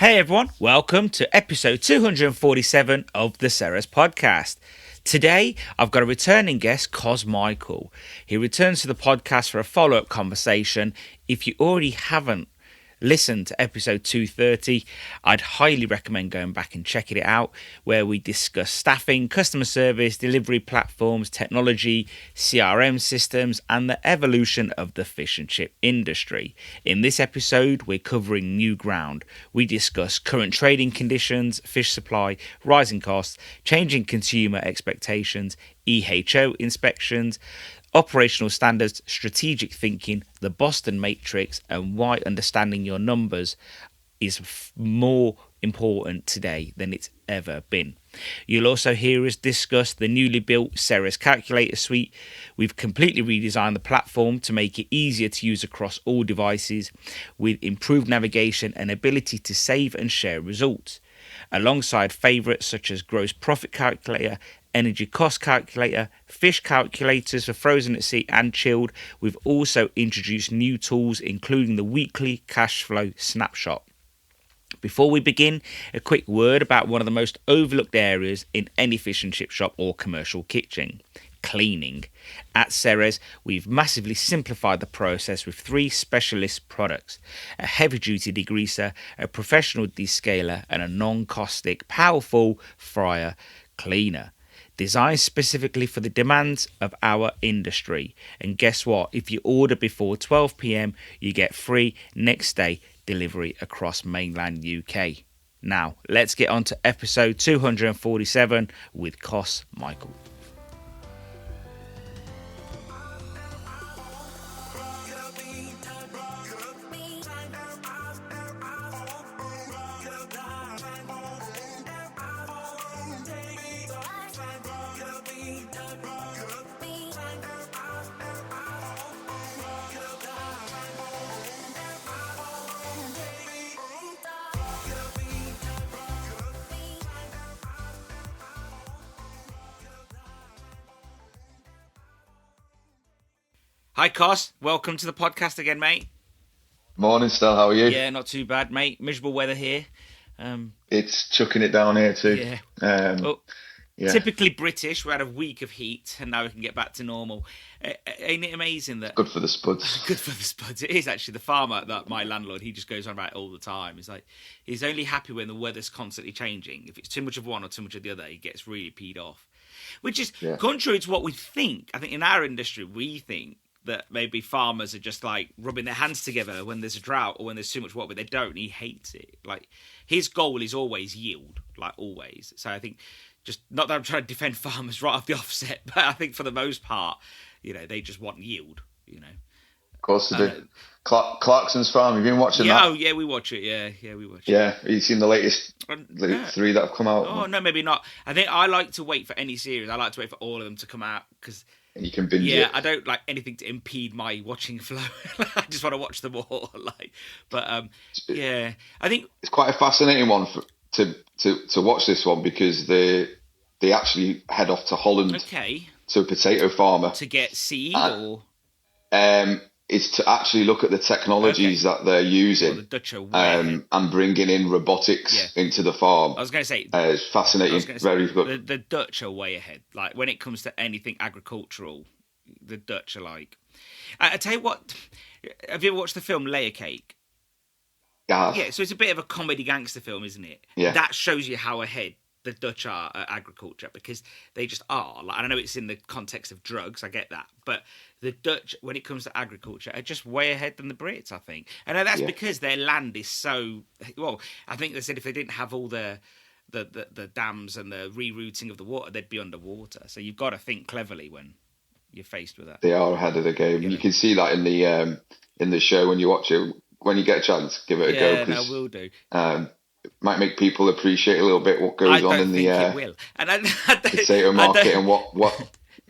Hey everyone, welcome to episode 247 of the Ceres Podcast. Today, I've got a returning guest, Cos Michael. He returns to the podcast for a follow-up conversation. If you already haven't listened to episode 230, I'd highly recommend going back and checking it out, where we discuss staffing, customer service, delivery platforms, technology, CRM systems, and the evolution of the fish and chip industry. In this episode, we're covering new ground. We discuss current trading conditions, fish supply, rising costs, changing consumer expectations, EHO inspections, operational standards, strategic thinking, the Boston Matrix, and why understanding your numbers is more important today than it's ever been. You'll also hear us discuss the newly built Ceres Calculator Suite. We've completely redesigned the platform to make it easier to use across all devices, with improved navigation and ability to save and share results. Alongside favourites such as gross profit calculator, energy cost calculator, fish calculators for frozen at sea and chilled, we've also introduced new tools including the weekly cash flow snapshot. Before we begin, a quick word about one of the most overlooked areas in any fish and chip shop or commercial kitchen: cleaning. At Ceres, we've massively simplified the process with 3 specialist products: a heavy-duty degreaser, a professional descaler, and a non-caustic, powerful fryer cleaner, designed specifically for the demands of our industry. And guess what? If you order before 12 p.m, you get free next day delivery across mainland UK. Now, let's get on to episode 247 with Cos Michael. Hi, Cos. Welcome to the podcast again, mate. Morning, Stel. How are you? Yeah, not too bad, mate. Miserable weather here. It's chucking it down here too. Yeah. Typically British. We had a week of heat, and now we can get back to normal. Ain't it amazing that? Good for the spuds. Good for the spuds. It is actually. The farmer, that my landlord, he just goes on about it all the time. It's like he's only happy when the weather's constantly changing. If it's too much of one or too much of the other, he gets really peed off. Which is contrary to what we think. I think in our industry, we think that maybe farmers are just like rubbing their hands together when there's a drought or when there's too much water, but they don't. He hates it. Like, his goal is always yield, like always. So I think, just not that I'm trying to defend farmers right off the offset, but I think for the most part, they just want yield. Of course they do. Clarkson's Farm. Have you been watching that? Oh yeah, we watch it. Yeah, we watch it. Yeah, have you seen the latest 3 that have come out? Oh no, maybe not. I think I like to wait for any series. I like to wait for all of them to come out because. And you can binge it. Yeah, I don't like anything to impede my watching flow. I just want to watch them all. I think it's quite a fascinating one to watch this one, because they actually head off to Holland to a potato farmer to get seed, or it's to actually look at the technologies that they're using, the Dutch are and bringing in robotics into the farm. I was going to say it's fascinating, very good. The Dutch are way ahead. Like, when it comes to anything agricultural, the Dutch are like. I tell you what, have you ever watched the film Layer Cake? Yeah, so it's a bit of a comedy gangster film, isn't it? Yeah. That shows you how ahead the Dutch are at agriculture, because they just are. Like, I know it's in the context of drugs, I get that, but the Dutch, when it comes to agriculture, are just way ahead than the Brits, I think. And that's because their land is so well. I think they said if they didn't have all the dams and the rerouting of the water, they'd be underwater. So you've got to think cleverly when you're faced with that. They are ahead of the game. You can see that in the show when you watch it. When you get a chance, give it a go. Yeah, I will do. It might make people appreciate a little bit what goes on in the potato market and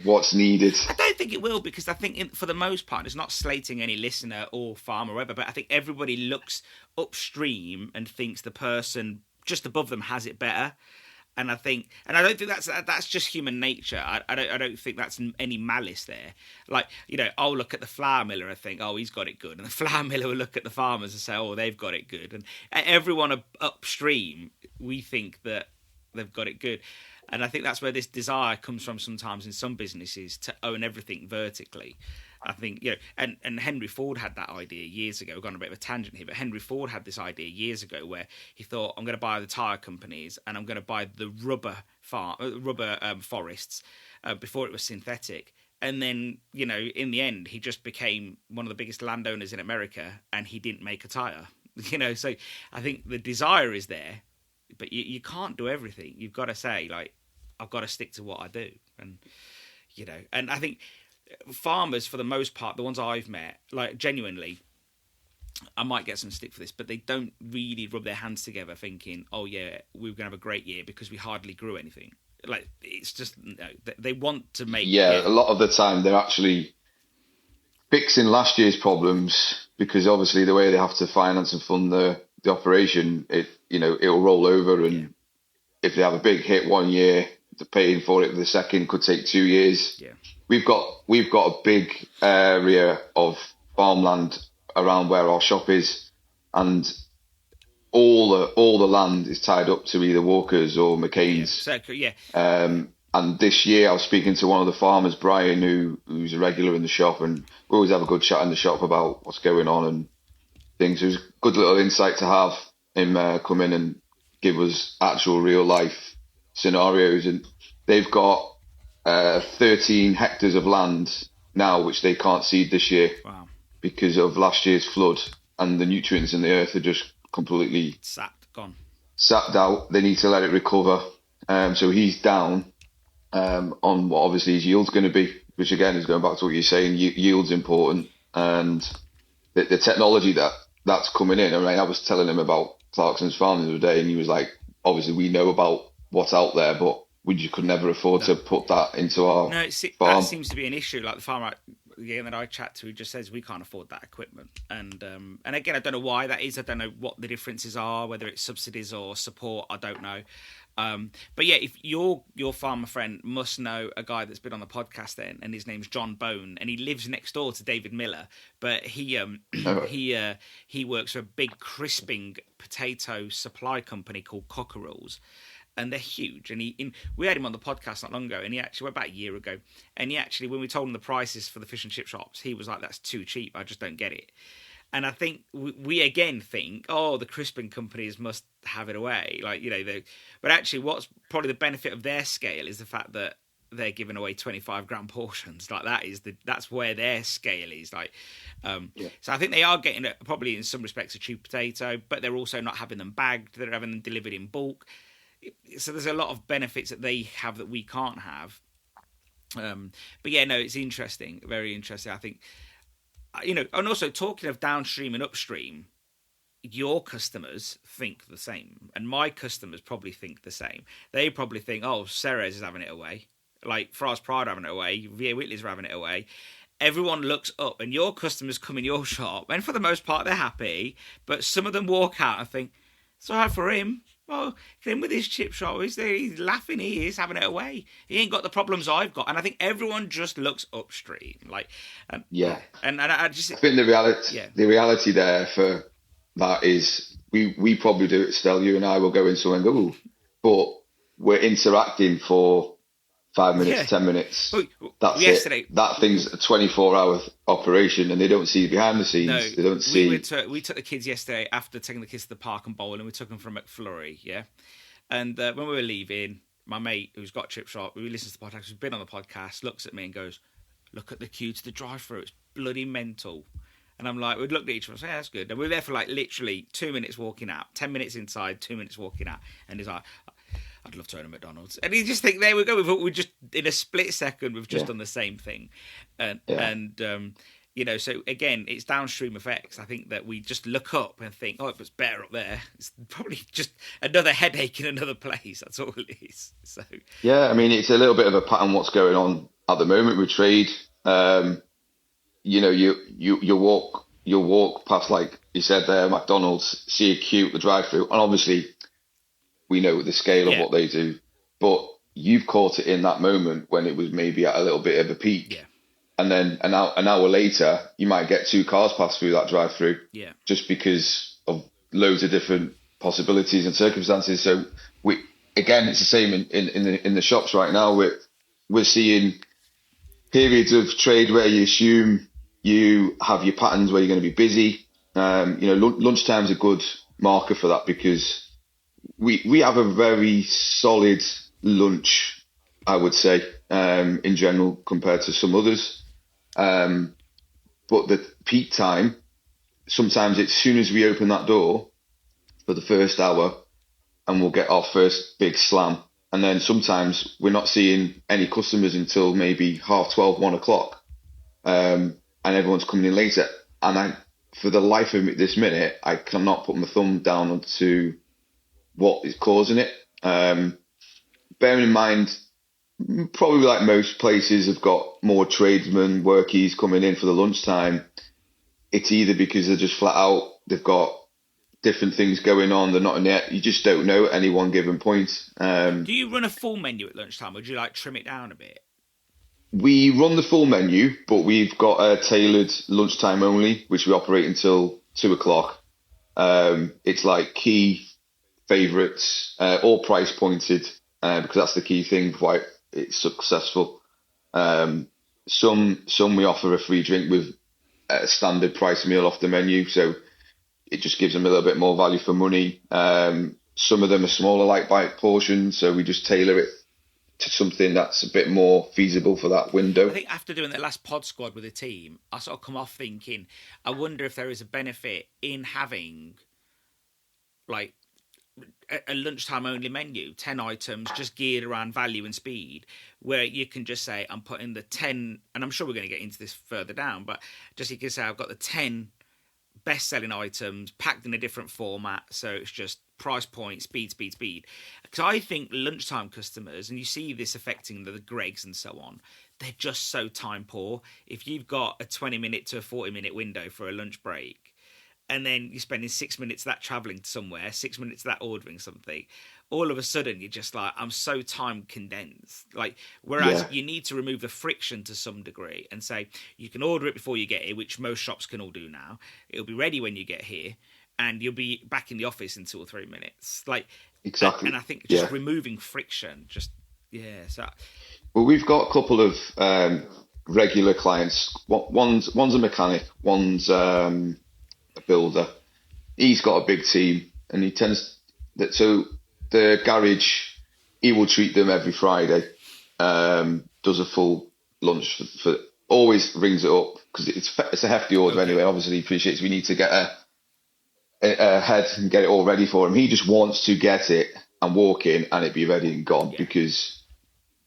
what's needed. I don't think it will, because I think for the most part, it's not slating any listener or farmer or whatever, but I think everybody looks upstream and thinks the person just above them has it better. And I don't think that's just human nature. I don't think that's any malice there. Like, I'll look at the flour miller and think, oh, he's got it good, and the flour miller will look at the farmers and say, oh, they've got it good. And everyone upstream, we think that they've got it good. And I think that's where this desire comes from sometimes in some businesses to own everything vertically. I think, and Henry Ford had that idea years ago. We've gone on a bit of a tangent here, but Henry Ford had this idea years ago where he thought, I'm going to buy the tyre companies and I'm going to buy the rubber forests before it was synthetic. And then, in the end, he just became one of the biggest landowners in America and he didn't make a tyre. So I think the desire is there, but you can't do everything. You've got to say, like, I've got to stick to what I do. And, and I think farmers, for the most part, the ones I've met, like, genuinely, I might get some stick for this, but they don't really rub their hands together thinking, oh yeah, we're going to have a great year because we hardly grew anything. Like, it's just, they want to make... Yeah, a lot of the time they're actually fixing last year's problems because obviously the way they have to finance and fund the operation, it'll roll over, and if they have a big hit one year, the paying for it the second could take 2 years. Yeah. We've got a big area of farmland around where our shop is, and all the land is tied up to either Walkers or McCain's. And this year I was speaking to one of the farmers, Brian, who's a regular in the shop, and we always have a good chat in the shop about what's going on and things. It was a good little insight to have him come in and give us actual real life scenarios. And they've got 13 hectares of land now which they can't seed this year. Wow. Because of last year's flood, and the nutrients in the earth are just completely sapped out. They need to let it recover. So he's down on what obviously his yield's going to be, which again is going back to what you're saying. Yield's important, and the technology that's coming in. I mean, I was telling him about Clarkson's farm the other day, and he was like, obviously we know about what's out there, but we just could never afford to put that into our farm. That seems to be an issue. Like the farmer that I chat to, he just says we can't afford that equipment. And again, I don't know why that is. I don't know what the differences are, whether it's subsidies or support. I don't know. But yeah, if your farmer friend must know a guy that's been on the podcast then, and his name's John Bone, and he lives next door to David Miller, but he works for a big crisping potato supply company called Cockerells. And they're huge. And we had him on the podcast not long ago, and he actually, about a year ago, and he actually, when we told him the prices for the fish and chip shops, he was like, that's too cheap. I just don't get it. And I think we again think, oh, the crisping companies must have it away. Like, but actually what's probably the benefit of their scale is the fact that they're giving away 25 gram portions. Like that's where their scale is. Like, so I think they are getting probably in some respects a cheap potato, but they're also not having them bagged. They're having them delivered in bulk. So there's a lot of benefits that they have that we can't have. But yeah, no, it's interesting, very interesting. I think, and also talking of downstream and upstream, your customers think the same, and my customers probably think the same. They probably think, oh, Ceres is having it away, like Frost Pride are having it away, VA Whitley's are having it away. Everyone looks up, and your customers come in your shop, and for the most part, they're happy. But some of them walk out and think, it's all right for him. Well, him with his chip shop, he's laughing, he is having it away. He ain't got the problems I've got. And I think everyone just looks upstream. Like, And I think the reality there for that is we probably do it still. You and I will go in somewhere and go, ooh, but we're interacting for 5 minutes, 10 minutes. That's yesterday, it. That thing's a 24-hour operation, and they don't see behind the scenes. No, they don't see. We took the kids yesterday after taking the kids to the park and bowl, and we took them from McFlurry, yeah. And when we were leaving, my mate who's got a chip shop, who listens to the podcast, who's been on the podcast, looks at me and goes, "Look at the queue to the drive-through. It's bloody mental." And I'm like, we'd looked at each other and said, yeah, that's good. And we were there for like literally 2 minutes walking out, 10 minutes inside, 2 minutes walking out, and he's like, I'd love to own a McDonald's. And you just think, there we go. We just, in a split second, we've just done the same thing. And so again, it's downstream effects. I think that we just look up and think, oh, it was better up there. It's probably just another headache in another place. That's all it is. So yeah, I mean, it's a little bit of a pattern what's going on at the moment with trade. You walk past, like you said there, McDonald's, see a queue at the drive-through, and obviously we know the scale of what they do. but you've caught it in that moment when it was maybe at a little bit of a peak. Yeah. And then an hour later, you might get 2 cars pass through that drive-through. Yeah. Just because of loads of different possibilities and circumstances. So it's the same in the shops right now. We're seeing periods of trade where you assume you have your patterns where you're going to be busy. Lunchtime is a good marker for that, because we have a very solid lunch, I would say, in general compared to some others. But the peak time, sometimes it's as soon as we open that door for the first hour and we'll get our first big slam. And then sometimes we're not seeing any customers until maybe 12:30, 1 o'clock. And everyone's coming in later. And for the life of me this minute, I cannot put my thumb down onto what is causing it. Bearing in mind, probably like most places have got more tradesmen, workies coming in for the lunchtime. It's either because they're just flat out, they've got different things going on, they're not in it. You just don't know at any one given point. Do you run a full menu at lunchtime, or do you like trim it down a bit? We run the full menu, but we've got a tailored lunchtime only, which we operate until 2 o'clock. It's like key favourites, all price pointed, because that's the key thing, why it's successful. Some we offer a free drink with a standard price meal off the menu, so it just gives them a little bit more value for money. Some of them are smaller, like bite portions, so we just tailor it to something that's a bit more feasible for that window. I think after doing the last pod squad with the team, I sort of come off thinking, I wonder if there is a benefit in having like a lunchtime only menu, 10 items just geared around value and speed, where you can just say, I'm putting the 10, and I'm sure we're going to get into this further down, but just you can say, I've got the 10 best-selling items packed in a different format, so it's just price point, speed. Because I think lunchtime customers, and you see this affecting the Gregs and so on, they're just so time poor. If you've got a 20-minute to a 40-minute window for a lunch break, and then you're spending 6 minutes of that travelling somewhere, 6 minutes of that ordering something, all of a sudden you're just like, I'm so time condensed. Like, whereas you need to remove the friction to some degree and say, you can order it before you get here, which most shops can all do now. It'll be ready when you get here, and you'll be back in the office in 2 or 3 minutes. Like, exactly. And I think just removing friction, so. Well, we've got a couple of regular clients. One's a mechanic, one's a builder. He's got a big team, and he tends that. So the garage, he will treat them every Friday. Does a full lunch for always rings it up, because it's a hefty order anyway. Obviously, he appreciates we need to get ahead and get it all ready for him. He just wants to get it and walk in and it be ready and gone, because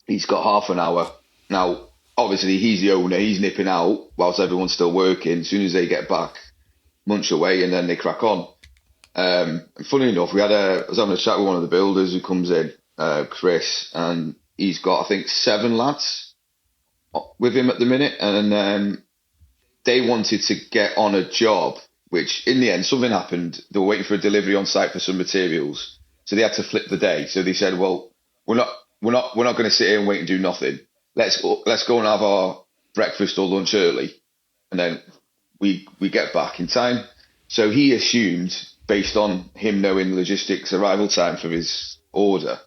he's got half an hour. Now, obviously, he's the owner. He's nipping out whilst everyone's still working. As soon as they get back, munch away, and then they crack on. And funny enough, I was having a chat with one of the builders who comes in, Chris, and he's got, I think, 7 lads with him at the minute, and they wanted to get on a job, which in the end, something happened. They were waiting for a delivery on site for some materials, so they had to flip the day. So they said, well, we're not going to sit here and wait and do nothing. Let's go and have our breakfast or lunch early, and then we get back in time. So he assumed, based on him knowing logistics arrival time for his order,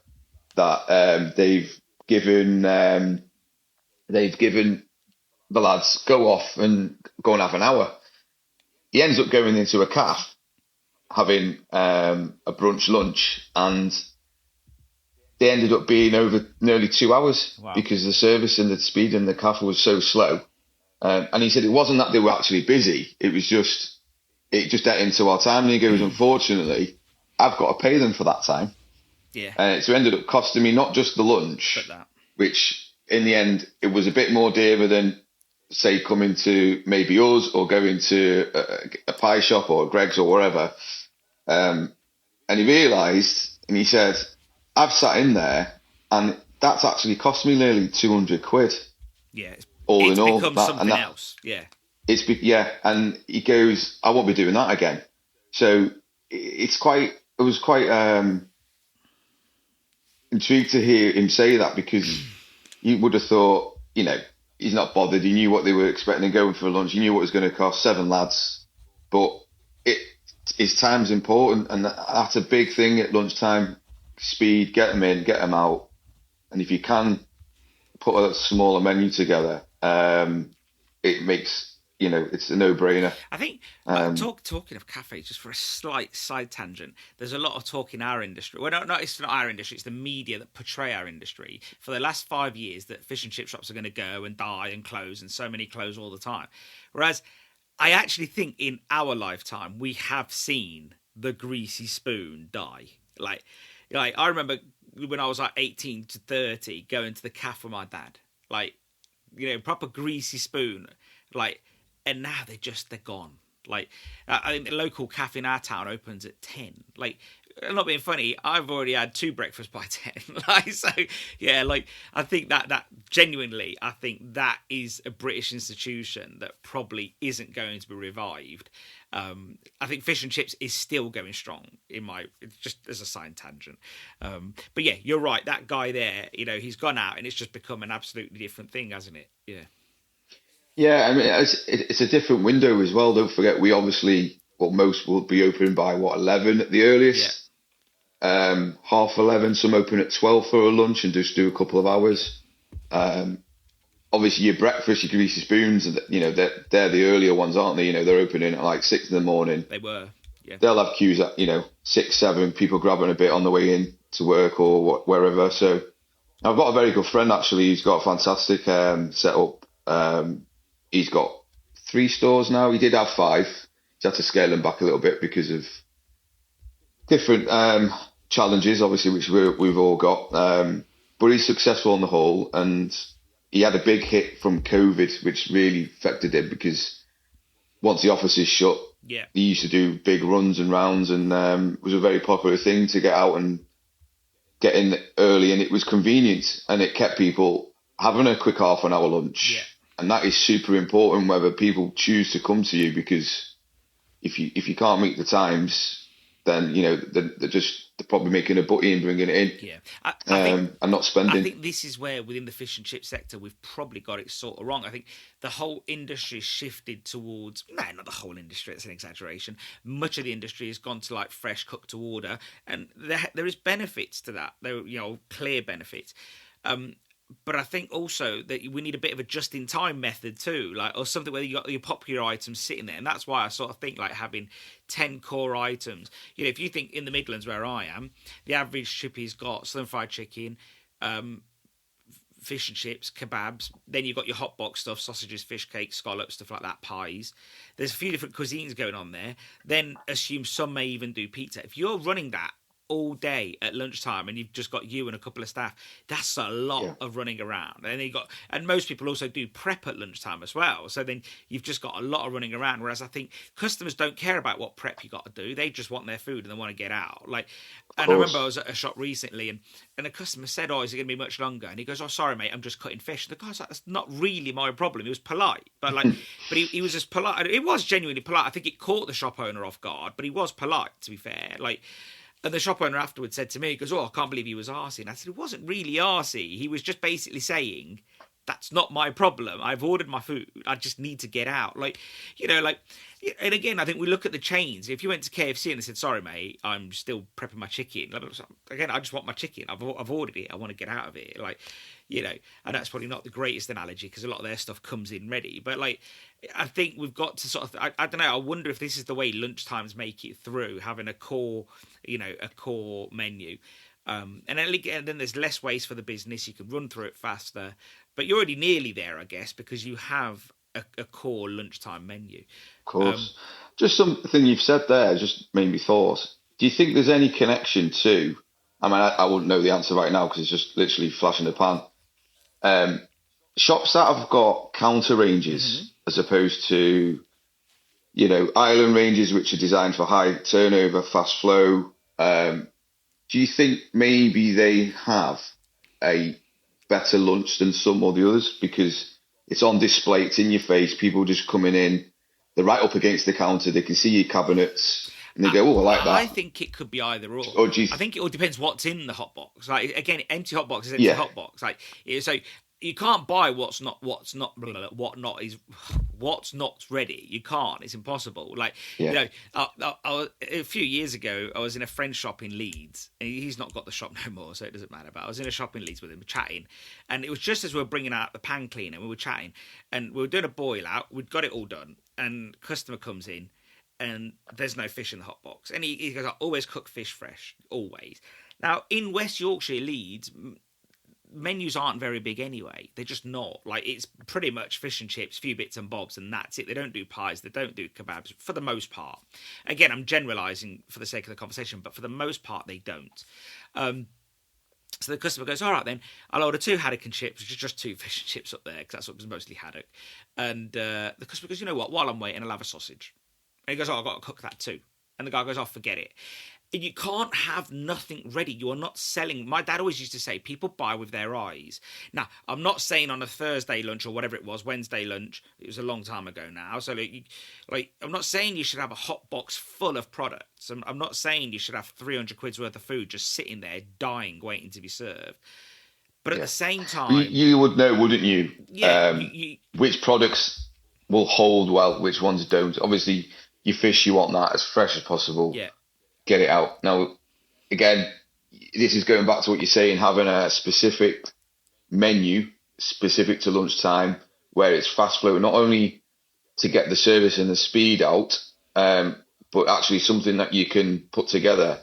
that they've given the lads go off and go and have an hour. He ends up going into a cafe, having a brunch lunch, and they ended up being over nearly 2 hours. Wow. Because the service and the speed in the cafe was so slow. And he said it wasn't that they were actually busy. It was just, it just ate into our time. And he goes, unfortunately, I've got to pay them for that time. Yeah. So it ended up costing me not just the lunch, which in the end, it was a bit more dearer than, say, coming to maybe us or going to a pie shop or a Greg's or wherever. And he realised, and he said, I've sat in there and that's actually cost me nearly 200 quid. Yeah. All in all. It's become something else. Yeah. And he goes, I won't be doing that again. So it was quite intrigued to hear him say that, because you would have thought, he's not bothered. He knew what they were expecting going for lunch. He knew what it was going to cost, 7 lads. But his time's important, and that's a big thing at lunchtime. Speed, get them in, get them out. And if you can put a smaller menu together, it makes, it's a no-brainer. I think, talking of cafes, just for a slight side tangent, there's a lot of talk in our industry. Well, no, it's not our industry, it's the media that portray our industry for the last 5 years, that fish and chip shops are going to go and die and close, and so many close all the time. Whereas I actually think in our lifetime, we have seen the greasy spoon die. Like I remember when I was like 18 to 30, going to the cafe with my dad, proper greasy spoon, and now they're gone. I think the local cafe in our town opens at 10. I'm not being funny, I've already had 2 breakfasts by 10. So yeah, I think that genuinely, I think that is a British institution that probably isn't going to be revived. I think fish and chips is still going strong just as a side tangent. But yeah, you're right. That guy there, he's gone out, and it's just become an absolutely different thing, hasn't it? Yeah. Yeah, I mean, it's a different window as well. Don't forget, we obviously, most will be open by 11 at the earliest. Yeah. 11:30. Some open at 12 for a lunch and just do a couple of hours. Obviously, your breakfast, your greasy spoons, they're the earlier ones, aren't they? They're opening at 6 in the morning. They were. Yeah. They'll have queues at 6, 7, people grabbing a bit on the way in to work or wherever. So I've got a very good friend actually. He's got a fantastic setup. He's got 3 stores now. He did have 5. He's had to scale them back a little bit because of different challenges, obviously, which we've all got. But he's successful on the whole, and he had a big hit from COVID, which really affected him, because once the office is shut, he used to do big runs and rounds, and it was a very popular thing to get out and get in early, and it was convenient, and it kept people having a quick half an hour lunch. Yeah. And that is super important, whether people choose to come to you, because if you can't meet the times, then they're probably making a butty and bringing it in. Yeah, I think, and not spending. I think this is where within the fish and chip sector we've probably got it sort of wrong. I think the whole industry shifted towards not the whole industry. It's an exaggeration. Much of the industry has gone to fresh cooked to order, and there is benefits to that. There clear benefits. But I think also that we need a bit of a just-in-time method too, or something where you got your popular items sitting there. And that's why I sort of think having 10 core items. If you think in the Midlands where I am, the average chippy's got southern fried chicken, fish and chips, kebabs. Then you've got your hot box stuff, sausages, fish cakes, scallops, stuff like that, pies. There's a few different cuisines going on there. Then assume some may even do pizza. If you're running that all day at lunchtime and you've just got you and a couple of staff, that's a lot of running around. And most people also do prep at lunchtime as well, so then you've just got a lot of running around, whereas I think customers don't care about what prep you got to do. They just want their food and they want to get out. And I remember I was at a shop recently and a customer said, is it going to be much longer? And he goes, sorry mate, I'm just cutting fish. And the guy's like, that's not really my problem. He was polite, but but he was just polite. It was genuinely polite. I think it caught the shop owner off guard, but he was polite, to be fair. And the shop owner afterwards said to me, he goes, I can't believe he was arsey. And I said, it wasn't really arsey. He was just basically saying, that's not my problem. I've ordered my food. I just need to get out. And again, I think we look at the chains. If you went to KFC and they said, sorry, mate, I'm still prepping my chicken. Again, I just want my chicken. I've ordered it. I want to get out of it. And that's probably not the greatest analogy because a lot of their stuff comes in ready. But I think we've got to sort of, I don't know, I wonder if this is the way lunchtimes make it through, having a core menu. And then there's less waste for the business. You can run through it faster, but you're already nearly there, I guess, because you have a core lunchtime menu. Of course. Just something you've said there just made me thought. Do you think there's any connection to, I wouldn't know the answer right now because it's just literally flash in the pan. Shops that have got counter ranges as opposed to, island ranges which are designed for high turnover, fast flow. Do you think maybe they have a better lunch than some or the others because it's on display, it's in your face, people just coming in, they're right up against the counter, they can see your cabinets. And they go, oh, I like that. I think it could be either or. Oh, geez. I think it all depends what's in the hot box. Like, again, empty hot box is empty hot box. Like, so you can't buy what's not ready. You can't. It's impossible. Like, you know, a few years ago, I was in a friend's shop in Leeds. And he's not got the shop no more, so it doesn't matter. But I was in a shop in Leeds with him, chatting, and it was just as we were bringing out the pan cleaner. We were chatting, and we were doing a boil out. We'd got it all done, and customer comes in, and there's no fish in the hot box. And he goes, I always cook fish fresh, always. Now, in West Yorkshire, Leeds, menus aren't very big anyway. They're just not. Like, it's pretty much fish and chips, few bits and bobs, and that's it. They don't do pies. They don't do kebabs, for the most part. Again, I'm generalising for the sake of the conversation, but for the most part, they don't. So the customer goes, all right, then, I'll order 2 haddock and chips, which is just 2 fish and chips up there, because that's what was mostly haddock. And the customer goes, you know what, while I'm waiting, I'll have a sausage. And he goes, oh, I've got to cook that too. And the guy goes, oh, forget it. You can't have nothing ready. You are not selling. My dad always used to say, people buy with their eyes. Now, I'm not saying on a Thursday lunch or whatever it was, Wednesday lunch. It was a long time ago now. So, I'm not saying you should have a hot box full of products. I'm not saying you should have 300 quid's worth of food just sitting there, dying, waiting to be served. But at the same time... You would know, wouldn't you? Yeah. Which products will hold well, which ones don't. Obviously, your fish, you want that as fresh as possible. Yeah. Get it out. Now, again, this is going back to what you're saying, having a specific menu specific to lunchtime where it's fast flowing, not only to get the service and the speed out, but actually something that you can put together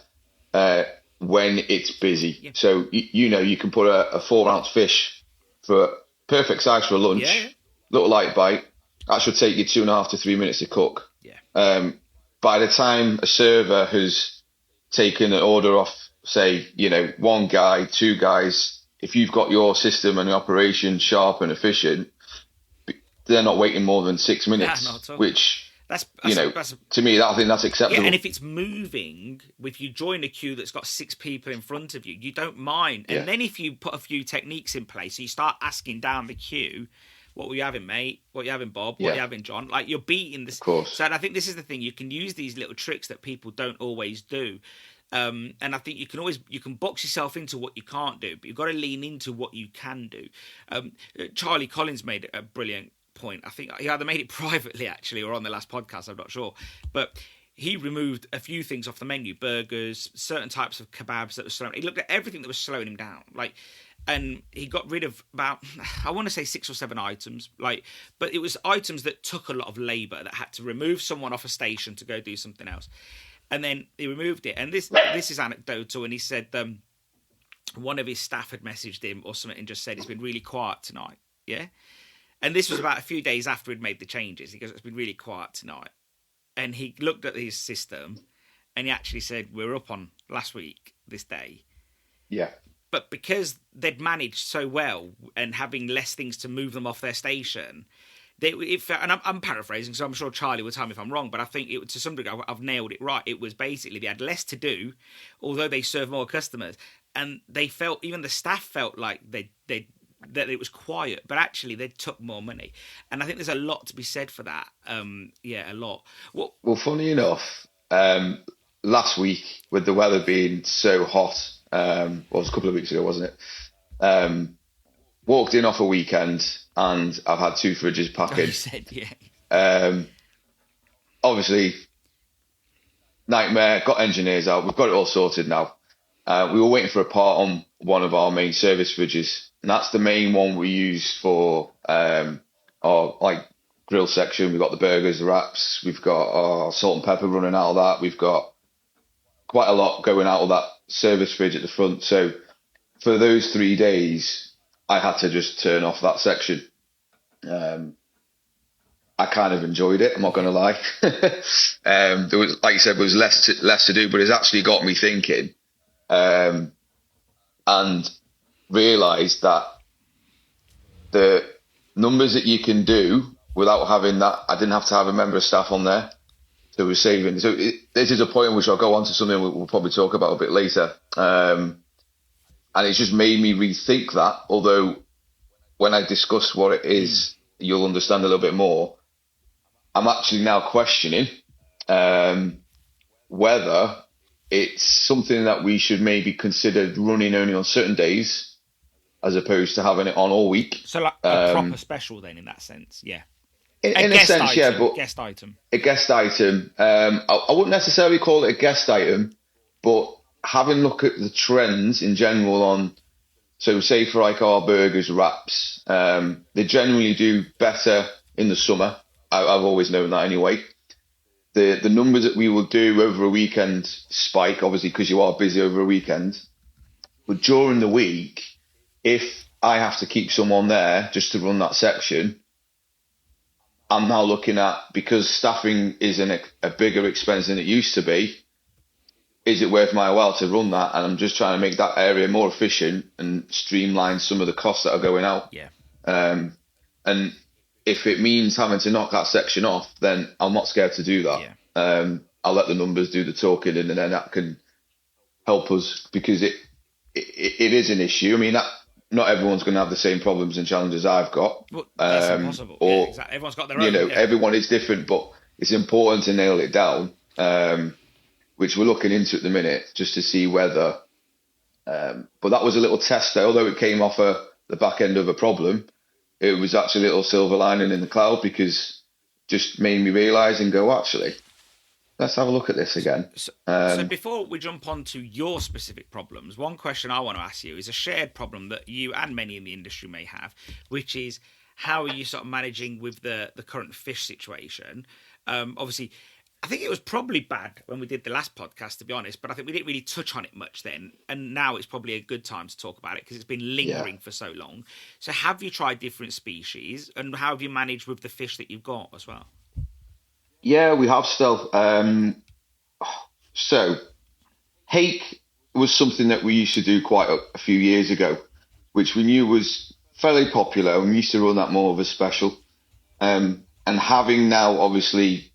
when it's busy. Yeah. So, you can put a 4-ounce fish for perfect size for lunch, little light bite. That should take you 2.5 to 3 minutes to cook. Yeah. By the time a server has taken an order off, say, 1 guy, 2 guys, if you've got your system and the operation sharp and efficient, they're not waiting more than 6 minutes, which, to me, I think that's acceptable. Yeah, and if it's moving, if you join a queue that's got 6 people in front of you, you don't mind. And then if you put a few techniques in place, so you start asking down the queue, what were you having, mate? What are you having, Bob? What are you having, John? Like, you're beating this. Of course. So I think this is the thing. You can use these little tricks that people don't always do. And I think you can box yourself into what you can't do, but you've got to lean into what you can do. Charlie Collins made a brilliant point. I think he either made it privately, actually, or on the last podcast, I'm not sure. But he removed a few things off the menu, burgers, certain types of kebabs that were slowing. He looked at everything that was slowing him down. And he got rid of about, I want to say 6 or 7 items, but it was items that took a lot of labour, that had to remove someone off a station to go do something else. And then he removed it. And this is anecdotal. And he said one of his staff had messaged him or something and just said, it's been really quiet tonight. Yeah. And this was about a few days after he'd made the changes. He goes, it's been really quiet tonight. And he looked at his system and he actually said, we're up on last week, this day. Yeah. But because they'd managed so well and having less things to move them off their station, and I'm paraphrasing, so I'm sure Charlie will tell me if I'm wrong, but I think to some degree I've nailed it right. It was basically they had less to do, although they served more customers, and even the staff felt like that it was quiet, but actually they took more money, and I think there's a lot to be said for that. A lot. Well, funny enough, last week with the weather being so hot. It was a couple of weeks ago, wasn't it? Walked in off a weekend and I've had 2 fridges packing. You said, yeah. Obviously, nightmare, got engineers out. We've got it all sorted now. We were waiting for a part on one of our main service fridges. And that's the main one we use for our grill section. We've got the burgers, the wraps. We've got our salt and pepper running out of that. We've got quite a lot going out of that service fridge at the front. So for those 3 days, I had to just turn off that section. I kind of enjoyed it, I'm not going to lie. There was, like you said, there was less to do, but it's actually got me thinking, and realised that the numbers that you can do without having that, I didn't have to have a member of staff on there. So we're saving. So this is a point in which I'll go on to something we'll probably talk about a bit later. And it's just made me rethink that. Although when I discuss what it is, you'll understand a little bit more. I'm actually now questioning whether it's something that we should maybe consider running only on certain days as opposed to having it on all week. So like a proper special then, in that sense, yeah. In a sense, item, yeah, but guest item. A guest item. I wouldn't necessarily call it a guest item, but having a look at the trends in general on, so say for like our burgers, wraps, they generally do better in the summer. I've always known that anyway. The numbers that we will do over a weekend spike, obviously, because you are busy over a weekend. But during the week, if I have to keep someone there just to run that section, I'm now looking at, because staffing is a bigger expense than it used to be, is it worth my while to run that? And I'm just trying to make that area more efficient and streamline some of the costs that are going out. Yeah. And if it means having to knock that section off, then I'm not scared to do that. Yeah. I'll let the numbers do the talking, and then that can help us, because it is an issue. I mean, not everyone's going to have the same problems and challenges I've got. Well, that's impossible. Or, yeah, exactly. Everyone's got their own. Everyone is different, but it's important to nail it down, which we're looking into at the minute, just to see whether. But that was a little test, though. Although it came off the back end of a problem, it was actually a little silver lining in the cloud, because just made me realise and go, actually, let's have a look at this again. So before we jump on to your specific problems, one question I want to ask you is a shared problem that you and many in the industry may have, which is how are you sort of managing with the current fish situation? Obviously, I think it was probably bad when we did the last podcast, to be honest, but I think we didn't really touch on it much then. And now it's probably a good time to talk about it because it's been lingering for so long. So have you tried different species, and how have you managed with the fish that you've got as well? Yeah, we have still. So hake was something that we used to do quite a few years ago, which we knew was fairly popular, and we used to run that more of a special. And having now obviously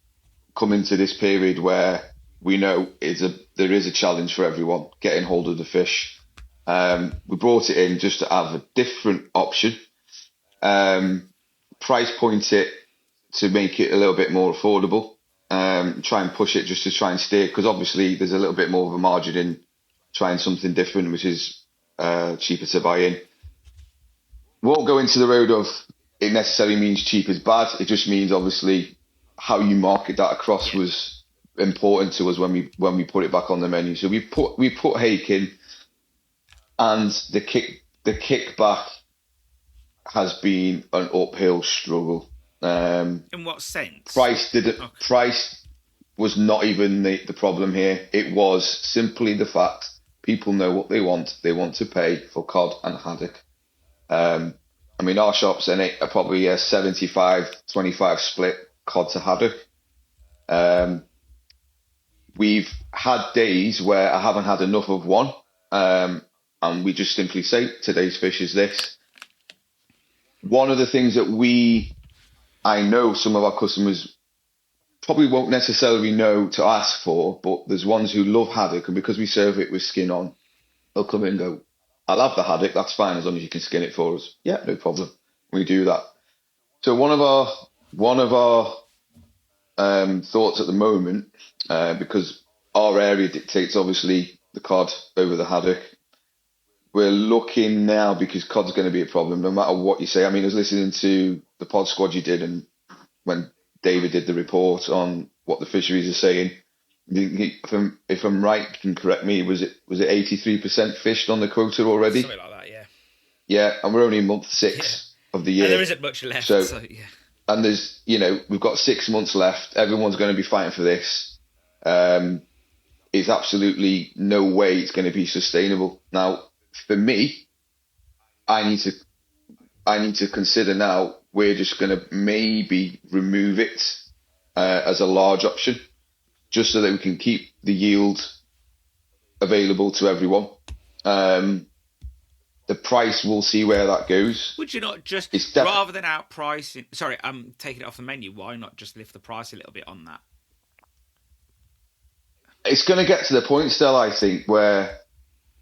come into this period where we know there is a challenge for everyone getting hold of the fish, we brought it in just to have a different option, price point it to make it a little bit more affordable, try and push it just to try and steer, because obviously there's a little bit more of a margin in trying something different, which is cheaper to buy in. Won't go into the road of it necessarily means cheap is bad. It just means obviously how you market that across was important to us when we put it back on the menu. So we put hake in, and the kickback has been an uphill struggle. In what sense? Price was not even the problem here. It was simply the fact people know what they want. They want to pay for cod and haddock. I mean, our shops in it are probably a 75-25 split cod to haddock. We've had days where I haven't had enough of one, and we just simply say today's fish is this. One of the things that I know some of our customers probably won't necessarily know to ask for, but there's ones who love haddock, and because we serve it with skin on, they'll come in and go, I'll have the haddock, that's fine, as long as you can skin it for us. Yeah, no problem. We do that. So one of our thoughts at the moment, because our area dictates obviously the cod over the haddock, we're looking now, because cod's going to be a problem no matter what you say. I mean, I was listening to the pod squad you did, and when David did the report on what the fisheries are saying, if I'm right, you can correct me, was it 83% fished on the quota already? Something like that, yeah. Yeah, and we're only in month 6 of the year. And there isn't much left, so yeah. And there's, we've got 6 months left. Everyone's going to be fighting for this. It's absolutely no way it's going to be sustainable. Now, for me, I need to consider now, we're just going to maybe remove it as a large option, just so that we can keep the yield available to everyone. The price, we'll see where that goes. Would you not just, rather than outpricing, sorry, I'm taking it off the menu, why not just lift the price a little bit on that? It's going to get to the point still, I think, where,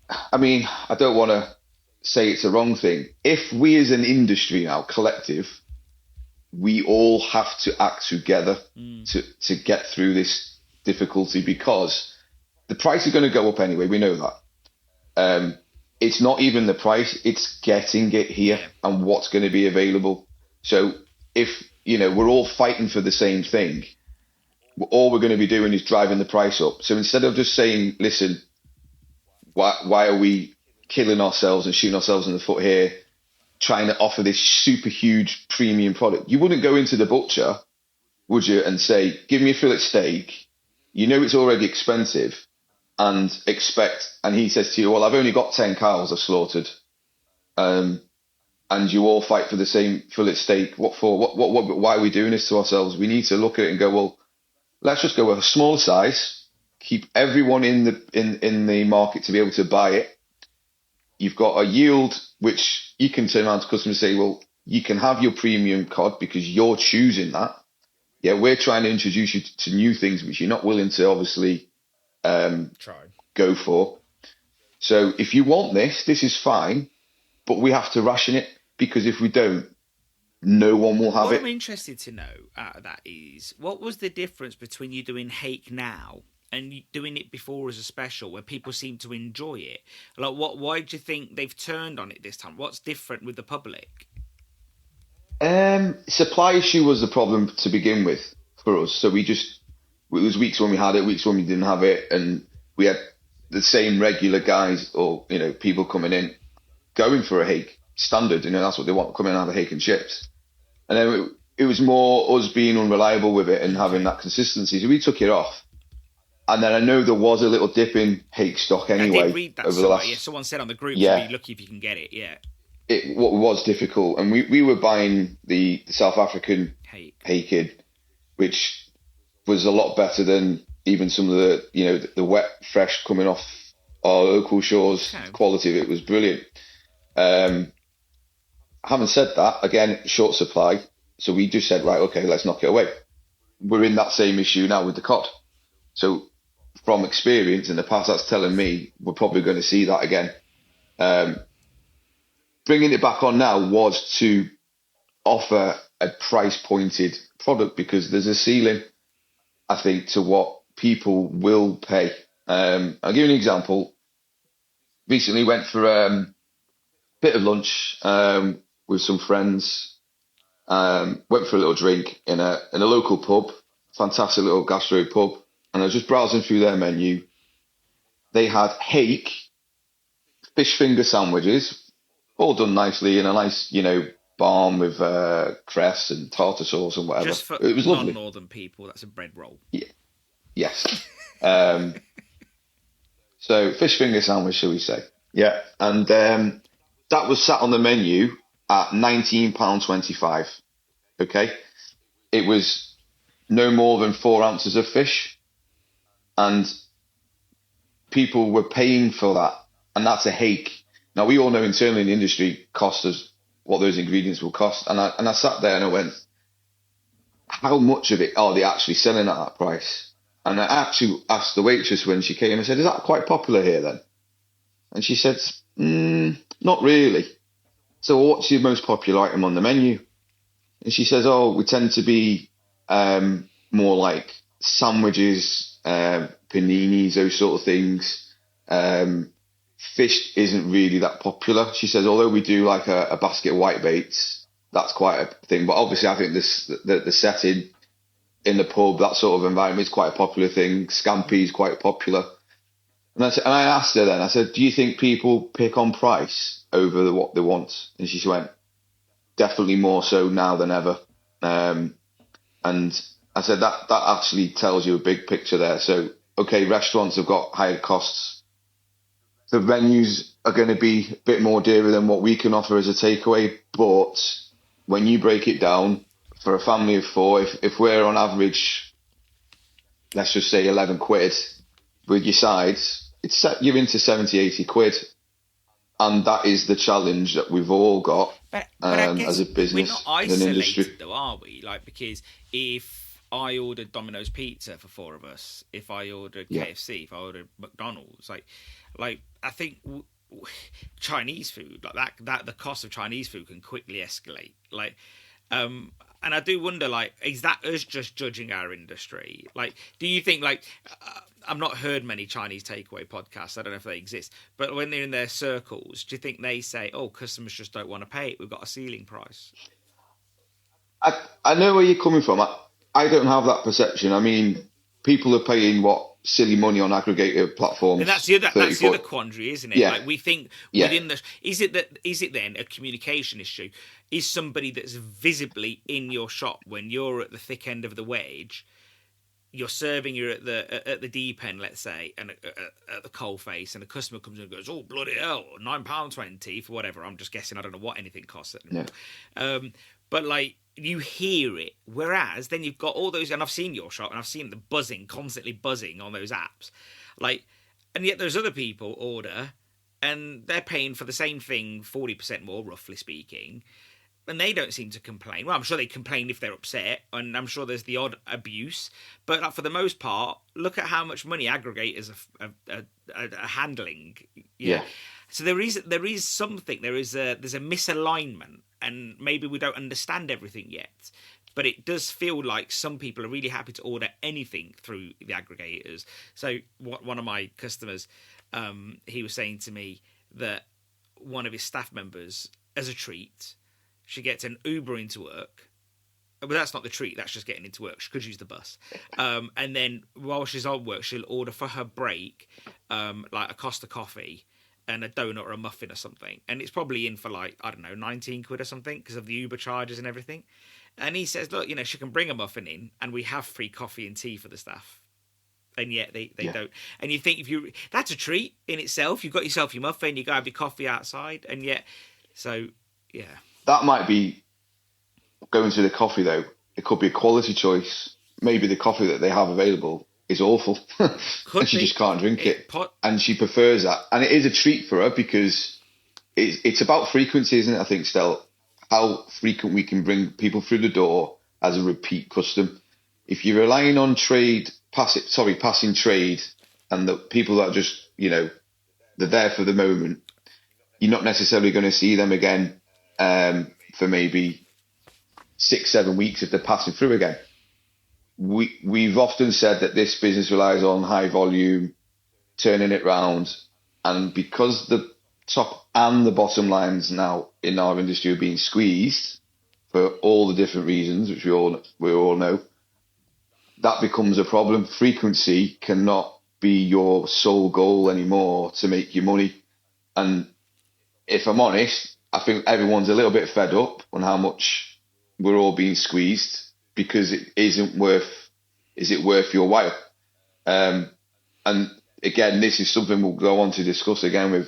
I mean, I don't want to say it's a wrong thing. If we as an industry now, collective, we all have to act together to get through this difficulty because the price is going to go up anyway. We know that. It's not even the price; it's getting it here and what's going to be available. So if we're all fighting for the same thing, all we're going to be doing is driving the price up. So instead of just saying, "Listen, why are we killing ourselves and shooting ourselves in the foot here, trying to offer this super huge premium product?" You wouldn't go into the butcher, would you, and say, "Give me a fillet steak. You know it's already expensive, and he says to you, "Well, I've only got 10 cows I've slaughtered, and you all fight for the same fillet steak. What for? Why are we doing this to ourselves?" We need to look at it and go, well, let's just go with a smaller size, keep everyone in the market to be able to buy it. You've got a yield which you can turn around to customers and say, well, you can have your premium cod because you're choosing that. Yeah, we're trying to introduce you to new things which you're not willing to obviously go for. So if you want this is fine, but we have to ration it, because if we don't, no one will have what it. I'm interested to know out of that is, what was the difference between you doing hake now and you doing it before as a special, where people seem to enjoy it? Like, why do you think they've turned on it this time? What's different with the public? Supply issue was the problem to begin with for us. So it was weeks when we had it, weeks when we didn't have it, and we had the same regular guys or people coming in going for a hake standard. That's what they want, coming out of hake and chips. And then it was more us being unreliable with it and having that consistency. So we took it off. And then I know there was a little dip in hake stock anyway. I did read that over the last. Yeah, someone said on the group, you'd be lucky if you can get it. Yeah. It was difficult, and we were buying the South African hake, which was a lot better than even some of the wet, fresh coming off our local shores. Okay. The quality of it was brilliant. Having said that, again, short supply, so we just said, right, okay, let's knock it away. We're in that same issue now with the cod. So from experience in the past, that's telling me we're probably going to see that again. Bringing it back on now was to offer a price-pointed product, because there's a ceiling, I think, to what people will pay. I'll give you an example. Recently went for a bit of lunch with some friends. Went for a little drink in a local pub, fantastic little gastro pub, and I was just browsing through their menu. They had hake, fish finger sandwiches, all done nicely in a nice, balm with cress and tartar sauce and whatever. Just for it was lovely. Non-northern people, that's a bread roll. Yeah. Yes. So fish finger sandwich, shall we say? Yeah, and that was sat on the menu at £19.25. Okay, it was no more than 4 ounces of fish, and people were paying for that, and that's a hake. Now we all know internally in the industry cost us what those ingredients will cost, and I sat there and I went, how much of it are they actually selling at that price? And I actually asked the waitress when she came, I said, is that quite popular here then? And she said, not really. So what's your most popular item on the menu? And she says, oh, we tend to be more like sandwiches, paninis, those sort of things. Fish isn't really that popular. She says, although we do like a basket of whitebaits, that's quite a thing. But obviously I think the setting in the pub, that sort of environment is quite a popular thing. Scampi is quite popular. And I asked her then, I said, do you think people pick on price over what they want? And she went, definitely more so now than ever. And I said, that actually tells you a big picture there. So, okay, restaurants have got higher costs. The venues are going to be a bit more dearer than what we can offer as a takeaway. But when you break it down, for a family of four, if we're on average, let's just say 11 quid with your sides, you're into 70, 80 quid. And that is the challenge that we've all got but I guess as a business, we're not in an industry. isolated though, are we? Like, because if I ordered Domino's pizza for four of us, if I ordered KFC, if I ordered McDonald's, like I think Chinese food, like that the cost of Chinese food can quickly escalate. Like, And I do wonder, like, is that us just judging our industry? Like, do you think, like, I've not heard many Chinese takeaway podcasts. I don't know if they exist. But when they're in their circles, do you think they say, oh, customers just don't want to pay it? We've got a ceiling price. I know where you're coming from. I don't have that perception. I mean, people are paying silly money on aggregator platforms. And that's the other quandary, isn't it? Yeah. Like we think within the is it then a communication issue? Is somebody that's visibly in your shop when you're at the thick end of the wedge, you're serving, you're at the deep end, let's say, and at the coal face, and a customer comes in and goes, "Oh bloody hell, £9.20 for whatever." I'm just guessing. I don't know what anything costs anymore. Yeah. But like you hear it, whereas then you've got all those, and I've seen your shop, and I've seen the buzzing, constantly buzzing on those apps, like, and yet there's other people order, and they're paying for the same thing 40% more, roughly speaking. And they don't seem to complain. Well, I'm sure they complain if they're upset, and I'm sure there's the odd abuse. But for the most part, look at how much money aggregators are handling. Yeah. So there is something. There's a misalignment, and maybe we don't understand everything yet. But it does feel like some people are really happy to order anything through the aggregators. So one of my customers, he was saying to me that one of his staff members, as a treat, she gets an Uber into work. But that's not the treat. That's just getting into work. She could use the bus. And then while she's on work, she'll order for her break, like a Costa coffee and a donut or a muffin or something. And it's probably in for like, I don't know, 19 quid or something because of the Uber charges and everything. And he says, look, she can bring a muffin in and we have free coffee and tea for the staff. And yet they don't. And you think that's a treat in itself. You've got yourself your muffin, you go have your coffee outside. And yet, so, yeah. That might be going to the coffee, though. It could be a quality choice. Maybe the coffee that they have available is awful. And she just can't drink it. And she prefers that. And it is a treat for her because it's about frequency, isn't it? I think, still, how frequent we can bring people through the door as a repeat custom. If you're relying on passing trade, and the people that just, they're there for the moment, you're not necessarily going to see them again for maybe 6-7 weeks if they're passing through again. We've often said that this business relies on high volume, turning it round, and because the top and the bottom lines now in our industry are being squeezed for all the different reasons, which we all know, that becomes a problem. Frequency cannot be your sole goal anymore to make your money. And if I'm honest, I think everyone's a little bit fed up on how much we're all being squeezed because it isn't worth. Is it worth your while? And again, this is something we'll go on to discuss again with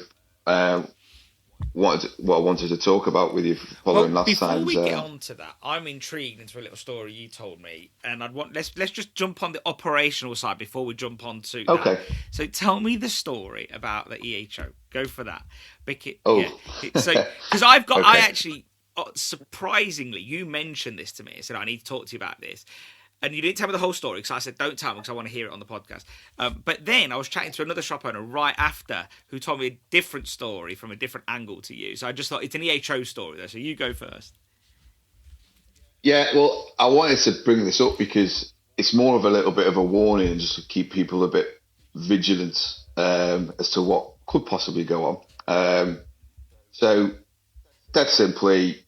what I wanted to talk about with you following last time. Before we get on to that, I'm intrigued into a little story you told me, and let's just jump on the operational side before we jump on to okay. That. So tell me the story about the EHO. Go for that. Because Okay. I actually surprisingly, you mentioned this to me. I said I need to talk to you about this. And you didn't tell me the whole story because I said, don't tell me because I want to hear it on the podcast. But then I was chatting to another shop owner right after who told me a different story from a different angle to you. So I just thought it's an EHO story though. So you go first. Yeah, well, I wanted to bring this up because it's more of a little bit of a warning just to keep people a bit vigilant as to what could possibly go on. So, dead simply,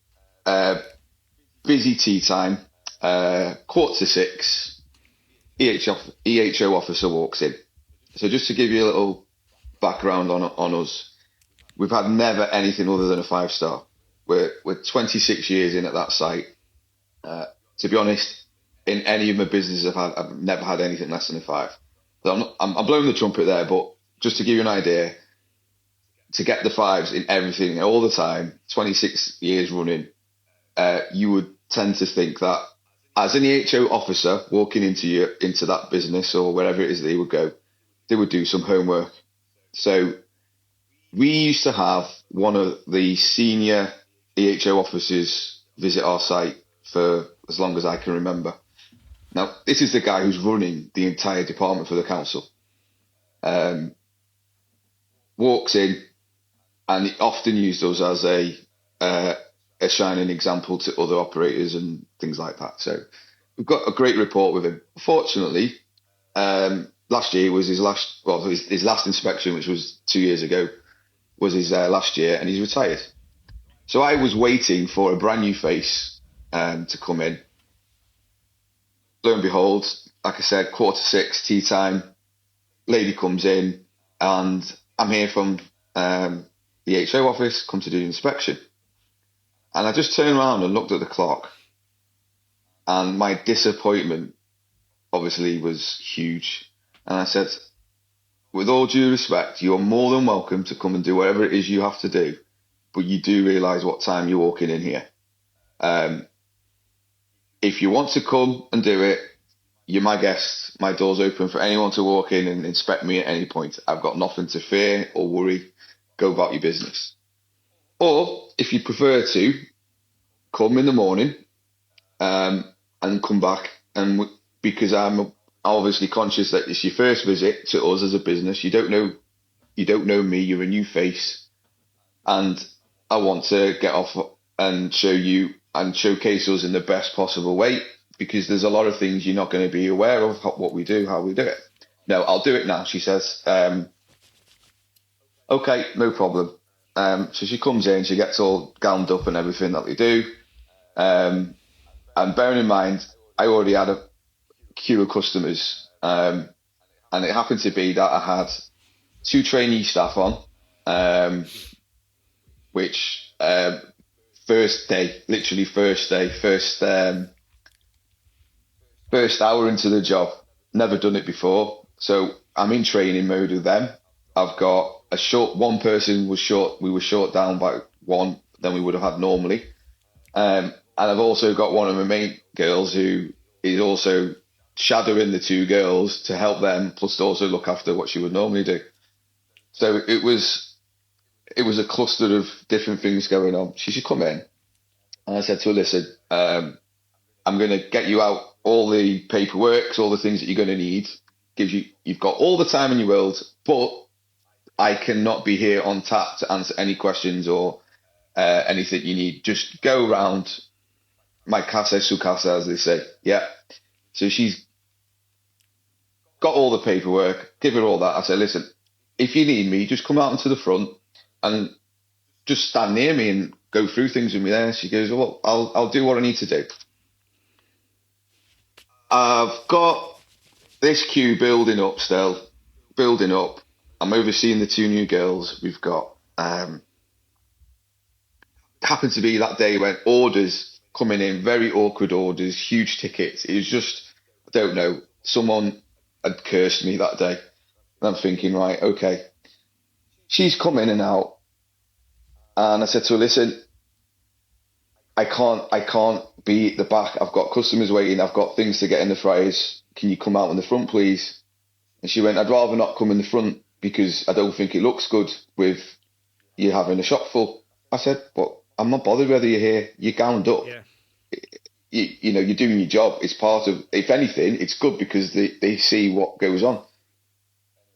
busy tea time. 5:45, EHO officer walks in. So just to give you a little background on us, we've had never anything other than a 5-star. We're 26 years in at that site. To be honest, in any of my businesses I've never had anything less than a 5. So I'm blowing the trumpet there, but just to give you an idea, to get the 5s in everything all the time, 26 years running, you would tend to think that as an EHO officer walking into that business or wherever it is they would go, they would do some homework. So we used to have one of the senior EHO officers visit our site for as long as I can remember. Now, this is the guy who's running the entire department for the council. Walks in, and he often used us as a shining example to other operators and things like that. So we've got a great rapport with him. Fortunately, last year was his last inspection, which was 2 years ago, was his last year, and he's retired. So I was waiting for a brand new face to come in. Lo and behold, like I said, 5:45 tea time, lady comes in, and I'm here from the EHO office, come to do the inspection. And I just turned around and looked at the clock, and my disappointment obviously was huge. And I said, with all due respect, you're more than welcome to come and do whatever it is you have to do, but you do realise what time you're walking in here. If you want to come and do it, you're my guest. My door's open for anyone to walk in and inspect me at any point. I've got nothing to fear or worry. Go about your business. Or if you prefer to, come in the morning and come back. And because I'm obviously conscious that it's your first visit to us as a business, you don't know me. You're a new face, and I want to get off and show you and showcase us in the best possible way, because there's a lot of things you're not going to be aware of, what we do, how we do it. No, I'll do it now, she says. Okay, no problem. So she comes in, she gets all gowned up and everything that we do. And bearing in mind, I already had a queue of customers. And it happened to be that I had 2 trainee staff on, which first hour into the job, never done it before. So I'm in training mode with them. I've got one person was short. We were short down by 1 than we would have had normally. And I've also got one of my main girls who is also shadowing the 2 girls to help them, plus to also look after what she would normally do. So it was a cluster of different things going on. She should come in. And I said to her, listen, I'm going to get you out all the paperwork, all the things that you're going to need. You've got all the time in your world, but I cannot be here on tap to answer any questions or anything you need. Just go around my casa su casa, as they say. Yeah. So she's got all the paperwork, give her all that. I said, listen, if you need me, just come out into the front and just stand near me and go through things with me there. She goes, well, I'll do what I need to do. I've got this queue building up. I'm overseeing the 2 new girls we've got. Happened to be that day when orders coming in, very awkward orders, huge tickets. It was just, I don't know, someone had cursed me that day. And I'm thinking, right, okay. She's come in and out. And I said to her, listen, I can't be at the back. I've got customers waiting. I've got things to get in the fryers. Can you come out in the front, please? And she went, I'd rather not come in the front because I don't think it looks good with you having a shop full. I said, but I'm not bothered whether you're here. You're gowned up. Yeah. You know, you're doing your job. It's part of, if anything, it's good because they see what goes on.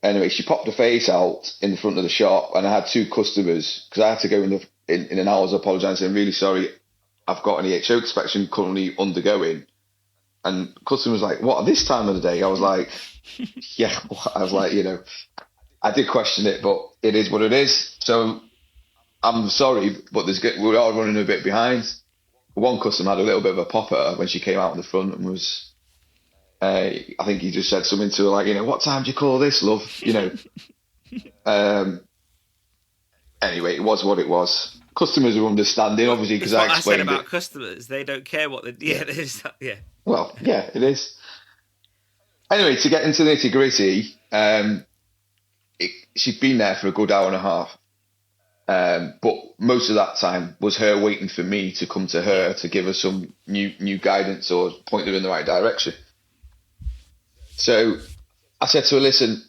Anyway, she popped her face out in the front of the shop, and I had 2 customers because I had to go in an hour. I was apologising. I'm really sorry. I've got an EHO inspection currently undergoing. And customers like, what, at this time of the day? I was like, yeah. I was like, you know, I did question it, but it is what it is. So I'm sorry, but we are running a bit behind. One customer had a little bit of a pop at her when she came out in the front and was, I think he just said something to her like, you know, what time do you call this, love? You know. Anyway, it was what it was. Customers are understanding, obviously, because I explained what I said about customers. They don't care what yeah. Well, yeah, it is. Anyway, to get into the nitty gritty, she'd been there for a good hour and a half. But most of that time was her waiting for me to come to her to give her some new guidance or point her in the right direction. So I said to her, listen,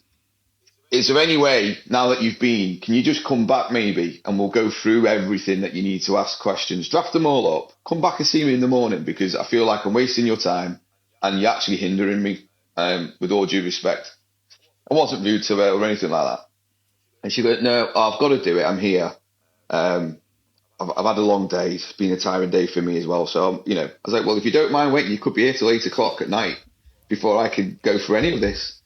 is there any way, now that you've been, can you just come back maybe and we'll go through everything that you need to ask questions, draft them all up, come back and see me in the morning because I feel like I'm wasting your time and you're actually hindering me, with all due respect. I wasn't rude to her or anything like that. And she goes, no, I've got to do it. I'm here. I've I've had a long day. It's been a tiring day for me as well. So, I was like, well, if you don't mind waiting, you could be here till 8 o'clock at night before I can go for any of this.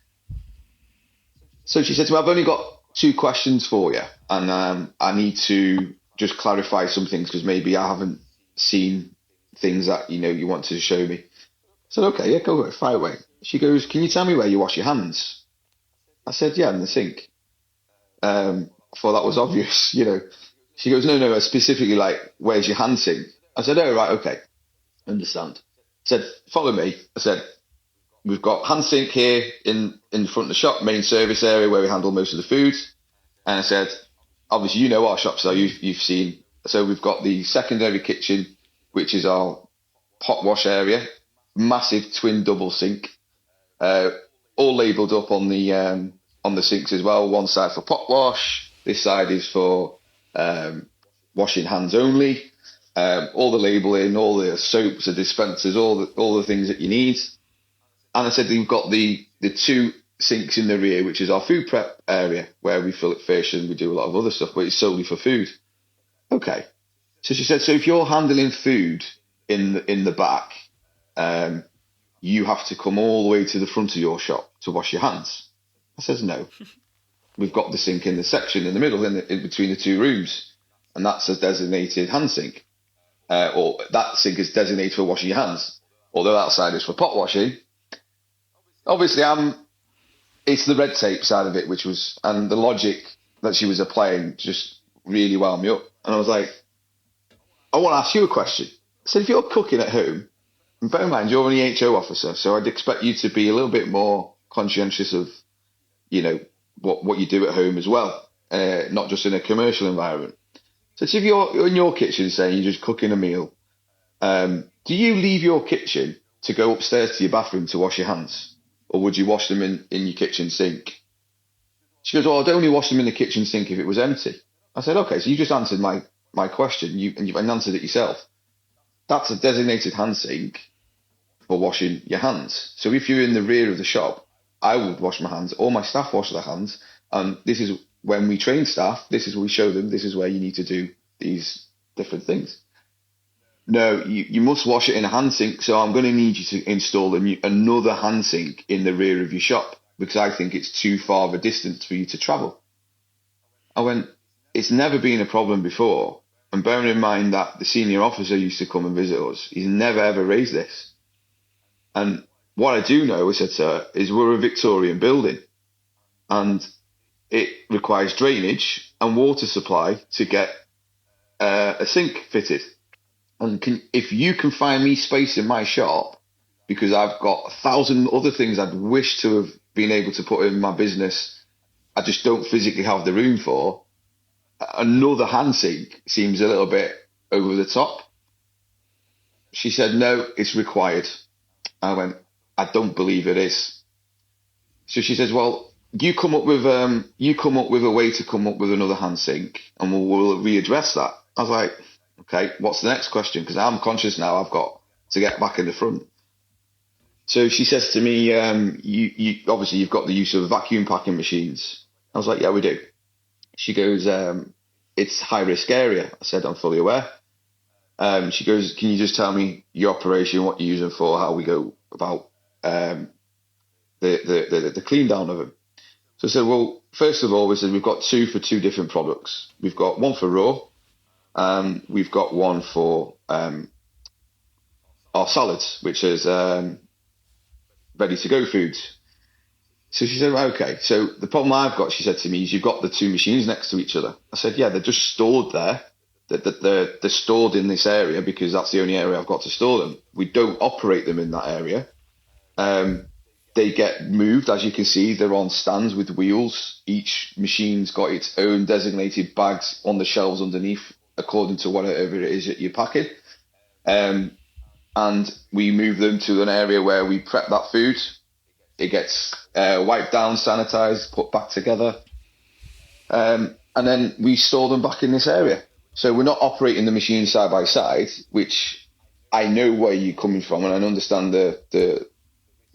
So she said to me, I've only got 2 questions for you. And I need to just clarify some things because maybe I haven't seen things that, you want to show me. I said, okay, yeah, go fire away. She goes, can you tell me where you wash your hands? I said, yeah, in the sink. I thought that was obvious, She goes, no, specifically like, where's your hand sink? I said, oh, right, okay, understand. I said, follow me. I said, we've got hand sink here in front of the shop, main service area where we handle most of the food. And I said, obviously, you know our shop, so you've seen. So we've got the secondary kitchen, which is our pot wash area, massive twin double sink, all labelled up on the sinks as well. One side for pot wash, this side is for washing hands only. All the labelling, all the soaps, the dispensers, all the things that you need. And I said we've got the 2 sinks in the rear, which is our food prep area where we fill it fish and we do a lot of other stuff, but it's solely for food. Okay. So she said, so if you're handling food in the back, you have to come all the way to the front of your shop to wash your hands. I says, no. We've got the sink in the section in the middle, in between the 2 rooms, and that's a designated hand sink. Or that sink is designated for washing your hands, although that side is for pot washing. Obviously, it's the red tape side of it, and the logic that she was applying just really wound me up. And I was like, I want to ask you a question. I said, if you're cooking at home, and bear in mind, you're an EHO officer, so I'd expect you to be a little bit more conscientious of, what you do at home as well, not just in a commercial environment. So if you're in your kitchen, saying you're just cooking a meal, do you leave your kitchen to go upstairs to your bathroom to wash your hands? Or would you wash them in your kitchen sink? She goes, well, I'd only wash them in the kitchen sink if it was empty. I said, okay, so you just answered my question, and you've answered it yourself. That's a designated hand sink for washing your hands. So if you're in the rear of the shop, I would wash my hands, all my staff wash their hands, and this is when we train staff, this is what we show them, this is where you need to do these different things. No, you must wash it in a hand sink, so I'm going to need you to install another hand sink in the rear of your shop because I think it's too far of a distance for you to travel. I went, it's never been a problem before, and bearing in mind that the senior officer used to come and visit us, he's never ever raised this. And what I do know, I said to her, is we're a Victorian building, and it requires drainage and water supply to get a sink fitted. And if you can find me space in my shop, because I've got 1,000 other things I'd wish to have been able to put in my business, I just don't physically have the room for, another hand sink seems a little bit over the top. She said, no, it's required. I went, I don't believe it is. So she says, well, you come up with a way to come up with another hand sink, and we'll readdress that. I was like, okay, what's the next question? Because I'm conscious now I've got to get back in the front. So she says to me, you obviously you've got the use of vacuum packing machines. I was like, yeah, we do. She goes, it's high risk area. I said, I'm fully aware. She goes, can you just tell me your operation, what you're using for, how we go about the clean down of them? So I said, well, first of all, we said we've got 2 for 2 different products. We've got one for raw. We've got one for our salads, which is ready to go foods. So she said, well, okay. So the problem I've got, she said to me, is you've got the 2 machines next to each other. I said, yeah, they're just stored there. They're stored in this area because that's the only area I've got to store them. We don't operate them in that area. They get moved, as you can see, they're on stands with wheels. Each machine's got its own designated bags on the shelves underneath, according to whatever it is that you're packing. And we move them to an area where we prep that food. It gets wiped down, sanitized, put back together. And then we store them back in this area. So we're not operating the machine side by side, which I know where you're coming from, and I understand the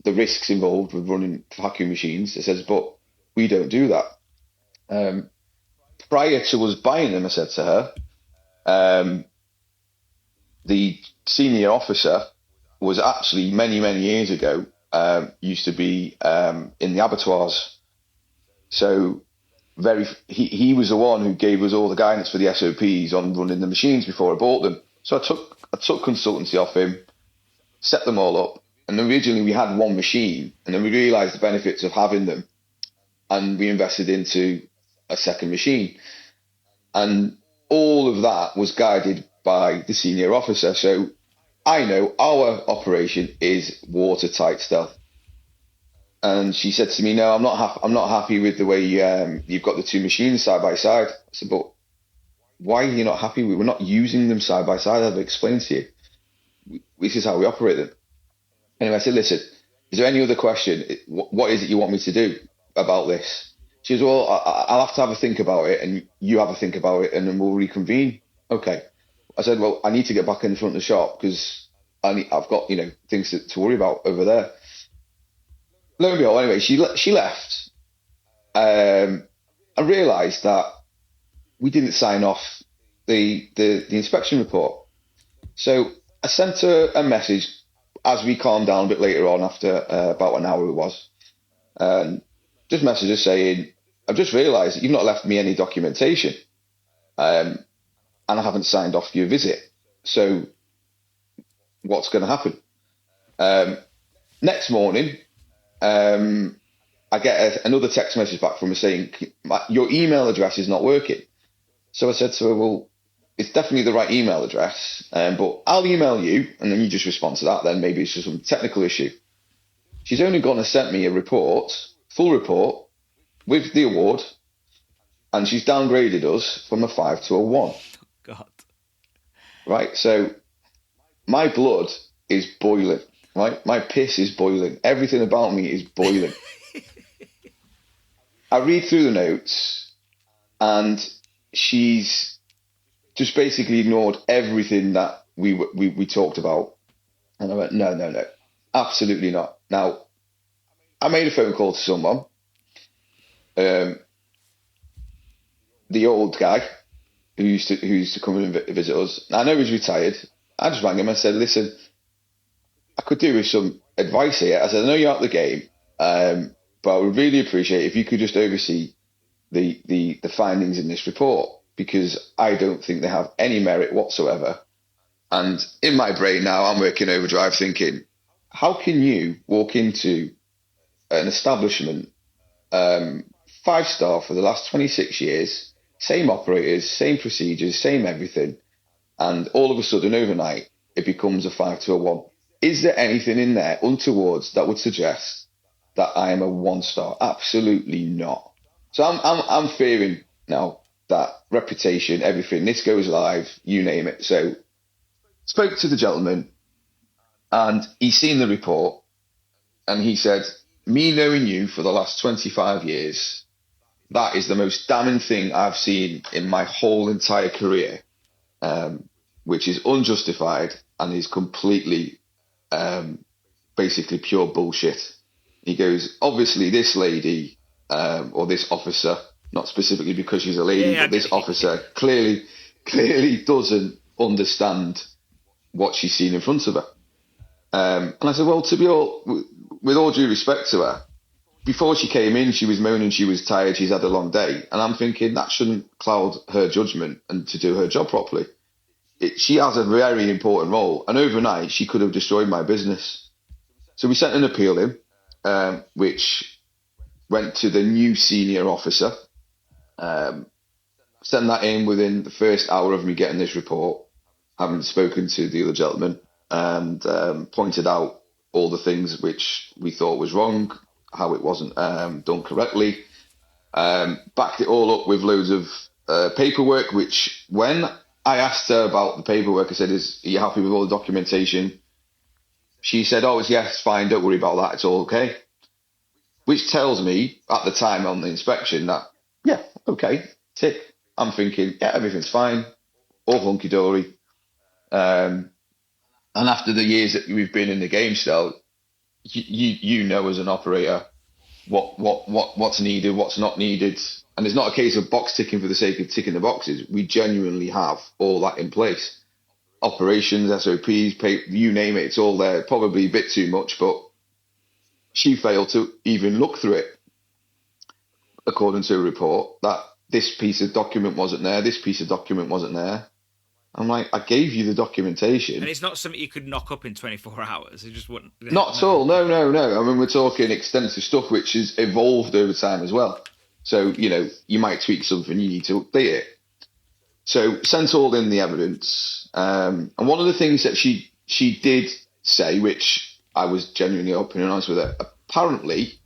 risks involved with running vacuum machines. It says, but we don't do that. Prior to us buying them, I said to her, The senior officer was actually many, many years ago, used to be in the abattoirs. So he was the one who gave us all the guidance for the SOPs on running the machines before I bought them. So I took consultancy off him, set them all up. And originally we had one machine, and then we realised the benefits of having them, and we invested into a second machine. And all of that was guided by the senior officer. So I know our operation is watertight stuff. And she said to me, "No, I'm not happy with the way you've got the two machines side by side." I said, "But why are you not happy? We're not using them side by side. I've explained to you. This is how we operate them." Anyway, I said, "Listen, is there any other question? What is it you want me to do about this?" She goes, "Well, I'll have to have a think about it, and you have a think about it, and then we'll reconvene." Okay. I said, "Well, I need to get back in front of the shop because I've got things to worry about over there." Lo and behold, anyway, she left. I realised that we didn't sign off the inspection report, so I sent her a message as we calmed down a bit later on, after about an hour it was, just messaged her saying, "I've just realised that you've not left me any documentation, and I haven't signed off your visit. So what's going to happen?" Next morning, I get another text message back from her saying, "Your email address is not working." So I said to her, "Well, it's definitely the right email address, but I'll email you, and then you just respond to that. Then maybe it's just some technical issue." She's only gone and sent me a report, full report, with the award, and she's downgraded us from a 5 to a 1. God. Right? So my blood is boiling, right? My piss is boiling. Everything about me is boiling. I read through the notes, and she's just basically ignored everything that we talked about. And I went, no, absolutely not. Now, I made a phone call to someone, the old guy who used to come and visit us. I know he's retired. I just rang him and said, "Listen, I could do with some advice here." I said, "I know you're out of the game, but I would really appreciate if you could just oversee the findings in this report, because I don't think they have any merit whatsoever." And in my brain now, I'm working overdrive thinking, how can you walk into an establishment, 5-star for the last 26 years, same operators, same procedures, same everything, and all of a sudden overnight it becomes a 5 to a 1? Is there anything in there untowards that would suggest that I am a 1-star? Absolutely not. So I'm fearing now that reputation, everything, this goes live, you name it. So spoke to the gentleman, and he's seen the report, and he said, "Me knowing you for the last 25 years, that is the most damning thing I've seen in my whole entire career, which is unjustified and is completely, basically pure bullshit." He goes, "Obviously this lady, or this officer," not specifically because she's a lady, but this officer clearly doesn't understand what she's seen in front of her. And I said, "Well, with all due respect to her, before she came in, she was moaning she was tired, she's had a long day." And I'm thinking that shouldn't cloud her judgment and to do her job properly. She has a very important role, and overnight she could have destroyed my business. So we sent an appeal in, which went to the new senior officer. Sent that in within the first hour of me getting this report, having spoken to the other gentleman, and pointed out all the things which we thought was wrong, how it wasn't done correctly. Backed it all up with loads of paperwork, which when I asked her about the paperwork, I said, "Are you happy with all the documentation?" She said, "Oh, yes, fine, don't worry about that, it's all okay." Which tells me at the time on the inspection that, yeah, okay, tick. I'm thinking, yeah, everything's fine, all hunky-dory. And after the years that we've been in the game still, you know as an operator what's needed, what's not needed. And it's not a case of box ticking for the sake of ticking the boxes. We genuinely have all that in place. Operations, SOPs, you name it, it's all there. Probably a bit too much, but she failed to even look through it, according to a report, that this piece of document wasn't there, this piece of document wasn't there. I'm like, I gave you the documentation. And it's not something you could knock up in 24 hours. It just wouldn't. Not at all. No. I mean, we're talking extensive stuff which has evolved over time as well. So, you might tweak something, you need to update it. So, sent all in the evidence. And one of the things that she did say, which I was genuinely open and honest with her, apparently,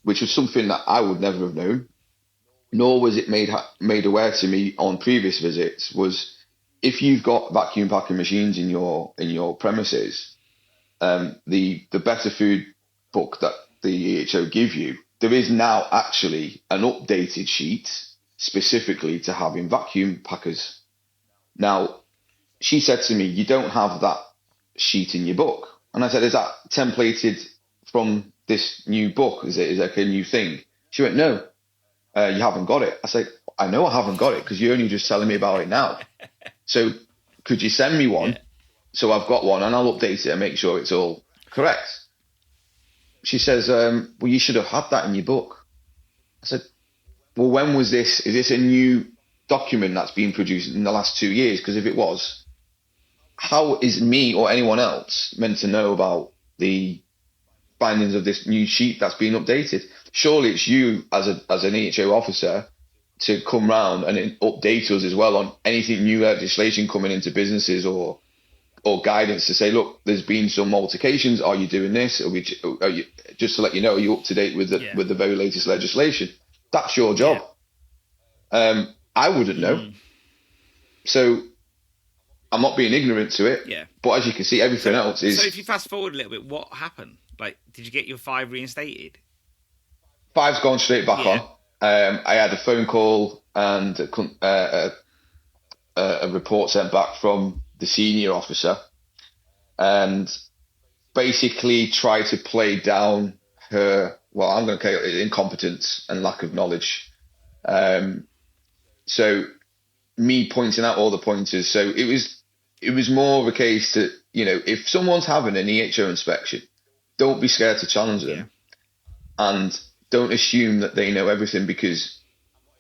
which was something that I would never have known, nor was it made aware to me on previous visits, was if you've got vacuum packing machines in your premises, the Better Food book that the EHO give you, there is now actually an updated sheet specifically to having vacuum packers. Now, she said to me, you don't have that sheet in your book. And I said, is that templated from this new book? Is it like a new thing? She went, no, you haven't got it. I said, I know I haven't got it because you're only just telling me about it now. So could you send me one? Yeah. So I've got one and I'll update it and make sure it's all correct. She says, well, you should have had that in your book. I said, well, when was this? Is this a new document that's been produced in the last 2 years? Because if it was, how is me or anyone else meant to know about the findings of this new sheet that's been updated? Surely it's you as an EHO officer to come round and update us as well on anything new legislation coming into businesses or guidance to say, look, there's been some altercations. Are you doing this? Are you, just to let you know, are you up to date with the very latest legislation? That's your job. Yeah. I wouldn't know. So I'm not being ignorant to it. Yeah. But as you can see, everything else is... So if you fast forward a little bit, what happened? Like, did you get your 5 reinstated? 5's gone straight back on. I had a phone call and a report sent back from the senior officer and basically try to play down her, well, I'm going to call it incompetence and lack of knowledge. So me pointing out all the pointers. So it was more of a case that, if someone's having an EHO inspection, don't be scared to challenge them and don't assume that they know everything, because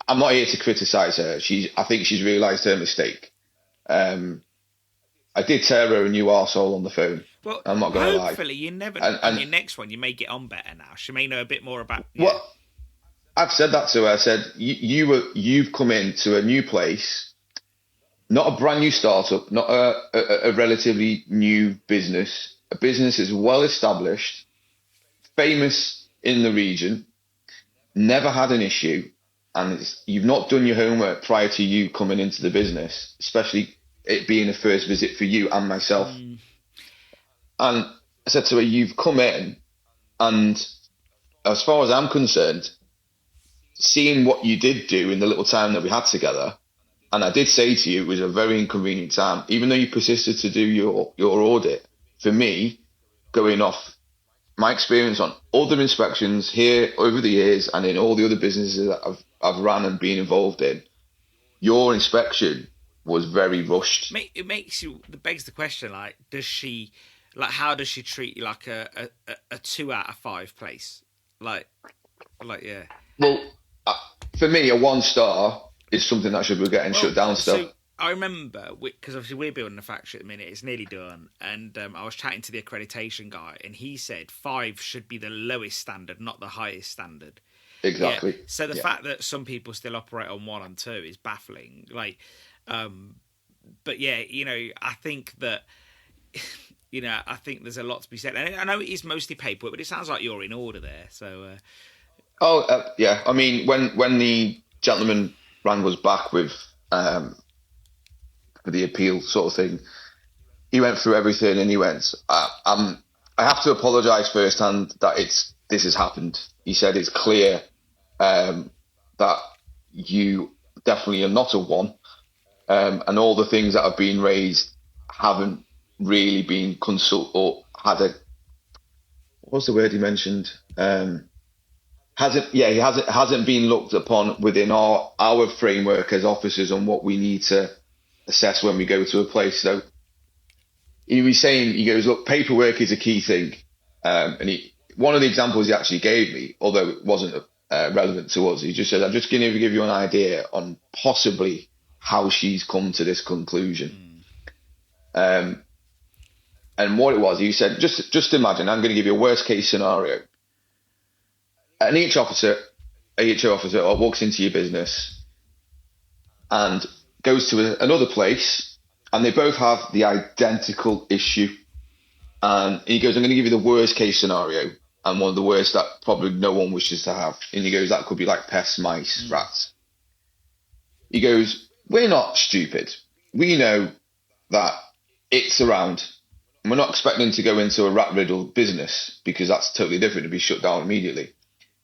I'm not here to criticize her. I think she's realized her mistake. I did tear her a new arsehole on the phone. Well, I'm not going to lie. Hopefully you never, on your next one, you may get on better now. She may know a bit more about... Yeah. Well, I've said that to her. I said, you've come into a new place, not a brand new startup, not a relatively new business. A business is well established, famous in the region, never had an issue, and you've not done your homework prior to you coming into the business, especially it being a first visit for you and myself. And I said to her, you've come in, and as far as I'm concerned, seeing what you did do in the little time that we had together, and I did say to you it was a very inconvenient time, even though you persisted to do your audit, for me, going off my experience on other inspections here over the years and in all the other businesses that I've run and been involved in, your inspection was very rushed. It begs the question, like, how does she treat you like a 2 out of 5 place? Like, yeah. Well, for me, a 1 star is something that should be getting shut down still. So I remember, because obviously we're building a factory at the minute, it's nearly done, and I was chatting to the accreditation guy, and he said 5 should be the lowest standard, not the highest standard. Exactly. Yeah. So the fact that some people still operate on 1 and 2 is baffling. Like, but yeah, I think that, I think there's a lot to be said. And I know it is mostly paperwork, but it sounds like you're in order there. So. Yeah. I mean, when the gentleman rang us back with the appeal sort of thing, he went through everything and he went, I have to apologise firsthand that this has happened. He said it's clear that you definitely are not a 1, and all the things that have been raised haven't really been consulted or had what was the word he mentioned? hasn't been looked upon within our framework as officers on what we need to assess when we go to a place. So he was saying, he goes, look, paperwork is a key thing. And one of the examples he actually gave me, although it wasn't relevant to us, he just said, I'm just going to give you an idea on possibly how she's come to this conclusion. And what it was, he said, just imagine, I'm going to give you a worst case scenario. An EHO officer walks into your business and goes to another place, and they both have the identical issue. And he goes, I'm going to give you the worst case scenario, and one of the worst that probably no one wishes to have. And he goes, that could be like pests, mice, rats. He goes, we're not stupid. We know that it's around. And we're not expecting to go into a rat-riddled business, because that's totally different to be shut down immediately.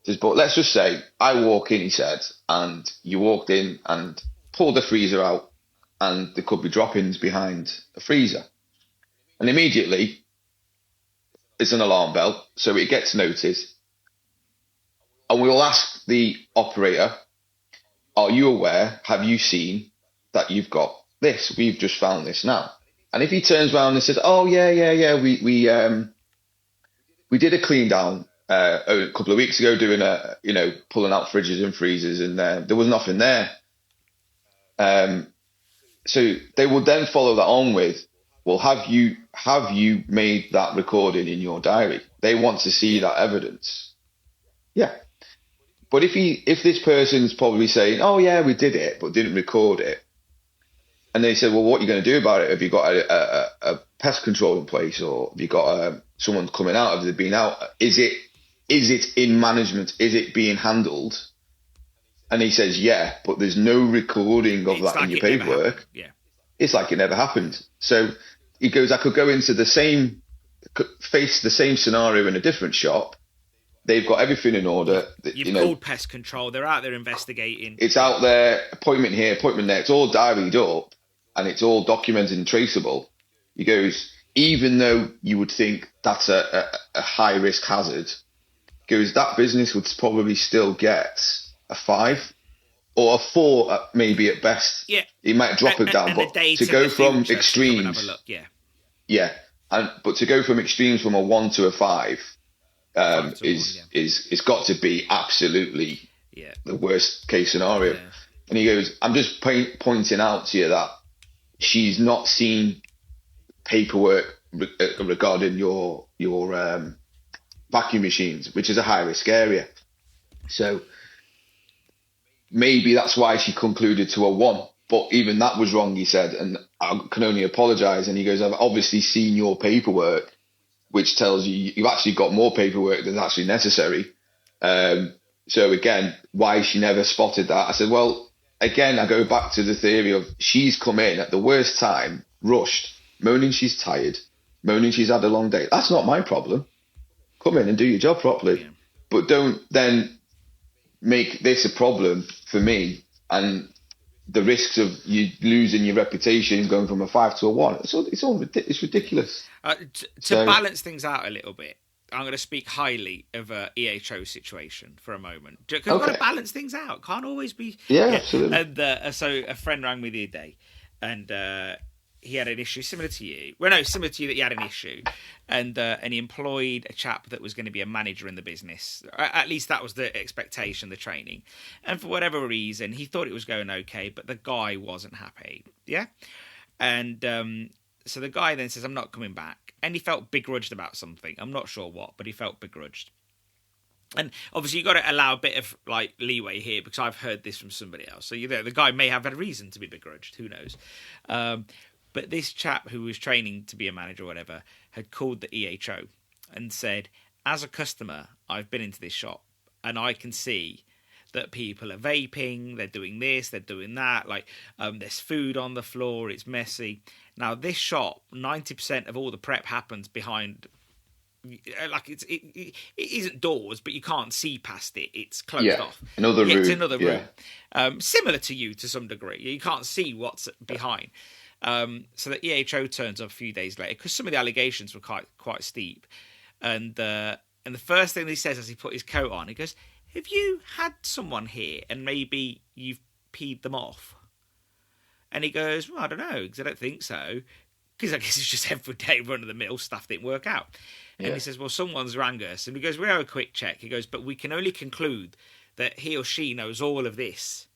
He says, but let's just say I walk in, he said, and you walked in and pulled the freezer out, and there could be droppings behind a freezer. And immediately, it's an alarm bell, so it gets noticed. And we'll ask the operator, are you aware, have you seen that you've got this? We've just found this now. And if he turns around and says, oh, yeah, we did a clean down a couple of weeks ago, doing pulling out fridges and freezers, and there was nothing there. So they will then follow that on with, well, have you made that recording in your diary? They want to see that evidence. Yeah. But if this person's probably saying, oh yeah, we did it, but didn't record it, and they said, well, what are you going to do about it? Have you got a pest control in place, or have you got someone coming out? Have they been out? Is it in management? Is it being handled? And he says, yeah, but there's no recording of that in your paperwork. Yeah. It's like it never happened. So he goes, I could go into face the same scenario in a different shop. They've got everything in order. You've called pest control. They're out there investigating. It's out there, appointment here, appointment there. It's all diaried up, and it's all documented and traceable. He goes, even though you would think that's a high risk hazard, he goes, that business would probably still get a 5 or a 4, maybe at best. Yeah, he might drop it down, but to go from extremes, but to go from extremes from a 1 to a 5 is got to be absolutely the worst case scenario. Yeah. And he goes, I'm just pointing out to you that she's not seen paperwork regarding your vacuum machines, which is a high risk area. So maybe that's why she concluded to a 1. But even that was wrong, he said, and I can only apologise. And he goes, I've obviously seen your paperwork, which tells you you've actually got more paperwork than actually necessary. So again, why she never spotted that? I said, well, again, I go back to the theory of she's come in at the worst time, rushed, moaning she's tired, moaning she's had a long day. That's not my problem. Come in and do your job properly. Yeah. But don't then make this a problem for me, and the risks of you losing your reputation going from a 5 to a 1. It's ridiculous. To balance things out a little bit, I'm going to speak highly of a EHO situation for a moment, because we've got to balance things out. Can't always be. Yeah, absolutely. And so a friend rang me the other day, and he had an issue similar to you. Well, no, similar to you, that he had an issue, and he employed a chap that was going to be a manager in the business. At least that was the expectation, the training. And for whatever reason, he thought it was going okay, but the guy wasn't happy. Yeah, and so the guy then says, "I'm not coming back," and he felt begrudged about something. I'm not sure what, but he felt begrudged. And obviously, you've got to allow a bit of like leeway here, because I've heard this from somebody else. So the guy may have a reason to be begrudged. Who knows? But this chap who was training to be a manager or whatever had called the EHO and said, as a customer, I've been into this shop and I can see that people are vaping, they're doing this, they're doing that. Like, there's food on the floor, it's messy. Now, this shop, 90% of all the prep happens behind, like it isn't doors, but you can't see past it. It's closed off. Another room. It's another room. Similar to you to some degree. You can't see what's behind. So the EHO turns up a few days later, because some of the allegations were quite steep. And the first thing he says as he put his coat on, he goes, have you had someone here and maybe you've peed them off? And he goes, well, I don't know, because I don't think so. Because I guess it's just everyday run-of-the-mill stuff didn't work out. And he says, well, someone's rang us. And he goes, we'll have a quick check. He goes, but we can only conclude that he or she knows all of this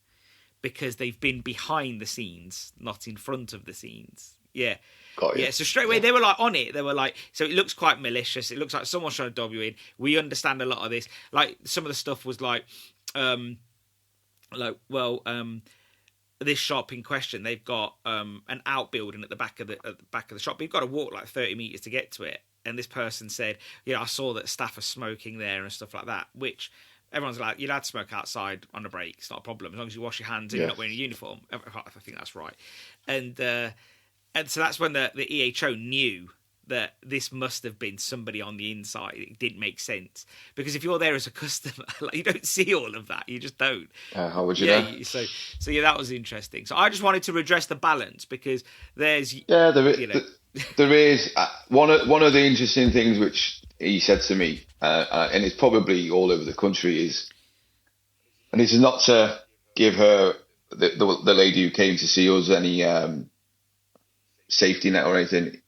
because they've been behind the scenes, not in front of the scenes. Yeah. Got you. Yeah, so straight away they were like on it. They were like, so it looks quite malicious. It looks like someone's trying to dob you in. We understand a lot of this. Like some of the stuff was like, this shop in question, they've got an outbuilding at the back of the shop. But you've got to walk like 30 meters to get to it. And this person said, I saw that staff are smoking there and stuff like that, which everyone's like, you're allowed to smoke outside on a break. It's not a problem as long as you wash your hands and you're not wearing a uniform. I think that's right. And so that's when the EHO knew that this must have been somebody on the inside. It didn't make sense because if you're there as a customer, like, you don't see all of that. You just don't. How would you know? So that was interesting. So I just wanted to redress the balance because there's there is one of the interesting things which he said to me, and it's probably all over the country is, and this is not to give her the lady who came to see us any safety net or anything.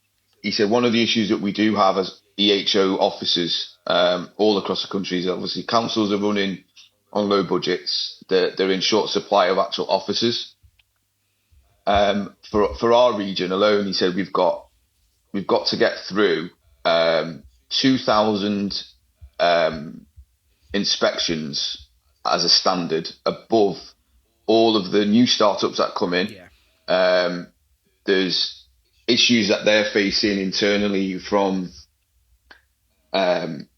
He said one of the issues that we do have as EHO officers all across the country is obviously councils are running on low budgets. They're in short supply of actual officers. For our region alone, he said we've got to get through 2,000 inspections as a standard above all of the new startups that come in. Yeah. There's issues that they're facing internally from, them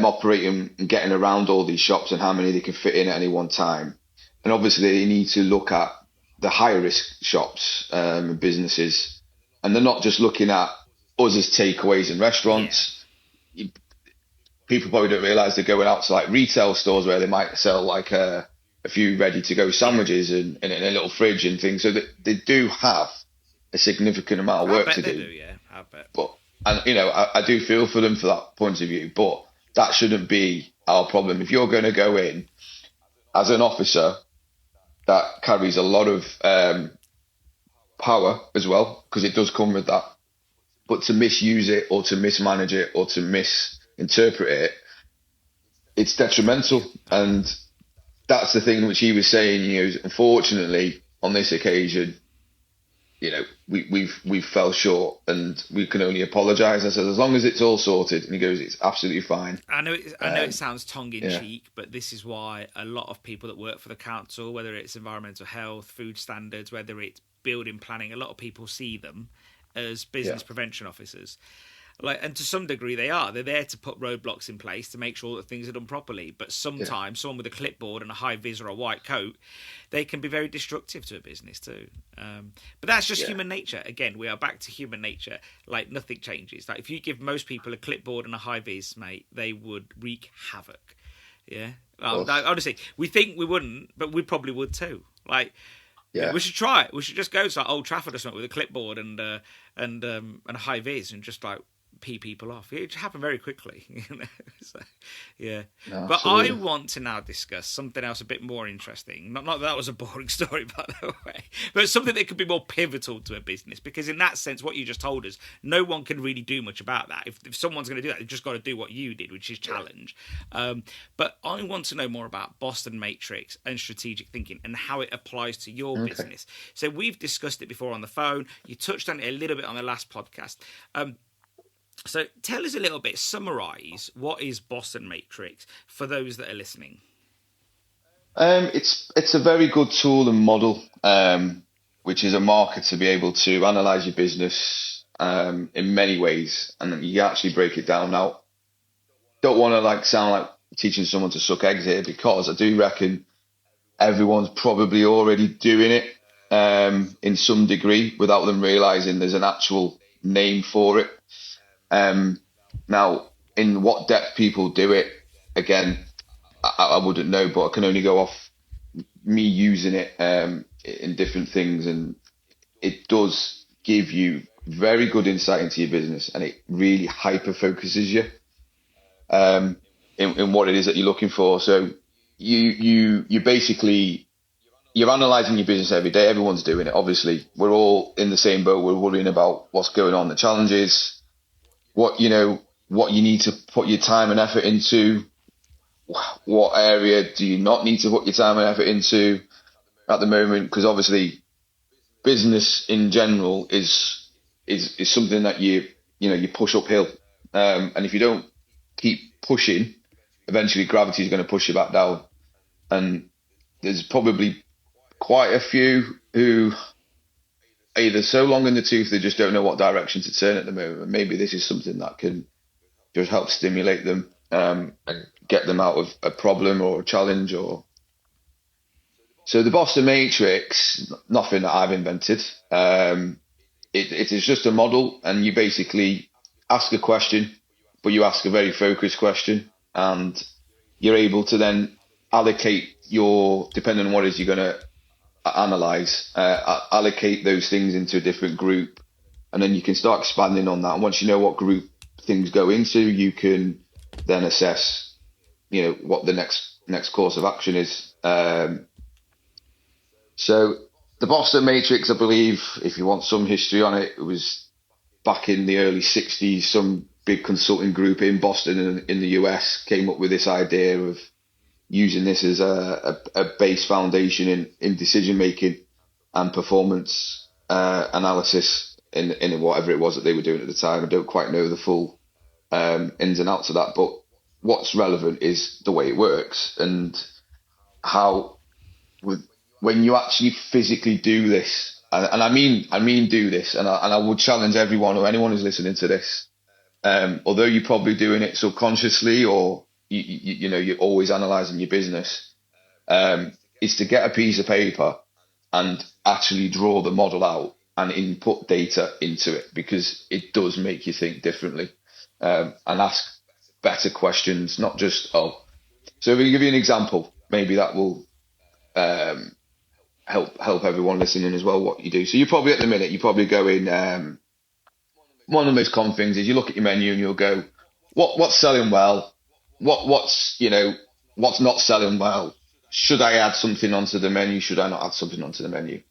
operating and getting around all these shops and how many they can fit in at any one time. And obviously they need to look at the higher risk shops and businesses. And they're not just looking at us as takeaways and restaurants. Yeah. People probably don't realise they're going out to like retail stores where they might sell like a few ready to go sandwiches and in a little fridge and things. So that they do have a significant amount of work to do. Yeah, I bet. But I do feel for them for that point of view, but that shouldn't be our problem. If you're going to go in as an officer, that carries a lot of power as well, because it does come with that. But to misuse it or to mismanage it or to misinterpret it, it's detrimental. And that's the thing which he was saying, unfortunately on this occasion, we've fell short and we can only apologise. I said, as long as it's all sorted. And he goes, it's absolutely fine. I know it sounds tongue in cheek, but this is why a lot of people that work for the council, whether it's environmental health, food standards, whether it's building planning, a lot of people see them as business prevention officers. And to some degree they're there to put roadblocks in place to make sure that things are done properly. But sometimes someone with a clipboard and a high vis or a white coat, they can be very destructive to a business too. But that's just human nature. Again, we are back to human nature. Like, nothing changes. Like, if you give most people a clipboard and a high vis, mate, they would wreak havoc. Yeah. Honestly, we think we wouldn't, but we probably would too. Like, we should try it. We should just go to like Old Trafford or something with a clipboard and a high vis and just like pee people off. It happened very quickly. So, yeah. No, but absolutely. I want to now discuss something else a bit more interesting. Not that was a boring story, by the way, but something that could be more pivotal to a business, because in that sense, what you just told us, no one can really do much about that. If someone's going to do that, they've just got to do what you did, which is challenge. But I want to know more about Boston Matrix and strategic thinking and how it applies to your business. So we've discussed it before on the phone. You touched on it a little bit on the last podcast. So tell us a little bit, summarise what is Boston Matrix for those that are listening. It's a very good tool and model, which is a marker to be able to analyse your business in many ways, and you actually break it down. Now, don't want to sound like teaching someone to suck eggs here, because I do reckon everyone's probably already doing it in some degree without them realising there's an actual name for it. Now, in what depth people do it, again, I wouldn't know, but I can only go off me using it in different things, and it does give you very good insight into your business, and it really hyper focuses you. in what it is that you're looking for. So you basically, you're analysing your business every day. Everyone's doing it. Obviously, we're all in the same boat. We're worrying about what's going on, the challenges, what you need to put your time and effort into. What area do you not need to put your time and effort into at the moment? Because obviously, business in general is something that you push uphill, and if you don't keep pushing, eventually gravity is going to push you back down. And there's probably quite a few who either so long in the tooth they just don't know what direction to turn at the moment. Maybe this is something that can just help stimulate them, and get them out of a problem or a challenge. Or so the Boston Matrix, nothing that I've invented. It is just a model, and you basically ask a question, but you ask a very focused question, and you're able to then allocate depending on what it is you're going to analyze, allocate those things into a different group, and then you can start expanding on that. And once you know what group things go into, you can then assess, what the next course of action is. So the Boston Matrix, I believe, if you want some history on it, it was back in the early 60s. Some big consulting group in Boston and in the US came up with this idea of using this as a base foundation in decision making and performance analysis in whatever it was that they were doing at the time. I don't quite know the full ins and outs of that, but what's relevant is the way it works and how when you actually physically do this, and I mean do this, and I would challenge everyone or anyone who's listening to this, although you're probably doing it subconsciously or you're always analysing your business, is to get a piece of paper and actually draw the model out and input data into it, because it does make you think differently, and ask better questions, not just, So if we give you an example, maybe that will help everyone listening as well, what you do. So you're probably at the minute, you're probably going, one of the most common things is you look at your menu and you'll go, what's selling well? What's not selling well? Should I add something onto the menu? Should I not add something onto the menu?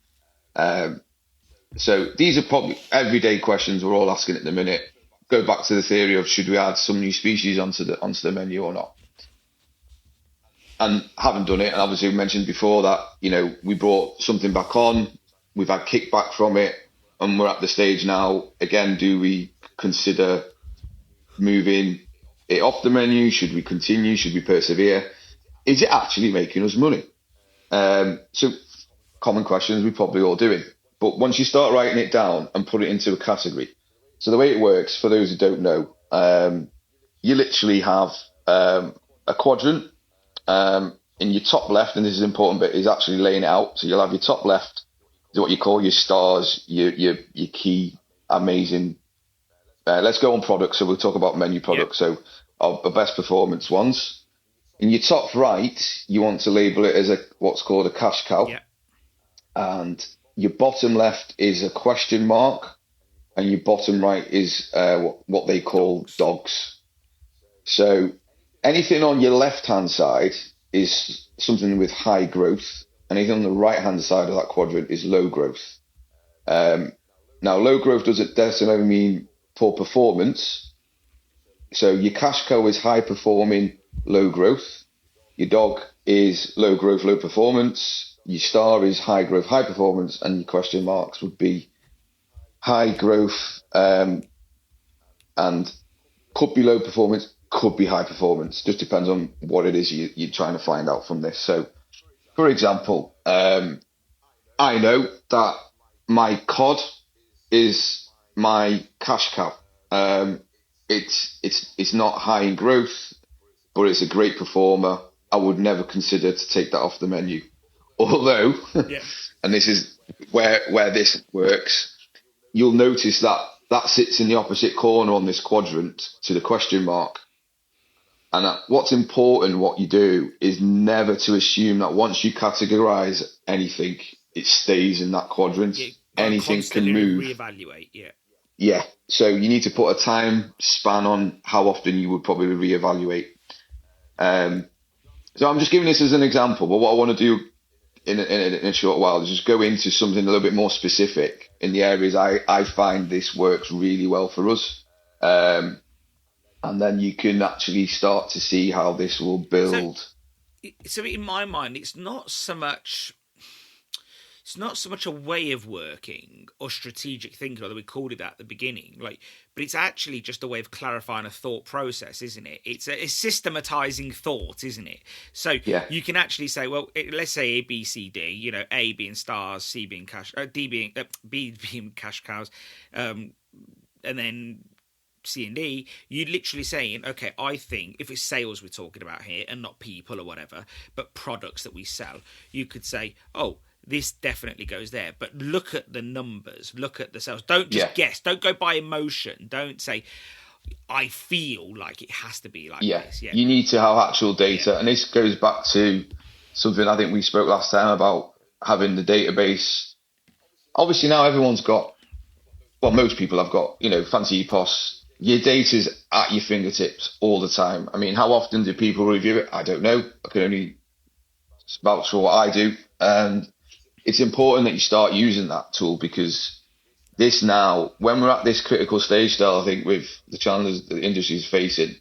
So these are probably everyday questions we're all asking at the minute. Go back to the theory of, should we add some new species onto the menu or not? And haven't done it. And obviously we mentioned before that, we brought something back on, we've had kickback from it, and we're at the stage now, again, do we consider moving it off the menu? Should we continue? Should we persevere? Is it actually making us money? So common questions we probably all doing. But once you start writing it down and put it into a category, so the way it works, for those who don't know, you literally have a quadrant. In your top left, and this is an important bit, is actually laying it out. So you'll have your top left is what you call your stars, your key amazing. Let's go on products. So we'll talk about menu products. Yep. So our best performance ones. In your top right, you want to label it as what's called a cash cow. Yep. And your bottom left is a question mark, and your bottom right is what they call dogs. So anything on your left-hand side is something with high growth. Anything on the right-hand side of that quadrant is low growth. Now, low growth doesn't necessarily mean poor performance. So your cash cow is high performing, low growth. Your dog is low growth, low performance. Your star is high growth, high performance. And your question marks would be high growth, and could be low performance, could be high performance. Just depends on what it is you're trying to find out from this. So, for example, I know that my cod is my cash cow. It's not high in growth, but it's a great performer. I would never consider to take that off the menu. Although, and this is where this works, you'll notice that sits in the opposite corner on this quadrant to the question mark. And what's important, what you do, is never to assume that once you categorize anything, it stays in that quadrant. Anything can move. Reevaluate, Yeah. So you need to put a time span on how often you would probably reevaluate. So I'm just giving this as an example, but what I want to do in a short while is just go into something a little bit more specific in the areas I find this works really well for us. And then you can actually start to see how this will build. So in my mind, it's not so much a way of working or strategic thinking, although we called it that at the beginning. But it's actually just a way of clarifying a thought process, isn't it? It's a systematizing thought, isn't it? So you can actually say, well, let's say A, B, C, D. A being stars, C being cash, D being B being cash cows, and then C and D, you're literally saying, okay, I think if it's sales we're talking about here and not people or whatever, but products that we sell, you could say, oh, this definitely goes there. But look at the numbers, look at the sales. Don't just guess. Don't go by emotion. Don't say, I feel like it has to be like this. Yeah, you need to have actual data. And this goes back to something I think we spoke last time about having the database. Obviously now everyone's got, well, most people have got, fancy EPOS. Your data's at your fingertips all the time. I mean, how often do people review it? I don't know. I can only vouch for what I do. And it's important that you start using that tool, because this now, when we're at this critical stage still, I think with the challenges the industry is facing,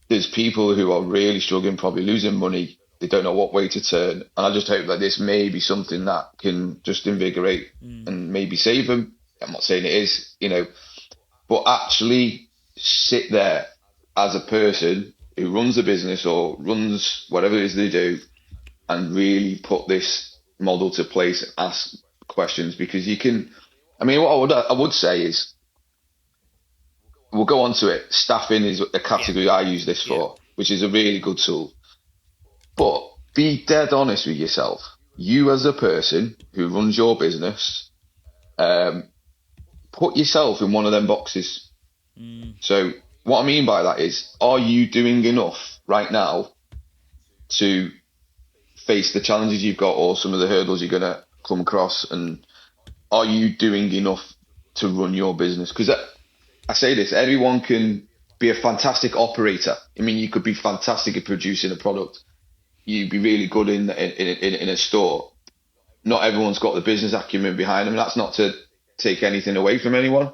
there's people who are really struggling, probably losing money. They don't know what way to turn. And I just hope that this may be something that can just invigorate and maybe save them. I'm not saying it is, but actually sit there as a person who runs a business or runs whatever it is they do and really put this model to place and ask questions. Because you can, what I would say is, we'll go on to it. Staffing is a category I use this for, which is a really good tool. But be dead honest with yourself. You as a person who runs your business, put yourself in one of them boxes. So what I mean by that is, are you doing enough right now to face the challenges you've got or some of the hurdles you're going to come across? And are you doing enough to run your business? Because I say this, everyone can be a fantastic operator. You could be fantastic at producing a product. You'd be really good in a store. Not everyone's got the business acumen behind them. That's not to take anything away from anyone.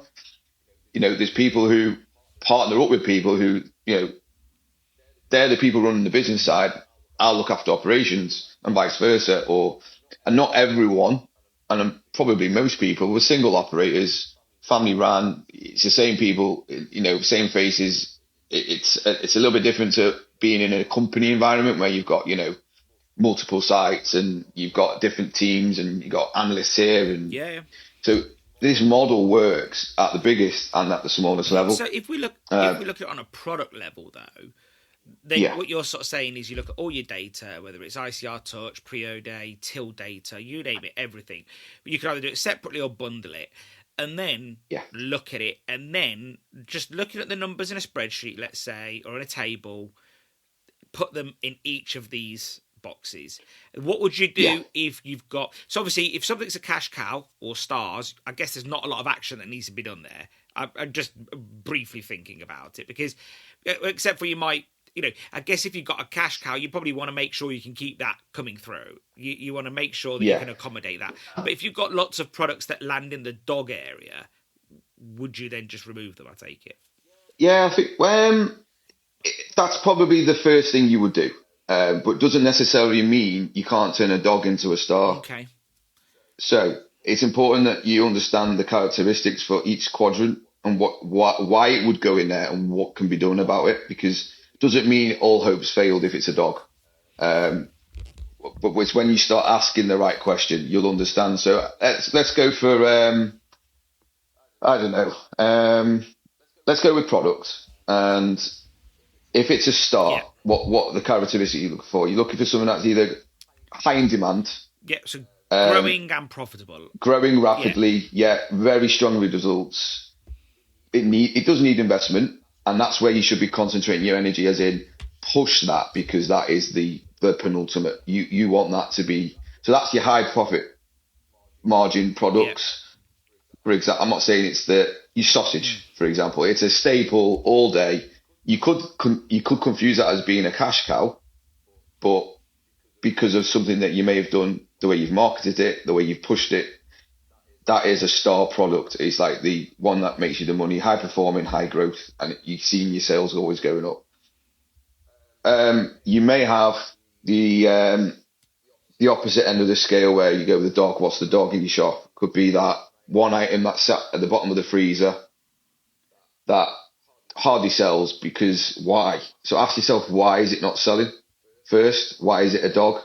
There's people who partner up with people who, they're the people running the business side. I'll look after operations, and vice versa. And not everyone, and probably most people, were single operators, family ran. It's the same people, same faces. It's a little bit different to being in a company environment where you've got, multiple sites and you've got different teams and you've got analysts here. And so this model works at the biggest and at the smallest level. So if we look at it on a product level, though, then what you're sort of saying is you look at all your data, whether it's ICR Touch, Prio Day, Till data, you name it, everything. But you can either do it separately or bundle it, and then look at it, and then just looking at the numbers in a spreadsheet, let's say, or in a table, put them in each of these boxes. What would you do if you've got, so obviously if something's a cash cow or stars, I guess there's not a lot of action that needs to be done there. I'm just briefly thinking about it, because except for you might, I guess if you've got a cash cow, you probably want to make sure you can keep that coming through. You want to make sure that you can accommodate that. But if you've got lots of products that land in the dog area, would you then just remove them, I take it? Yeah, I think that's probably the first thing you would do. But doesn't necessarily mean you can't turn a dog into a star. Okay. So it's important that you understand the characteristics for each quadrant and why it would go in there and what can be done about it, because it doesn't mean all hope's failed if it's a dog. But it's when you start asking the right question, you'll understand. So let's go for, I don't know. Let's go with products. And if it's a star, what the characteristics you look for? You're looking for something that's either high in demand. Yeah, so growing and profitable. Growing rapidly, very strong results. It does need investment, and that's where you should be concentrating your energy, as in push that, because that is the penultimate. You want that to be, so that's your high profit margin products. For example, I'm not saying it's your sausage, for example. It's a staple all day. you could confuse that as being a cash cow, but because of something that you may have done, the way you've marketed it, the way you've pushed it, that is a star product. It's like the one that makes you the money, high performing, high growth, and you've seen your sales always going up. You may have the opposite end of the scale where you go with the dog. What's the dog in your shop? Could be that one item that's sat at the bottom of the freezer that hardly sells, because why? So ask yourself, why is it not selling? First, why is it a dog?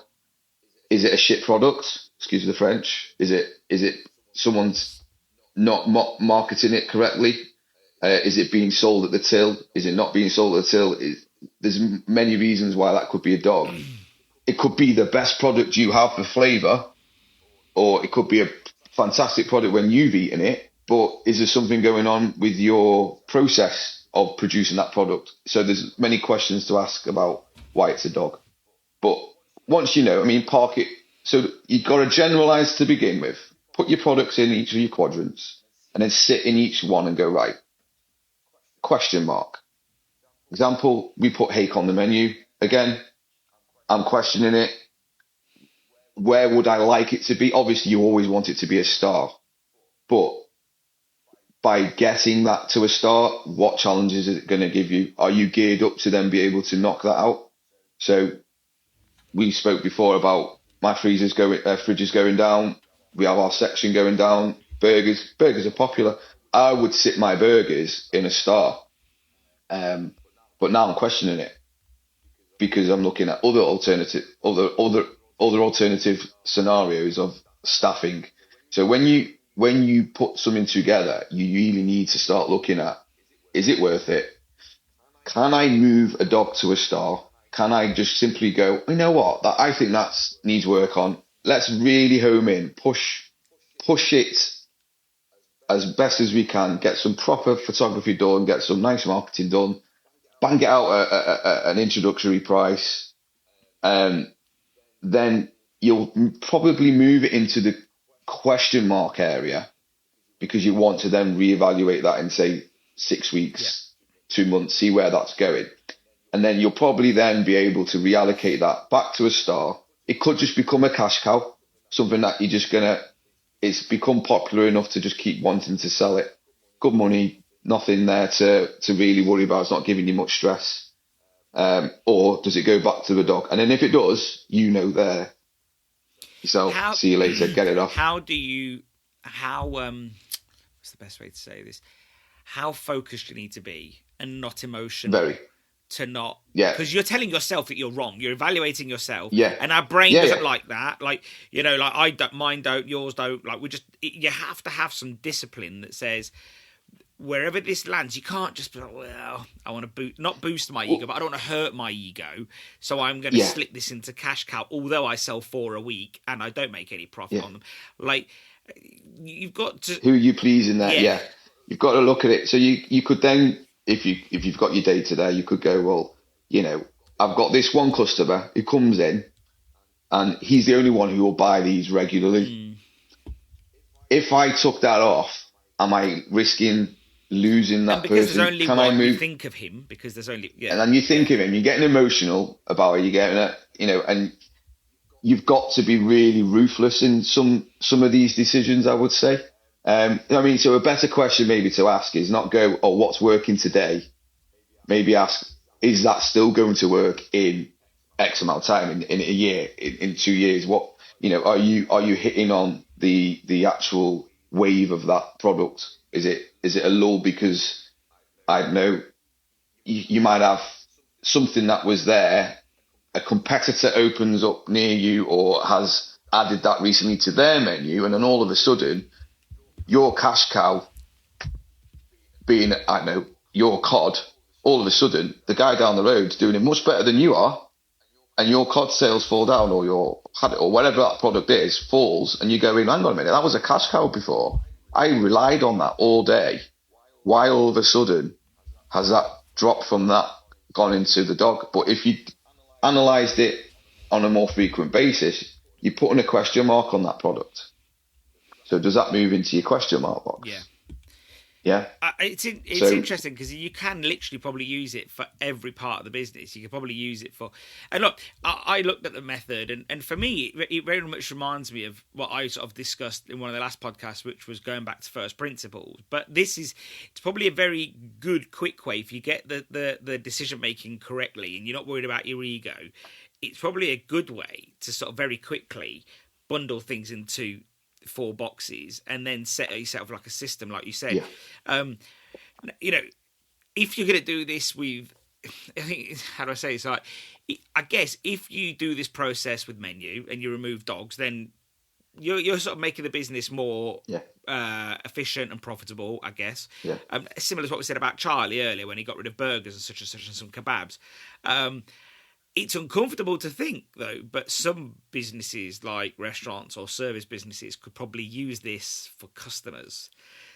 Is it a shit product? Excuse the French. Is it someone's not marketing it correctly? Is it being sold at the till? Is it not being sold at the till? There's many reasons why that could be a dog. It could be the best product you have for flavour, or it could be a fantastic product when you've eaten it, but is there something going on with your process of producing that product? So there's many questions to ask about why it's a dog. But once you know, park it. So you've got to generalize to begin with. Put your products in each of your quadrants and then sit in each one and go, right, question mark. Example, we put hake on the menu. Again, I'm questioning it. Where would I like it to be? Obviously, you always want it to be a star. But by getting that to a star, what challenges is it going to give you? Are you geared up to then be able to knock that out? So we spoke before about my fridge is going down. We have our section going down. Burgers are popular. I would sit my burgers in a star. But now I'm questioning it because I'm looking at other alternative scenarios of staffing. So when you put something together, you really need to start looking at, is it worth it? Can I move a dog to a star? Can I just simply go, you know what, I think that needs work on. Let's really home in, push it as best as we can, get some proper photography done, get some nice marketing done, bang it out at an introductory price. Then you'll probably move it into the question mark area because you want to then reevaluate that in, say, 6 weeks, 2 months, see where that's going. And then you'll probably then be able to reallocate that back to a star. It could just become a cash cow, something that you're just it's become popular enough to just keep wanting to sell it. Good money, nothing there to really worry about. It's not giving you much stress. Or does it go back to the dog? And then if it does, there yourself, see you later, get it off. What's the best way to say this? How focused you need to be and not emotional. Very. To not, because you're telling yourself that you're wrong. You're evaluating yourself, and our brain doesn't like that. Like I don't, mine don't, yours don't. Like you have to have some discipline that says wherever this lands, you can't just be like, well, I want to not boost my ego, but I don't want to hurt my ego, so I'm going to slip this into cash cow. Although I sell 4 a week and I don't make any profit on them, like you've got to. Who are you pleasing there? Yeah, you've got to look at it. So you could then. If you've got your data there, you could go, well, I've got this one customer who comes in and he's the only one who will buy these regularly. If I took that off, am I risking losing that person? There's only one, you think of him because there's only, And then you think of him, you're getting emotional about it, you're getting and you've got to be really ruthless in some of these decisions, I would say. So a better question maybe to ask is not go, oh, what's working today? Maybe ask, is that still going to work in X amount of time, in a year, in 2 years? What, are you hitting on the actual wave of that product? Is it a lull because, I don't know, you might have something that was there, a competitor opens up near you or has added that recently to their menu, and then all of a sudden, your cash cow being, I don't know, your cod, all of a sudden, the guy down the road's doing it much better than you are, and your cod sales fall down, or your haddock, or whatever that product is, falls, and you go in, hang on a minute, that was a cash cow before. I relied on that all day. Why all of a sudden has that dropped from that, gone into the dog? But if you analysed it on a more frequent basis, you're putting a question mark on that product. So does that move into your question mark box? Yeah. Yeah. It's So interesting because you can literally probably use it for every part of the business. You could probably use it for, and look, I looked at the method, and for me, it very much reminds me of what I sort of discussed in one of the last podcasts, which was going back to first principles. But it's probably a very good, quick way if you get the decision making correctly, and you're not worried about your ego. It's probably a good way to sort of very quickly bundle things into 4 boxes and then set yourself like a system, like you said. You know, if you're going to do this with, I think, how do I say it's like, I guess if you do this process with menu and you remove dogs, then you're sort of making the business more efficient and profitable, I guess. Similar to what we said about Charlie earlier when he got rid of burgers and such and some kebabs. It's uncomfortable to think, though, but some businesses like restaurants or service businesses could probably use this for customers.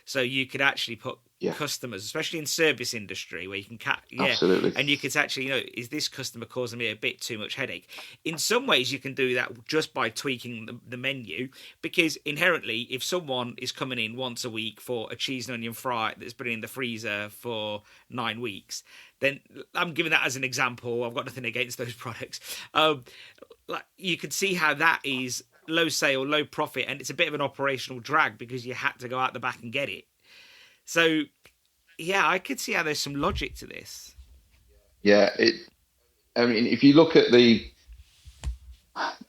So you could actually put customers, especially in service industry, where you can absolutely, and you could actually, is this customer causing me a bit too much headache? In some ways, you can do that just by tweaking the menu, because inherently, if someone is coming in once a week for a cheese and onion fry that's been in the freezer for 9 weeks, then I'm giving that as an example. I've got nothing against those products. Like you could see how that is low sale, low profit, and it's a bit of an operational drag because you had to go out the back and get it. So, yeah, I could see how there's some logic to this. Yeah, I mean, if you look at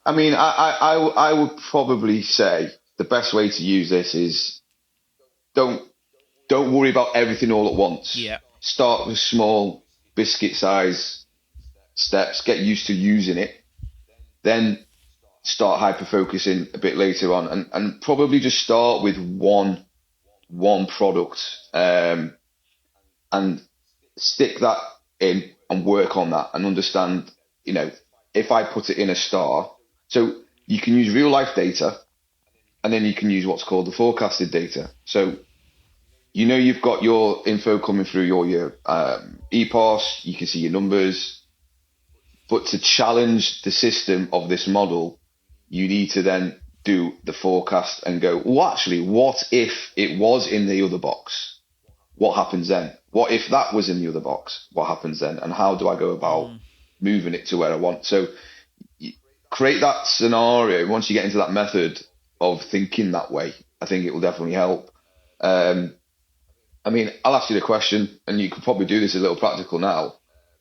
I would probably say the best way to use this is don't worry about everything all at once. Yeah. Start with small biscuit size steps, get used to using it, then start hyper focusing a bit later on, and probably just start with one product, and stick that in and work on that and understand, if I put it in a star, so you can use real life data and then you can use what's called the forecasted data. So you've got your info coming through your EPOS, you can see your numbers, but to challenge the system of this model, you need to then do the forecast and go, well, actually, what if it was in the other box? What happens then? What if that was in the other box? What happens then? And how do I go about moving it to where I want? So create that scenario. Once you get into that method of thinking that way, I think it will definitely help. I'll ask you the question, and you could probably do this a little practical now.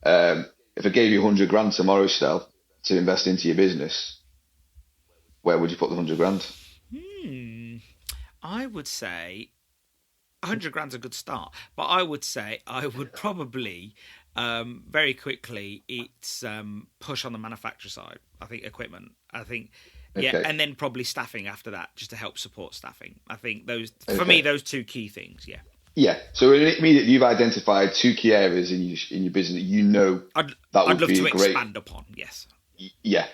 If I gave you 100 grand tomorrow, Stel, to invest into your business, where would you put the 100 grand? I would say 100 grand's a good start, but I would say I would probably very quickly it's push on the manufacturer side. I think equipment. I think and then probably staffing after that, just to help support staffing. I think those for me, those 2 key things. Yeah. Yeah. So immediately you've identified 2 key areas in your business that I'd love to expand upon. Yes. Yeah.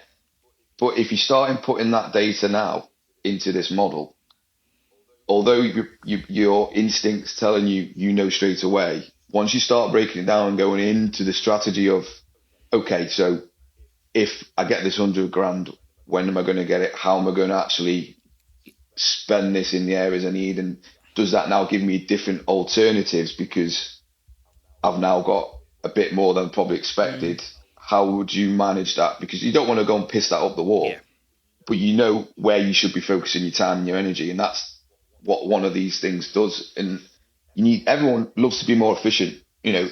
But if you start putting that data now into this model, although your instincts telling you straight away, once you start breaking it down and going into the strategy of, okay, so if I get this 100 grand, when am I going to get it? How am I going to actually spend this in the areas I need? And does that now give me different alternatives because I've now got a bit more than probably expected? How would you manage that? Because you don't want to go and piss that up the wall, but you know where you should be focusing your time and your energy. And that's what one of these things does. And everyone loves to be more efficient. If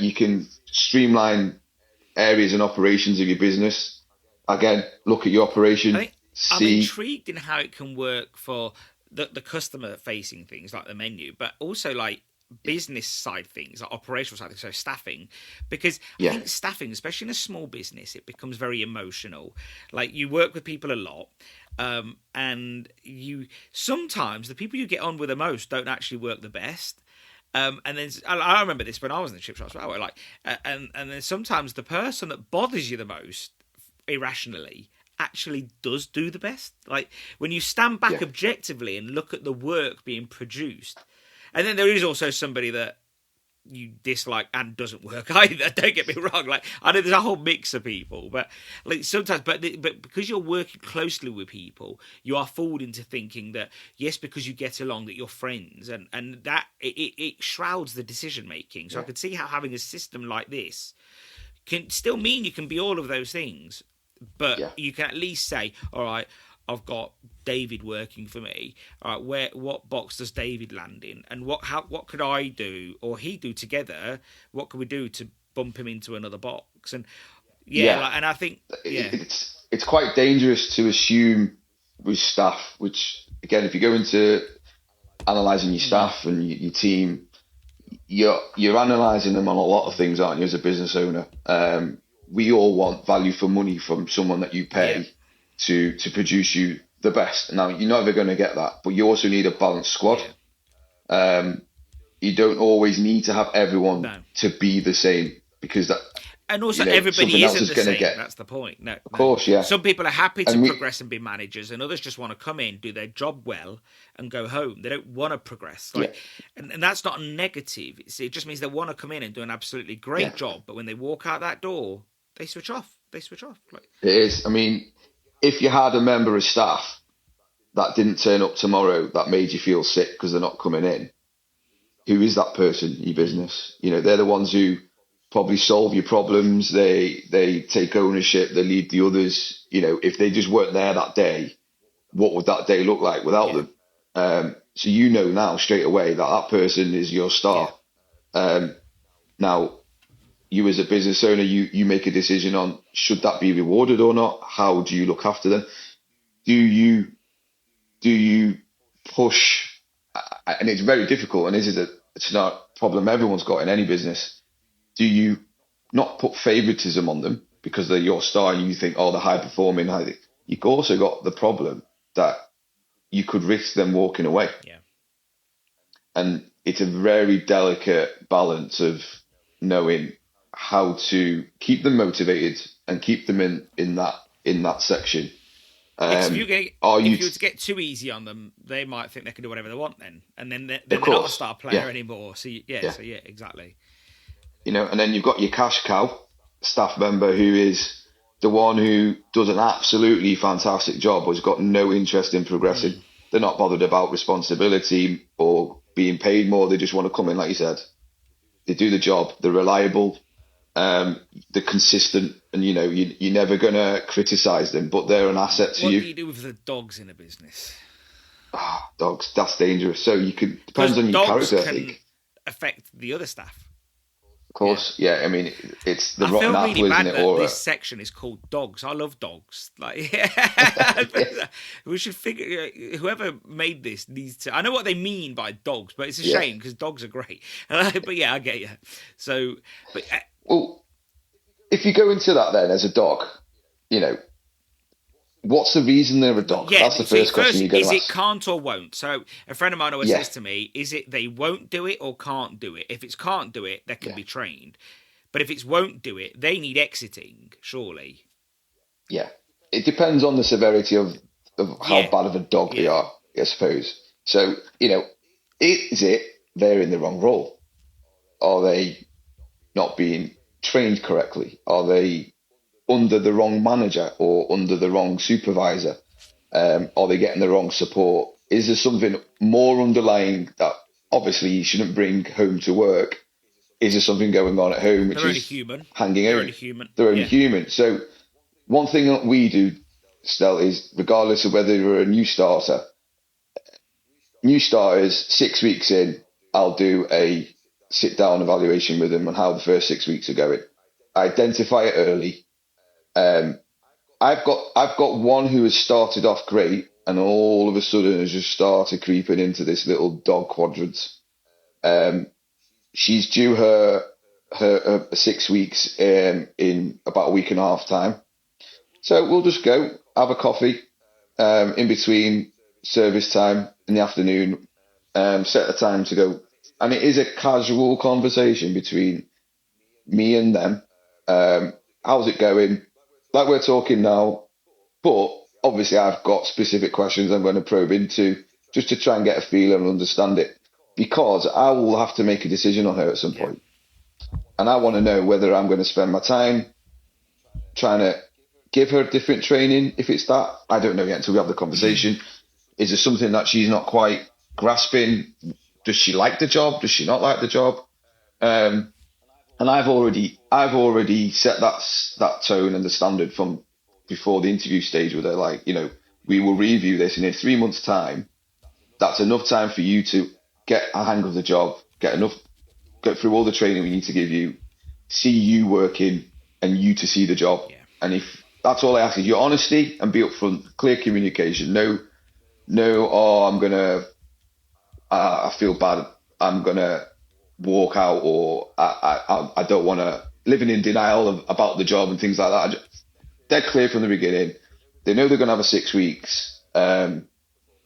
you can streamline areas and operations of your business, again, look at your operation. I'm intrigued in how it can work for the customer facing things like the menu, but also like business side things, like operational side things, so staffing, because I think staffing, especially in a small business, it becomes very emotional. Like you work with people a lot, and sometimes the people you get on with the most don't actually work the best. And then I remember this when I was in the chip shop as well. And then sometimes the person that bothers you the most irrationally actually does do the best. Like when you stand back objectively and look at the work being produced. And then there is also somebody that you dislike and doesn't work either. Don't get me wrong. Like, I know there's a whole mix of people, but like sometimes, but because you're working closely with people, you are fooled into thinking that yes, because you get along, that you're friends, and that it shrouds the decision making. So I could see how having a system like this can still mean you can be all of those things, but you can at least say, all right, I've got David working for me. All right, what box does David land in, and what could I do or he do together? What can we do to bump him into another box? And and I think it's quite dangerous to assume with staff. Which again, if you go into analysing your staff and your team, you're analysing them on a lot of things, aren't you? As a business owner, we all want value for money from someone that you pay to produce you the best. Now, you're never going to get that, but you also need a balanced squad. You don't always need to have everyone to be the same, because that, and also everybody isn't the same. That's the point. No, of course, yeah. Some people are happy to progress and be managers, and others just want to come in, do their job well, and go home. They don't want to progress. And that's not a negative. It just means they want to come in and do an absolutely great job, but when they walk out that door, they switch off. It is. I mean, if you had a member of staff that didn't turn up tomorrow, that made you feel sick because they're not coming in, who is that person in your business? They're the ones who probably solve your problems. They take ownership. They lead the others. If they just weren't there that day, what would that day look like without them? So now straight away that person is your star. Now, you as a business owner, you make a decision on should that be rewarded or not? How do you look after them? Do you push? And it's very difficult, and it's not a problem everyone's got in any business. Do you not put favoritism on them because they're your star and you think, oh, they're high performing? You've also got the problem that you could risk them walking away. Yeah. And it's a very delicate balance of knowing how to keep them motivated and keep them in that section. If you were to get too easy on them, they might think they can do whatever they want then, and then they're not a star player anymore. So exactly. And then you've got your cash cow staff member, who is the one who does an absolutely fantastic job, but has got no interest in progressing. They're not bothered about responsibility or being paid more. They just want to come in, like you said. They do the job. They're reliable. They're consistent, and you're never going to criticize them, but they're an asset to you. What do you do with the dogs in a business? Dogs, that's dangerous. So depends on your character, I think. Can affect the other staff. Of course, I mean, it's the rotten apple, really isn't it? This section is called dogs. I love dogs. We should figure. Whoever made this needs to. I know what they mean by dogs, but it's a shame because dogs are great. But I get you. So, but. Well, if you go into that then as a dog, what's the reason they're a dog? That's the first question you go to ask. Is it can't or won't? So a friend of mine always says to me, is it they won't do it or can't do it? If it's can't do it, they can be trained. But if it's won't do it, they need exiting, surely. Yeah. It depends on the severity of how bad of a dog they are, I suppose. So, is it they're in the wrong role? Are they not being trained correctly? Are they under the wrong manager or under the wrong supervisor? Are they getting the wrong support? Is there something more underlying that obviously you shouldn't bring home to work? Is there something going on at home which is hanging over? They're only human. So one thing that we do, Stel, is regardless of whether you're a new starters, 6 weeks in, I'll do a sit-down evaluation with them on how the first 6 weeks are going. Identify it early. I've got one who has started off great and all of a sudden has just started creeping into this little dog quadrant. She's due her 6 weeks in about a week and a half time. So we'll just go have a coffee in between service time in the afternoon, set a time to go. And it is a casual conversation between me and them. How's it going? Like we're talking now, but obviously I've got specific questions I'm going to probe into just to try and get a feel and understand it. because I will have to make a decision on her at some point. And I want to know whether I'm going to spend my time trying to give her different training. If it's that, I don't know yet until we have the conversation. Is there something that she's not quite grasping? Does she like the job? Does she not like the job? And I've already set that tone and the standard from before the interview stage with her. Like, we will review this, and in 3 months' time, that's enough time for you to get a hang of the job, get through all the training we need to give you, see you working, and you to see the job. Yeah. And if that's all I ask is your honesty and be upfront, clear communication. No, I feel bad, I'm gonna walk out, or I don't want to, living in denial about the job and things like that. They're clear from the beginning. They know they're going to have a 6 weeks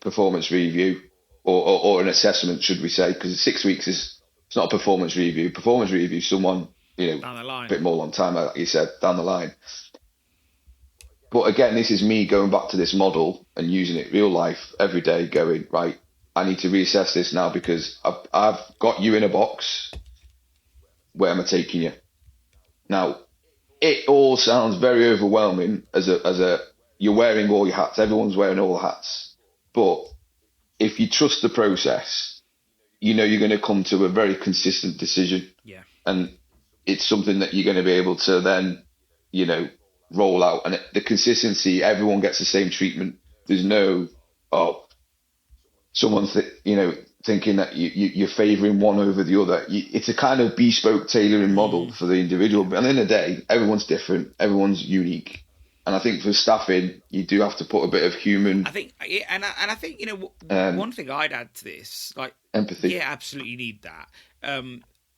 performance review or an assessment, should we say, because 6 weeks it's not a performance review. Performance review, someone, down the line, a bit more long time, like you said, down the line. But again, this is me going back to this model and using it real life every day, going, right, I need to reassess this now because I've got you in a box. Where am I taking you? Now, it all sounds very overwhelming as a you're wearing all your hats. Everyone's wearing all the hats. But if you trust the process, you're going to come to a very consistent decision. Yeah. And it's something that you're going to be able to then, roll out. And the consistency, everyone gets the same treatment. There's no, someone thinking that you're favouring one over the other. It's a kind of bespoke tailoring model for the individual. But at the end of the day, everyone's different, everyone's unique. And I think for staffing, you do have to put a bit of human. I think, and I think one thing I'd add to this, like empathy. Yeah, absolutely, you need that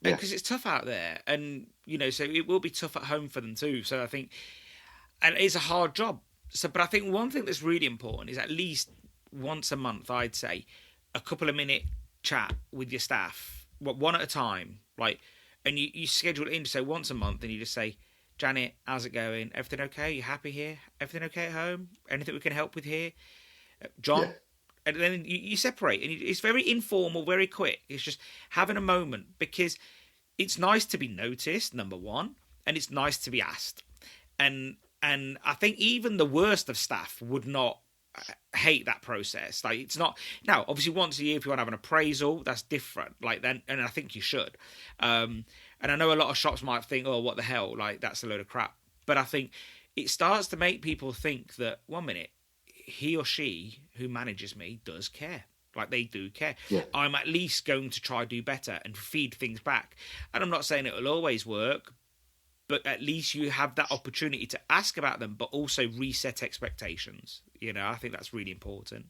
because it's tough out there, and so it will be tough at home for them too. So I think, and it's a hard job. So, but I think one thing that's really important is at least once a month, I'd say, a couple of minute chat with your staff, one at a time, like, and you schedule it in. So once a month, and you just say, Janet, how's it going? Everything okay? You happy here? Everything okay at home? Anything we can help with here? John? Yeah. And then you separate. And it's very informal, very quick. It's just having a moment, because it's nice to be noticed, number one, and it's nice to be asked. And I think even the worst of staff would not hate that process. Like, it's not... Now, obviously, once a year, if you want to have an appraisal, that's different. Like, then, and I think you should. And I know a lot of shops might think, oh, what the hell? Like, that's a load of crap. But I think it starts to make people think that, 1 minute, he or she who manages me does care. Like, they do care. Yeah. I'm at least going to try to do better and feed things back. And I'm not saying it will always work, but at least you have that opportunity to ask about them, but also reset expectations. I think that's really important.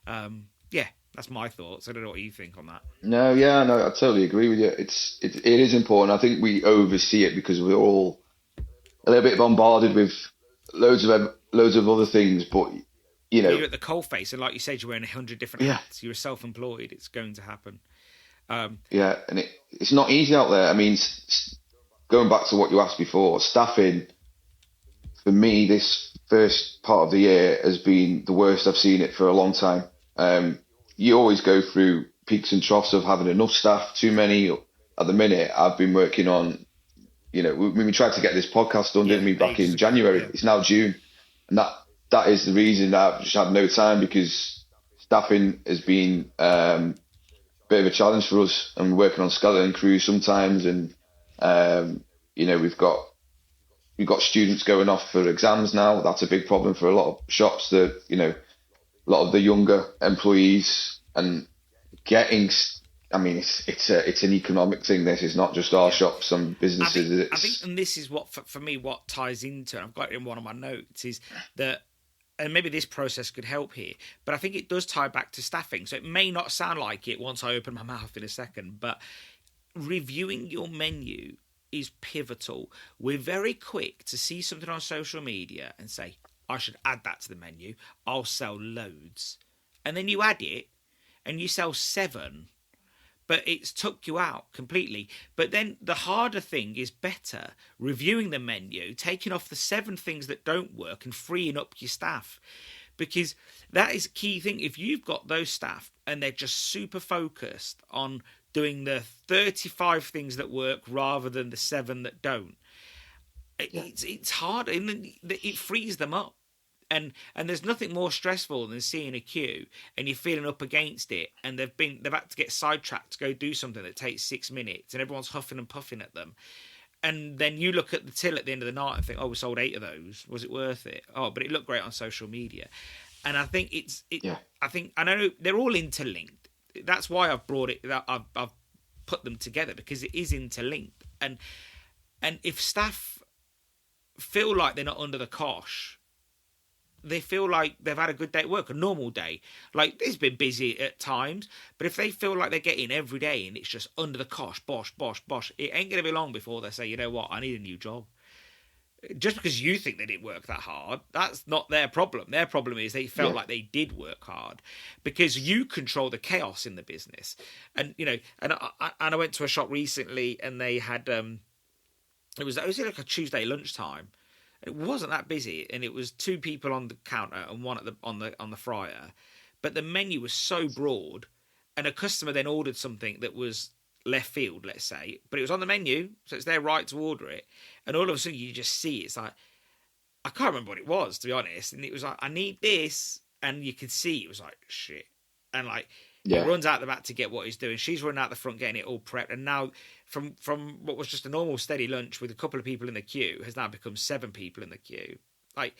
That's my thoughts. I don't know what you think on that. No, I totally agree with you. It is important. I think we oversee it because we're all a little bit bombarded with loads of other things. But you're at the coalface, and like you said, you're wearing 100 different hats. You're self-employed. It's going to happen. And it's not easy out there. I mean, going back to what you asked before, staffing for me this first part of the year has been the worst I've seen it for a long time. You always go through peaks and troughs of having enough staff, too many. At the minute, I've been working on, we tried to get this podcast done, didn't we, back in January. It's now June. And that is the reason that I've just had no time, because staffing has been a bit of a challenge for us. And we're working on skeleton crews sometimes. And, we've got students going off for exams now. That's a big problem for a lot of shops that, a lot of the younger employees, and getting, I mean, it's an economic thing. This is not just our shops and businesses. I think, and this is what, for me, what ties into, and I've got it in one of my notes, is that, and maybe this process could help here, but I think it does tie back to staffing. So it may not sound like it once I open my mouth in a second, but reviewing your menu is pivotal. We're very quick to see something on social media and say, I should add that to the menu. I'll sell loads. And then you add it and you sell 7, but it's took you out completely. But then the harder thing is better reviewing the menu, taking off the 7 things that don't work and freeing up your staff. because that is a key thing. If you've got those staff and they're just super focused on doing the 35 things that work rather than the 7 that don't, it's hard, and it frees them up. And there's nothing more stressful than seeing a queue and you're feeling up against it, and they've had to get sidetracked to go do something that takes 6 minutes, and everyone's huffing and puffing at them. And then you look at the till at the end of the night and think, oh, we sold 8 of those. Was it worth it? Oh, but it looked great on social media. And I think I know they're all interlinked. That's why I've brought it. I've put them together, because it is interlinked. And if staff feel like they're not under the cosh, they feel like they've had a good day at work, a normal day. Like, it's been busy at times, but if they feel like they're getting every day and it's just under the cosh, bosh, it ain't going to be long before they say, you know what, I need a new job. Just because you think they didn't work that hard, that's not their problem. Their problem is they felt like they did work hard, because you control the chaos in the business. And, you know, and I went to a shop recently, and they had, it was like a Tuesday lunchtime. It wasn't that busy, and it was 2 people on the counter and 1 on the fryer, but the menu was so broad, and a customer then ordered something that was left field, let's say, but it was on the menu, so it's their right to order it, and all of a sudden you just see it's like, I can't remember what it was, to be honest, and it was like, I need this, and you could see it was like, shit, and like, he runs out the back to get what he's doing. She's running out the front getting it all prepped. And now from what was just a normal steady lunch with a couple of people in the queue has now become 7 people in the queue. Like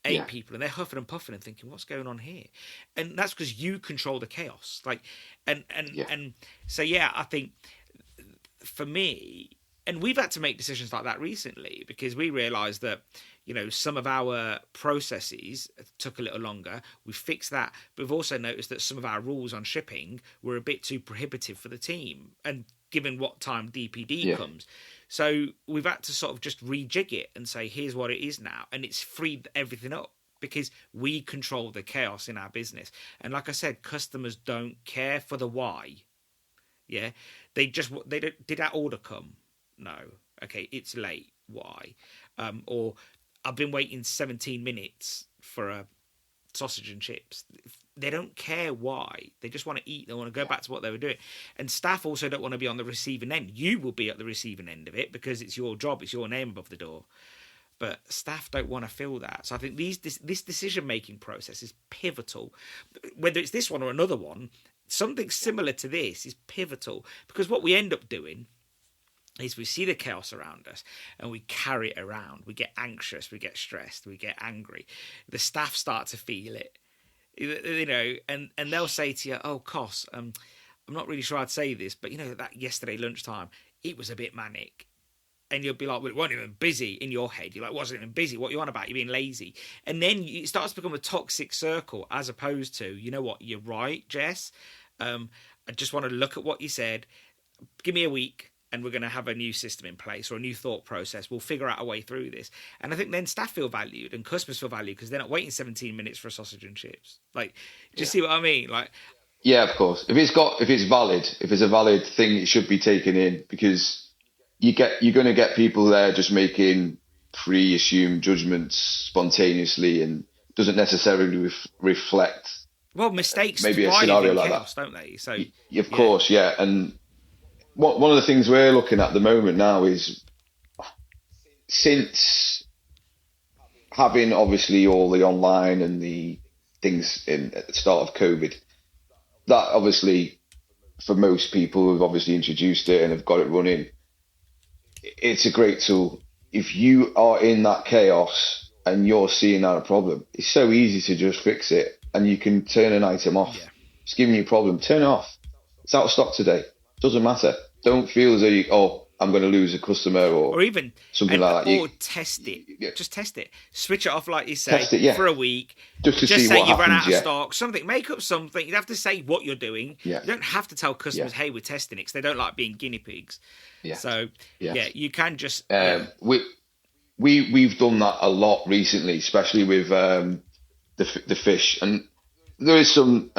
8 people. And they're huffing and puffing and thinking, what's going on here? And that's because you control the chaos. Like, and so, I think for me, and we've had to make decisions like that recently, because we realised that, you know, some of our processes took a little longer. We fixed that. But we've also noticed that some of our rules on shipping were a bit too prohibitive for the team, and given what time DPD comes. So we've had to sort of just rejig it and say, here's what it is now. And it's freed everything up, because we control the chaos in our business. And like I said, customers don't care for the why. Yeah. Did that order come? No. Okay. It's late. Why? Or I've been waiting 17 minutes for a sausage and chips. They don't care why. They just want to eat. They want to go back to what they were doing. And staff also don't want to be on the receiving end. You will be at the receiving end of it, because it's your job. It's your name above the door. But staff don't want to feel that. So I think this decision-making process is pivotal. Whether it's this one or another one, something similar to this is pivotal, because what we end up doing is we see the chaos around us and we carry it around. We get anxious, we get stressed, we get angry. The staff start to feel it, you know, and they'll say to you, oh, Cos, I'm not really sure I'd say this, but, you know, that yesterday lunchtime, it was a bit manic. And you'll be like, well, it wasn't even busy in your head. You're like, wasn't even busy. What are you on about? You're being lazy. And then it starts to become a toxic circle, as opposed to, you know what, you're right, Jess. I just want to look at what you said. Give me a week, and we're going to have a new system in place, or a new thought process. We'll figure out a way through this. And I think then staff feel valued and customers feel valued, because they're not waiting 17 minutes for a sausage and chips. Like, do you see what I mean? Like, yeah, of course. If it's a valid thing, it should be taken in, because you're going to get people there just making pre-assumed judgments spontaneously, and doesn't necessarily reflect. Well, mistakes maybe a scenario like chaos, that, don't they? So, of course, yeah. And one of the things we're looking at the moment now is, since having obviously all the online and the things at the start of COVID, that obviously for most people who've obviously introduced it and have got it running, it's a great tool. If you are in that chaos and you're seeing that a problem, it's so easy to just fix it, and you can turn an item off. Yeah. It's giving you a problem. Turn it off. It's out of stock today. Doesn't matter. Don't feel as though I'm going to lose a customer or even something like that. Or test it. Yeah. Just test it. Switch it off, like you say, for a week. Just to see say what you've happens, run out of stock. Something. Make up something. You have to say what you're doing. Yeah. You don't have to tell customers, hey, we're testing it, because they don't like being guinea pigs. Yeah. So, you can just... We've done that a lot recently, especially with the fish. And there is some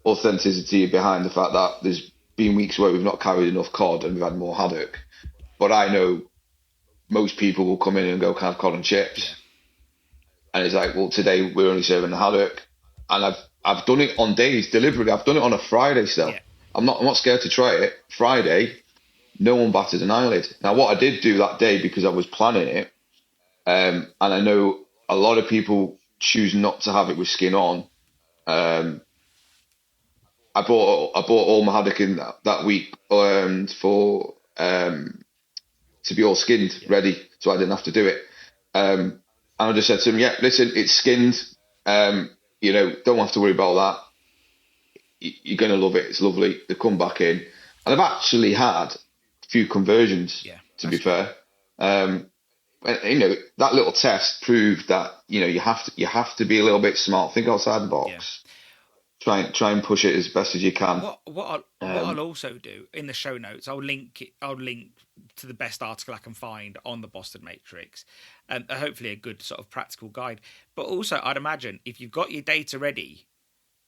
authenticity behind the fact that there's been weeks where we've not carried enough cod and we've had more haddock. But I know most people will come in and go, can I have cod and chips? and it's like, well, today we're only serving the haddock, and I've done it on days deliberately. I've done it on a Friday still. Yeah. I'm not scared to try it. Friday, no one batted an eyelid. Now, what I did do that day, because I was planning it, and I know a lot of people choose not to have it with skin on. I bought all my haddock in that week for to be all skinned, ready, so I didn't have to do it. And I just said to him, "Yeah, listen, it's skinned. Don't have to worry about that. You're gonna love it. It's lovely." They come back in, and I've actually had a few conversions. Yeah, to be fair, that little test proved that you have to be a little bit smart. Think outside the box. Yeah. Try and push it as best as you can. What I'll also do in the show notes, I'll link to the best article I can find on the Boston Matrix, and hopefully a good sort of practical guide. But also, I'd imagine if you've got your data ready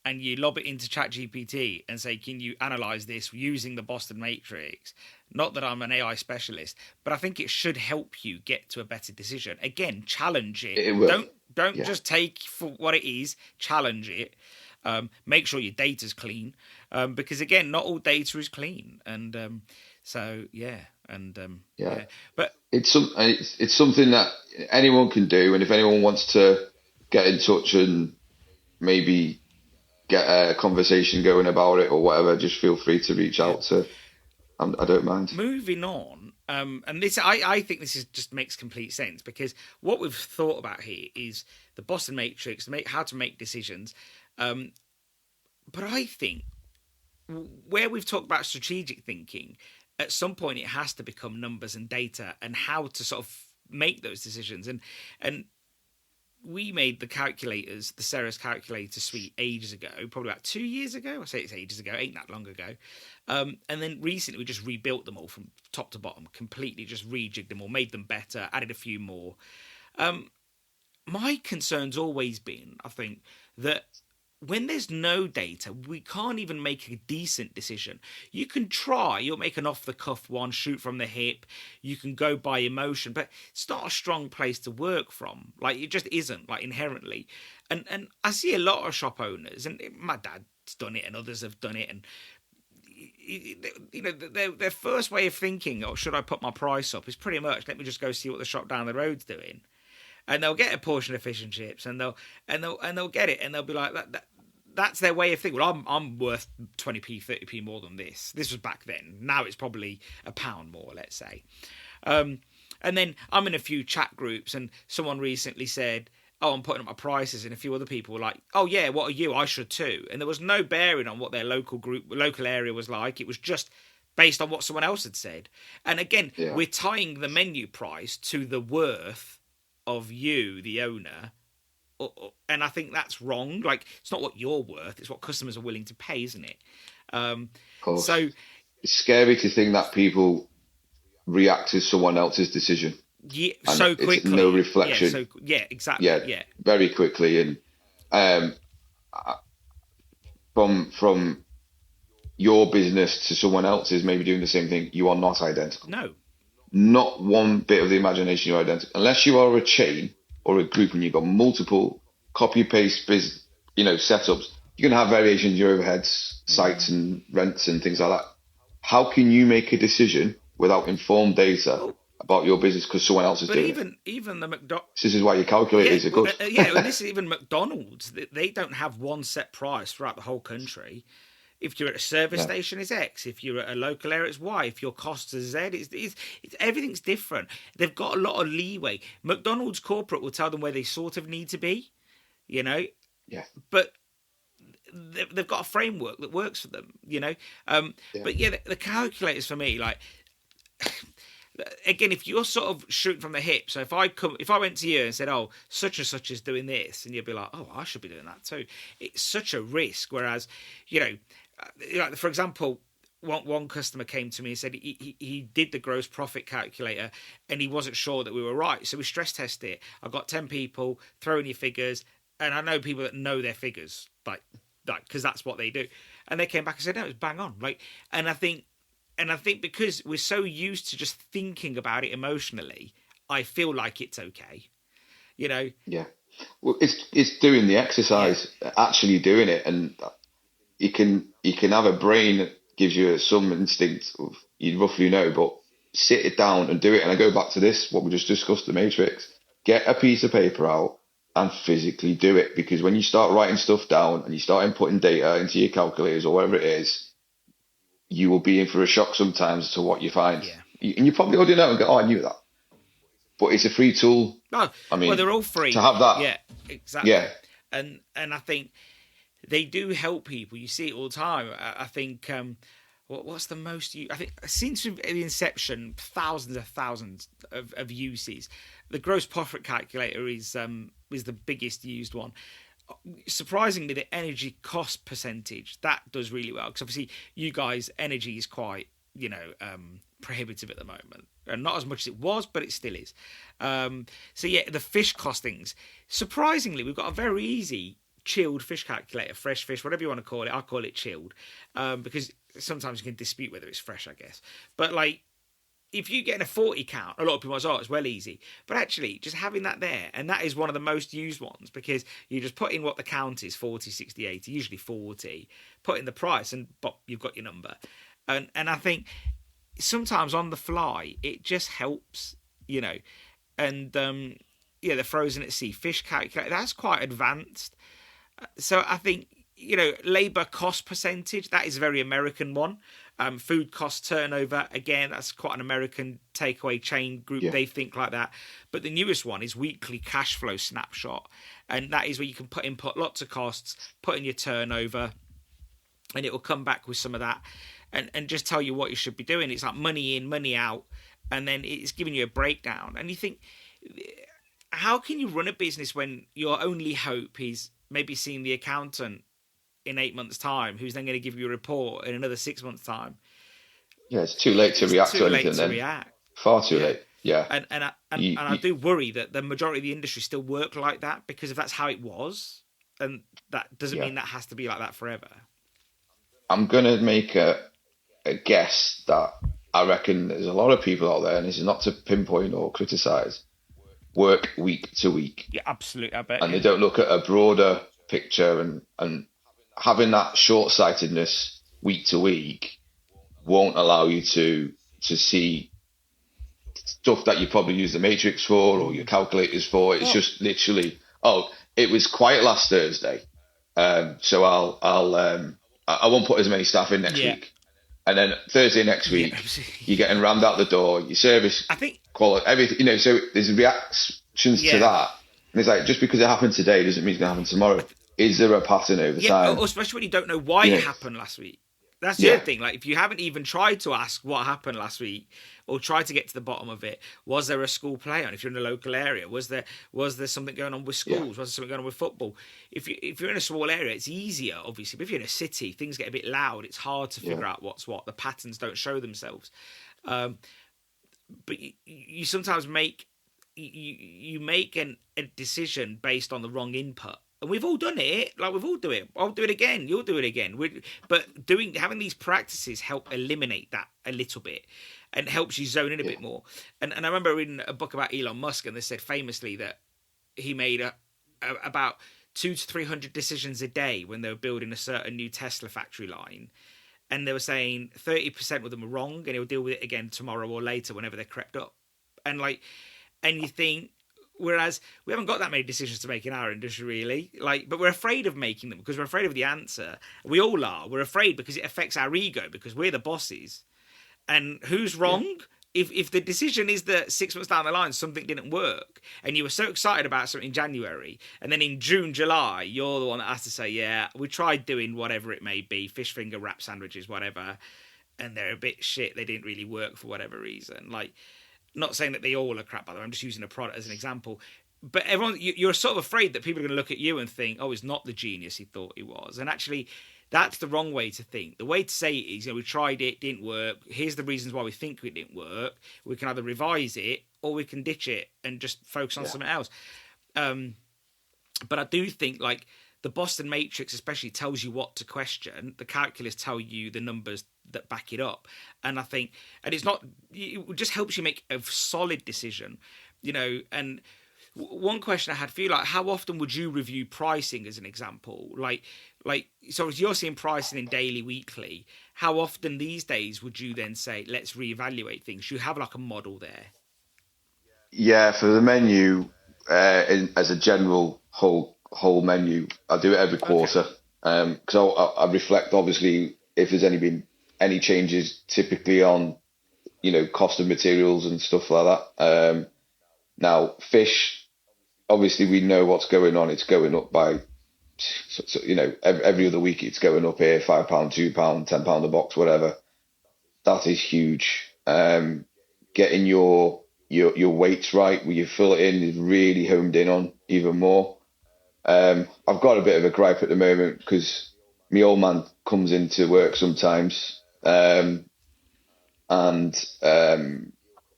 and you lob it into ChatGPT and say, "Can you analyze this using the Boston Matrix?" Not that I'm an AI specialist, but I think it should help you get to a better decision. Again, challenge it. It will. Don't just take for what it is. Challenge it. Make sure your data's clean, because again, not all data is clean, and But it's something that anyone can do, and if anyone wants to get in touch and maybe get a conversation going about it or whatever, just feel free to reach out to. I don't mind. Moving on, and this I think this just makes complete sense, because what we've thought about here is the Boston Matrix, how to make decisions. But I think where we've talked about strategic thinking, at some point it has to become numbers and data and how to sort of make those decisions. And we made the calculators, the Ceres Calculator Suite, ages ago, probably about 2 years ago. I say it's ages ago, ain't that long ago. And then recently we just rebuilt them all from top to bottom, completely just rejigged them all, made them better, added a few more. My concern's always been, I think, that when there's no data, we can't even make a decent decision. You can try, you'll make an off-the-cuff one, shoot from the hip, you can go by emotion, but it's not a strong place to work from. Like, it just isn't, like, inherently. And I see a lot of shop owners, and my dad's done it and others have done it, and their first way of thinking, "Oh, should I put my price up?" is pretty much, "Let me just go see what the shop down the road's doing." And they'll get a portion of fish and chips, and they'll get it, and they'll be like, that's their way of thinking. Well, I'm worth 20p, 30p more than this. This was back then. Now it's probably £1 more, let's say. And then I'm in a few chat groups, and someone recently said, "Oh, I'm putting up my prices," and a few other people were like, "Oh yeah, what are you? I should too." And there was no bearing on what their local area was like. It was just based on what someone else had said. And again, we're tying the menu price to the worth of you, the owner. And I think that's wrong. Like, it's not what you're worth, it's what customers are willing to pay, isn't it? So it's scary to think that people react to someone else's decision. Yeah, so quickly. It's no reflection. Exactly. Yeah, very quickly. And from your business to someone else's, maybe doing the same thing, you are not identical. No. Not one bit of the imagination you're identical. Unless you are a chain or a group and you've got multiple copy-paste setups, you're going to have variations in your overheads, sites and rents and things like that. How can you make a decision without informed data about your business because someone else is doing it? But even the McDonald's... This is why your calculators are good. And this is even McDonald's. They don't have one set price throughout the whole country. If you're at a service station, it's X. If you're at a local area, it's Y. If your costs are Z, it's everything's different. They've got a lot of leeway. McDonald's corporate will tell them where they sort of need to be, Yeah. But they've got a framework that works for them, But the calculators for me, like, again, if you're sort of shooting from the hip, so if I went to you and said, "Oh, such and such is doing this," and you'd be like, "Oh, I should be doing that too." It's such a risk. Whereas, like, for example, one customer came to me and said he did the gross profit calculator and he wasn't sure that we were right, so we stress tested it. I got 10 people, throw in your figures, and I know people that know their figures, like because that's what they do, and they came back and said, "No, it was bang on." Like, and I think because we're so used to just thinking about it emotionally, I feel like it's okay, Yeah. Well, it's doing the exercise, actually doing it, and you can have a brain that gives you some instinct of you roughly know, but sit it down and do it. And I go back to this, what we just discussed, the matrix. Get a piece of paper out and physically do it, because when you start writing stuff down and you start inputting data into your calculators or whatever it is, you will be in for a shock sometimes to what you find. And you probably already know and go, oh, I knew that. But it's a free tool. No, I mean, well, they're all free to have that. Yeah, exactly. Yeah. And I think they do help people. You see it all the time. I think what's the most? I think since the inception, thousands of uses. The gross profit calculator is the biggest used one. Surprisingly, the energy cost percentage that does really well, because obviously you guys' energy is quite prohibitive at the moment, and not as much as it was, but it still is. So yeah, the fish costings. Surprisingly, we've got a very easy chilled fish calculator, fresh fish, whatever you want to call it. I call it chilled, because sometimes you can dispute whether it's fresh, I guess. But like, if you get a 40 count, a lot of people say, oh, it's well easy. But actually, just having that there, and that is one of the most used ones, because you just put in what the count is, 40, 60, 80, usually 40, put in the price, and bop, you've got your number. And I think sometimes on the fly, it just helps, And the frozen at sea fish calculator, that's quite advanced. So I think, labour cost percentage, that is a very American one. Food cost turnover, again, that's quite an American takeaway chain group. They think like that. But the newest one is weekly cash flow snapshot. And that is where you can input lots of costs, put in your turnover, and it will come back with some of that and just tell you what you should be doing. It's like money in, money out. And then it's giving you a breakdown. And you think, how can you run a business when your only hope is maybe seeing the accountant in 8 months' time, who's then going to give you a report in another 6 months' time? Yeah, it's too late to react to anything then. Far too late. Yeah. And I do worry that the majority of the industry still work like that, because if that's how it was, and that doesn't mean that has to be like that forever. I'm going to make a guess that I reckon there's a lot of people out there, and this is not to pinpoint or criticise, work week to week. Yeah, absolutely. I bet. And they don't look at a broader picture, and having that short-sightedness week to week won't allow you to see stuff that you probably use the matrix for or your calculators for. It's just literally, it was quiet last Thursday, so I won't put as many staff in next week. And then Thursday next week, you're getting rammed out the door. Your service, I think, quality, everything. So there's reactions to that. And it's like, just because it happened today doesn't mean it's going to happen tomorrow. Is there a pattern over time? Or especially when you don't know why it happened last week. That's the other thing. Like, if you haven't even tried to ask what happened last week, or try to get to the bottom of it, was there a school play on? If you're in a local area, was there something going on with schools? Was there something going on with football? If you're in a small area, it's easier, obviously. But if you're in a city, things get a bit loud. It's hard to figure out what's what. The patterns don't show themselves. But you sometimes make a decision based on the wrong input. And we've all done it. Like, we've all do it. I'll do it again. You'll do it again. But having these practices help eliminate that a little bit, and helps you zone in a bit more. And I remember reading a book about Elon Musk, and they said famously that he made about 200 to 300 decisions a day when they were building a certain new Tesla factory line. And they were saying 30% of them were wrong, and he'll deal with it again tomorrow or later whenever they're crept up. And you think, whereas we haven't got that many decisions to make in our industry, really. But we're afraid of making them because we're afraid of the answer. We all are. We're afraid because it affects our ego, because we're the bosses. And who's wrong? Yeah. If the decision is that 6 months down the line something didn't work, and you were so excited about something in January, and then in June, July, you're the one that has to say, yeah, we tried doing whatever it may be, fish finger wrap sandwiches, whatever, and they're a bit shit. They didn't really work for whatever reason. Not saying that they all are crap, by the way. I'm just using a product as an example. But everyone, you're sort of afraid that people are going to look at you and think, oh, he's not the genius he thought he was. And actually, that's the wrong way to think. The way to say it is, we tried it, didn't work. Here's the reasons why we think it didn't work. We can either revise it or we can ditch it and just focus on something else. But I do think, the Boston Matrix especially tells you what to question. The calculus tell you the numbers that back it up. And I think, and it just helps you make a solid decision, and one question I had for you, like, how often would you review pricing as an example? So as you're seeing pricing in daily, weekly, how often these days would you then say, let's reevaluate things? You have like a model there. Yeah, for the menu, as a general whole menu, I do it every quarter. Because I reflect, obviously, if there's been any changes, typically on cost of materials and stuff like that. Now fish, obviously we know what's going on. It's going up by, every other week it's going up here, £5, £2, £10 a box, whatever. That is huge. Getting your weights right where you fill it in is really homed in on even more. I've got a bit of a gripe at the moment because my old man comes into work sometimes, and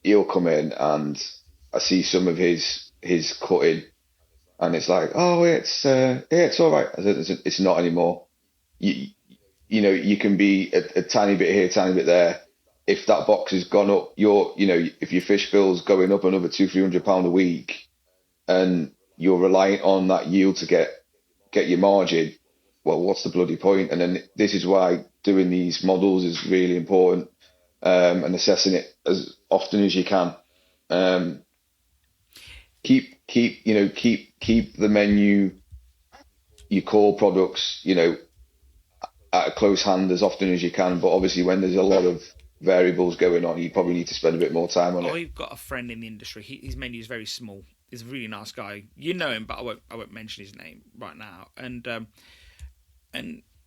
he'll come in and I see some of his cutting, and it's like, oh, it's all right. I said, it's not anymore. You can be a tiny bit here, tiny bit there. If that box has gone up, if your fish bill's going up another £200-300 a week, and you're reliant on that yield to get your margin, well, what's the bloody point? And then this is why doing these models is really important, and assessing it as often as you can. Keep the menu, your core products, at a close hand as often as you can. But obviously, when there's a lot of variables going on, you probably need to spend a bit more time on it. I've got a friend in the industry. His menu is very small. He's a really nice guy. You know him, but I won't mention his name right now. And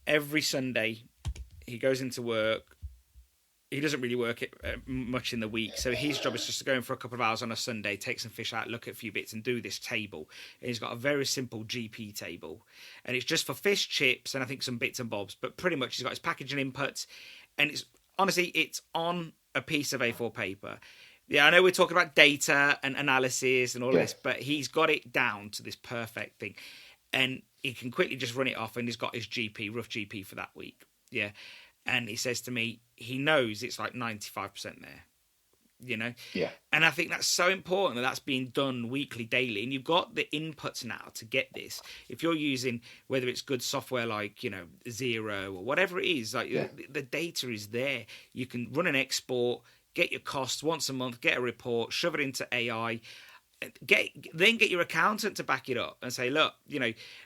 every Sunday he goes into work. He doesn't really work it much in the week, so his job is just to go in for a couple of hours on a Sunday, take some fish out, look at a few bits, and do this table. And he's got a very simple GP table, and it's just for fish, chips, and I think some bits and bobs. But pretty much he's got his packaging inputs, and it's on a piece of A4 paper. Yeah, I know we're talking about data and analysis and all of this, but he's got it down to this perfect thing, and he can quickly just run it off, and he's got his rough GP for that week. Yeah. And he says to me, he knows it's like 95% there, Yeah. And I think that's so important that that's being done weekly, daily. And you've got the inputs now to get this. If you're using, whether it's good software like, Zero or whatever it is, like the data is there. You can run an export, get your costs once a month, get a report, shove it into AI. Get your accountant to back it up and say, look,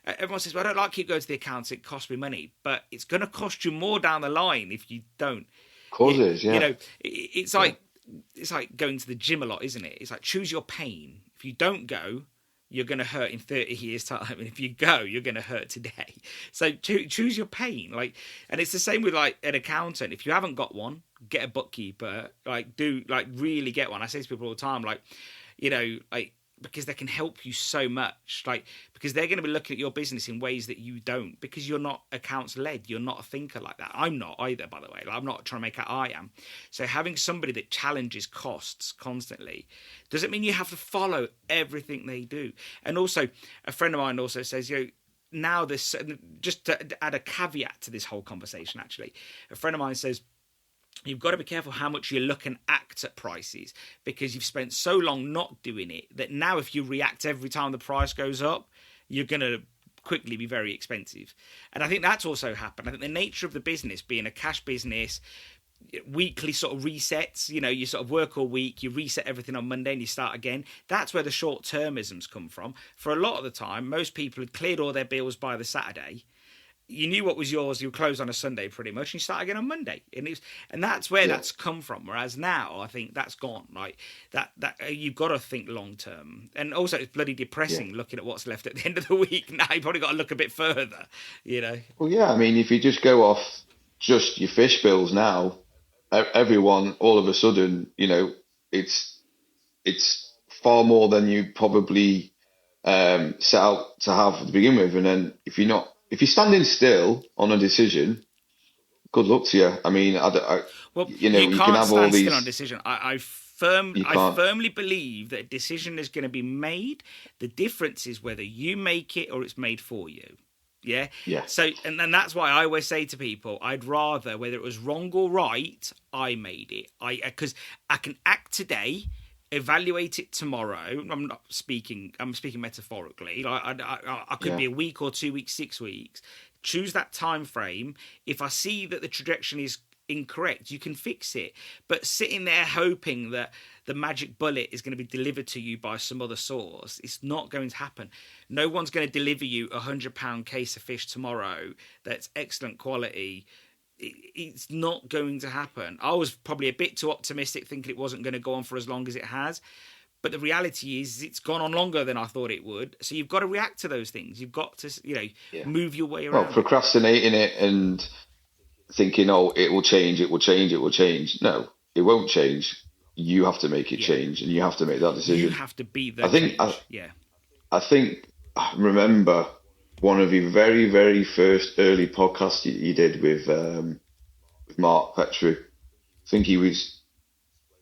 everyone says, well, I don't like you going to the accountant, it costs me money, but it's going to cost you more down the line if you don't. Of course it is, yeah. It's like going to the gym a lot, isn't it? It's like choose your pain. If you don't go, you're going to hurt in 30 years time, and if you go, you're going to hurt today. So choose your pain. And it's the same with like an accountant. If you haven't got one, get a bookkeeper. Really get one. I say to people all the time, because they can help you so much, because they're going to be looking at your business in ways that you don't, because you're not accounts led. You're not a thinker like that. I'm not either, by the way. I'm not trying to make out I am. So having somebody that challenges costs constantly doesn't mean you have to follow everything they do. And also, a friend of mine also says, now this, just to add a caveat to this whole conversation, actually, a friend of mine says, you've got to be careful how much you look and act at prices, because you've spent so long not doing it that now if you react every time the price goes up, you're going to quickly be very expensive. And I think that's also happened. I think the nature of the business being a cash business, weekly sort of resets, you sort of work all week, you reset everything on Monday and you start again. That's where the short-termisms come from. For a lot of the time, most people had cleared all their bills by the Saturday. You knew what was yours. You closed on a Sunday pretty much, and you start again on Monday, and that's where that's come from. Whereas now, I think that's gone. Like that you've got to think long term, and also it's bloody depressing looking at what's left at the end of the week. Now you've probably got to look a bit further, Well, yeah, I mean, if you just go off just your fish bills now, everyone all of a sudden, it's far more than you probably set out to have to begin with, and then if you're standing still on a decision, good luck to you. I mean, you can have all these. Still on a decision. I firmly believe that a decision is going to be made. The difference is whether you make it or it's made for you. Yeah. Yeah. So, and that's why I always say to people, I'd rather, whether it was wrong or right, I made it. Because I can act today evaluate it tomorrow. I'm speaking metaphorically. Like I could be a week or 2 weeks, 6 weeks. Choose that time frame. If I see that the trajectory is incorrect, you can fix it. But sitting there hoping that the magic bullet is going to be delivered to you by some other source, it's not going to happen. No one's going to deliver you a £100 case of fish tomorrow that's excellent quality. It's not going to happen. I was probably a bit too optimistic, thinking it wasn't going to go on for as long as it has. But the reality is it's gone on longer than I thought it would. So you've got to react to those things. You've got to, move your way around. Well, procrastinating it and thinking, oh, it will change, it will change, it will change. No, it won't change. You have to make it change, and you have to make that decision. You have to be the change. I remember one of your very, very first early podcasts you did with Mark Petru. I think he was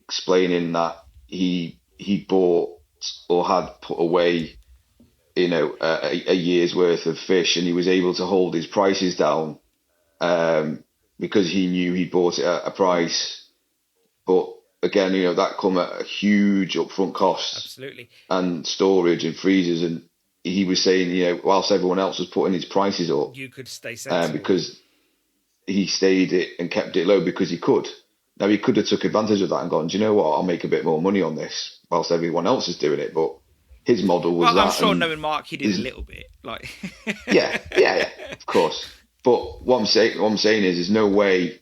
explaining that he bought or had put away, a year's worth of fish, and he was able to hold his prices down because he knew he bought it at a price. But again, that come at a huge upfront cost. Absolutely. And storage and freezers. And he was saying, whilst everyone else was putting his prices up, you could stay sensible. Because he stayed it and kept it low because he could. Now, he could have took advantage of that and gone, do you know what, I'll make a bit more money on this whilst everyone else is doing it. But his model was that. I'm sure knowing Mark, he did a little bit. Like, yeah, of course. But what I'm saying is there's no way,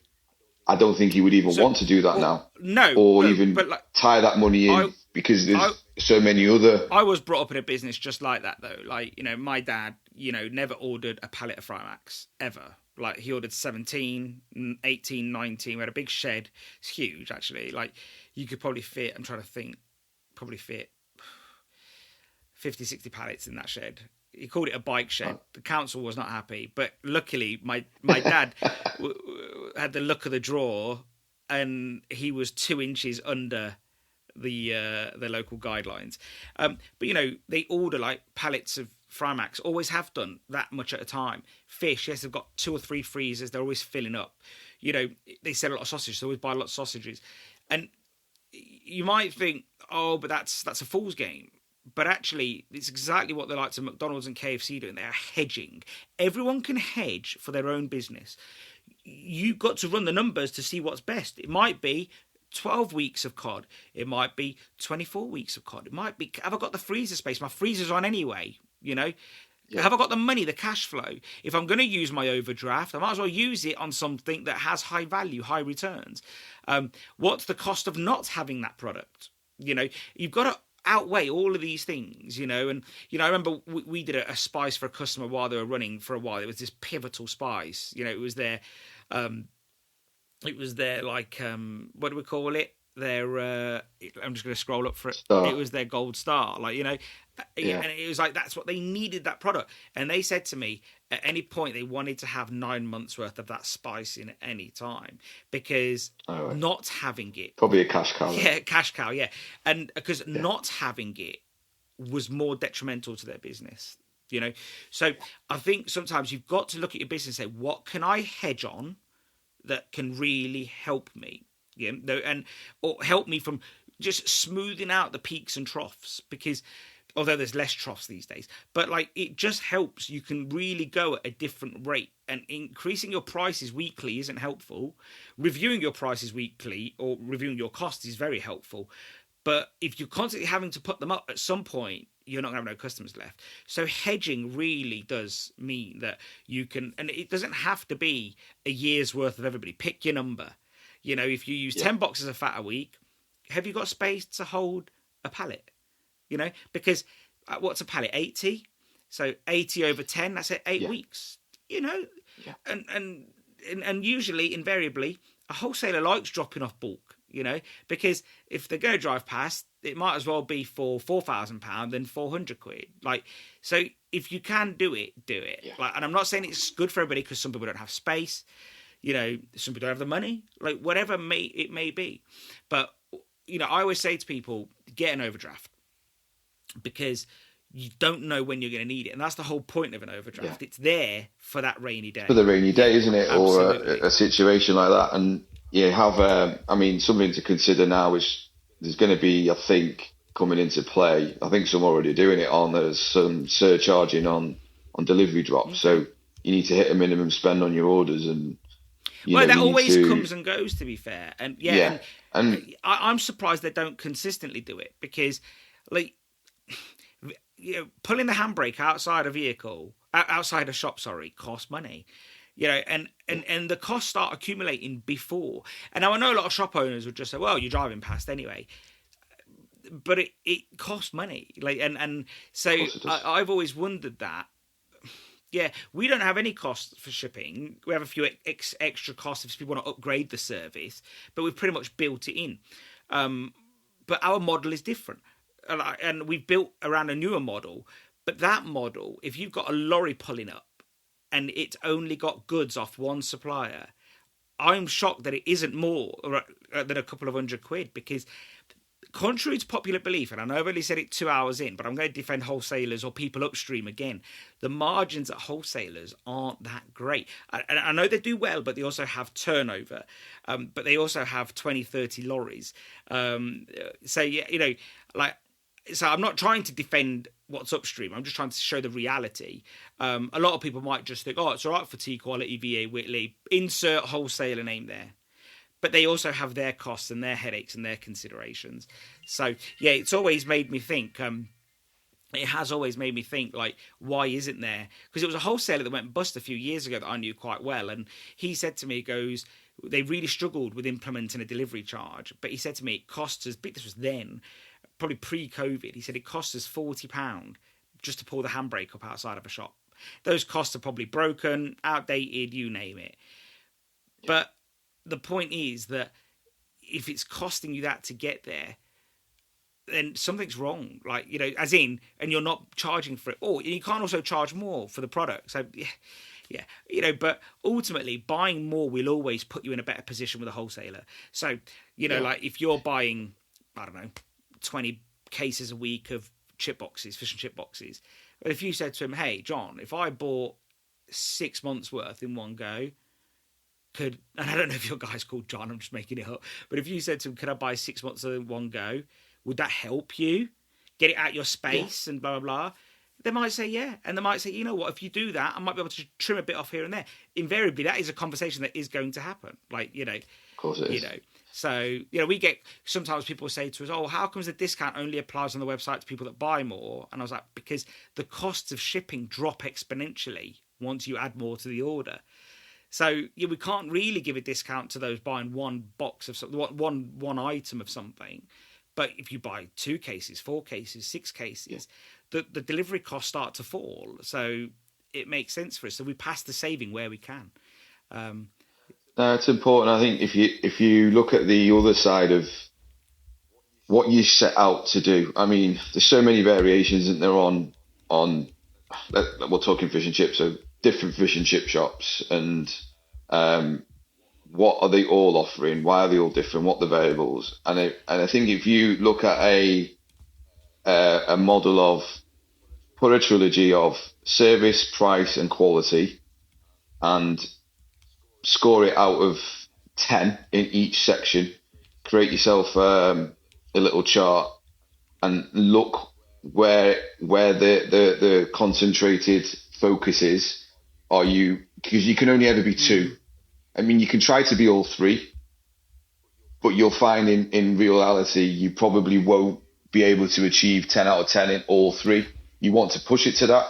I don't think he would even want to do that now. No. Or even tie that money in because there's so many other... I was brought up in a business just like that, though. Like, my dad, never ordered a pallet of Frymax, ever. Like, he ordered 17, 18, 19. We had a big shed. It's huge, actually. Like, you could probably fit, I'm trying to think, 50, 60 pallets in that shed. He called it a bike shed. The council was not happy. But luckily, my dad had the luck of the draw, and he was 2 inches under the local guidelines. But, they order, like, pallets of Frymax, always have done that much at a time. Fish, yes, they've got 2 or 3 freezers. They're always filling up. They sell a lot of sausage. They always buy a lot of sausages. And you might think, oh, but that's a fool's game. But actually, it's exactly what the likes of McDonald's and KFC doing. They are hedging. Everyone can hedge for their own business. You've got to run the numbers to see what's best. It might be 12 weeks of cod. It might be 24 weeks of cod. It might be, have I got the freezer space? My freezer's on anyway, Have I got the money, the cash flow? If I'm going to use my overdraft, I might as well use it on something that has high value, high returns. What's the cost of not having that product? You've got to outweigh all of these things, and I remember we did a spice for a customer while they were running for a while. It was this pivotal spice, it was their like what do we call it, their I'm just going to scroll up for it. It was their gold star, like, and it was like that's what they needed, that product. And they said to me at any point they wanted to have 9 months worth of that spice in at any time, because not having it, probably a cash cow. Cash cow, and because not having it was more detrimental to their business. So I think sometimes you've got to look at your business and say, what can I hedge on that can really help me, or help me from just smoothing out the peaks and troughs, because although there's less troughs these days, but like it just helps. You can really go at a different rate, and increasing your prices weekly isn't helpful. Reviewing your prices weekly or reviewing your costs is very helpful. But if you're constantly having to put them up, at some point, you're not going to have no customers left. So hedging really does mean that you can, and it doesn't have to be a year's worth of everybody. Pick your number. If you use 10 boxes of fat a week, have you got space to hold a pallet? Because what's a pallet? 80. So 80 over 10, that's it, 8 weeks. And usually, invariably, a wholesaler likes dropping off bulk. Because if they're going to drive past, it might as well be for £4,000 than 400 quid. Like, so if you can do it, do it. Yeah. Like, and I'm not saying it's good for everybody, because some people don't have space. Some people don't have the money. Like, whatever it may be. But I always say to people, get an overdraft, because you don't know when you're going to need it. And that's the whole point of an overdraft. It's there for that rainy day. For the rainy day, isn't it? Absolutely. Or a situation like that. And you have, something to consider now is there's going to be, I think, coming into play. I think some are already doing it on. There's some surcharging on delivery drops. So you need to hit a minimum spend on your orders, and that always comes and goes. To be fair, and and I'm surprised they don't consistently do it, because, like, pulling the handbrake outside a shop, costs money. And the costs start accumulating before. And now I know a lot of shop owners would just say, well, you're driving past anyway. But it costs money. So I've always wondered that. Yeah, we don't have any costs for shipping. We have a few extra costs if people want to upgrade the service, but we've pretty much built it in. But our model is different. And we've built around a newer model. But that model, if you've got a lorry pulling up, and it's only got goods off one supplier, I'm shocked that it isn't more than a couple of £100, because contrary to popular belief, and I know I've only said it 2 hours in, but I'm going to defend wholesalers or people upstream again, the margins at wholesalers aren't that great. And I know they do well, but they also have turnover, but they also have 20, 30 lorries. So I'm not trying to defend what's upstream. I'm just trying to show the reality. A lot of people might just think, it's all right for T Quality, VA Whitley, insert wholesaler name there. But they also have their costs and their headaches and their considerations. So, yeah, it's always made me think, it has always made me think, like, why isn't there? Because it was a wholesaler that went bust a few years ago that I knew quite well. And he said to me, he goes, they really struggled with implementing a delivery charge. But he said to me, it costs us, this was then, probably pre-COVID, he said it costs us £40 just to pull the handbrake up outside of a shop. Those costs are probably broken, outdated, you name it. Yeah. But the point is that if it's costing you that to get there, then something's wrong. And you're not charging for it. Or you can't also charge more for the product. So, yeah. But ultimately, buying more will always put you in a better position with a wholesaler. So, if you're buying, 20 cases a week of fish and chip boxes. But if you said to him, hey, John, if I bought 6 months worth in one go, and I don't know if your guy's called John, I'm just making it up, but if you said to him, could I buy 6 months in one go, would that help you get it out your space and blah, blah, blah? They might say, yeah. And they might say, you know what, if you do that, I might be able to trim a bit off here and there. Invariably, that is a conversation that is going to happen. Of course it is. So, we get, sometimes people say to us, how comes the discount only applies on the website to people that buy more? And I was like, because the costs of shipping drop exponentially once you add more to the order. So, we can't really give a discount to those buying one box of something, one item of something. But if you buy 2 cases, 4 cases, 6 cases, the delivery costs start to fall. So it makes sense for us. So we pass the saving where we can. No, it's important. I think if you look at the other side of what you set out to do, I mean, there's so many variations, isn't there, on we're talking fish and chips, so different fish and chip shops, and what are they all offering? Why are they all different? What are the variables? And I think if you look at a model of, put a trilogy of service, price, and quality, and score it out of 10 in each section, create yourself a little chart, and look where the concentrated focus is. Because you can only ever be 2. I mean, you can try to be all 3, but you'll find in reality you probably won't be able to achieve 10 out of 10 in all 3. You want to push it to that,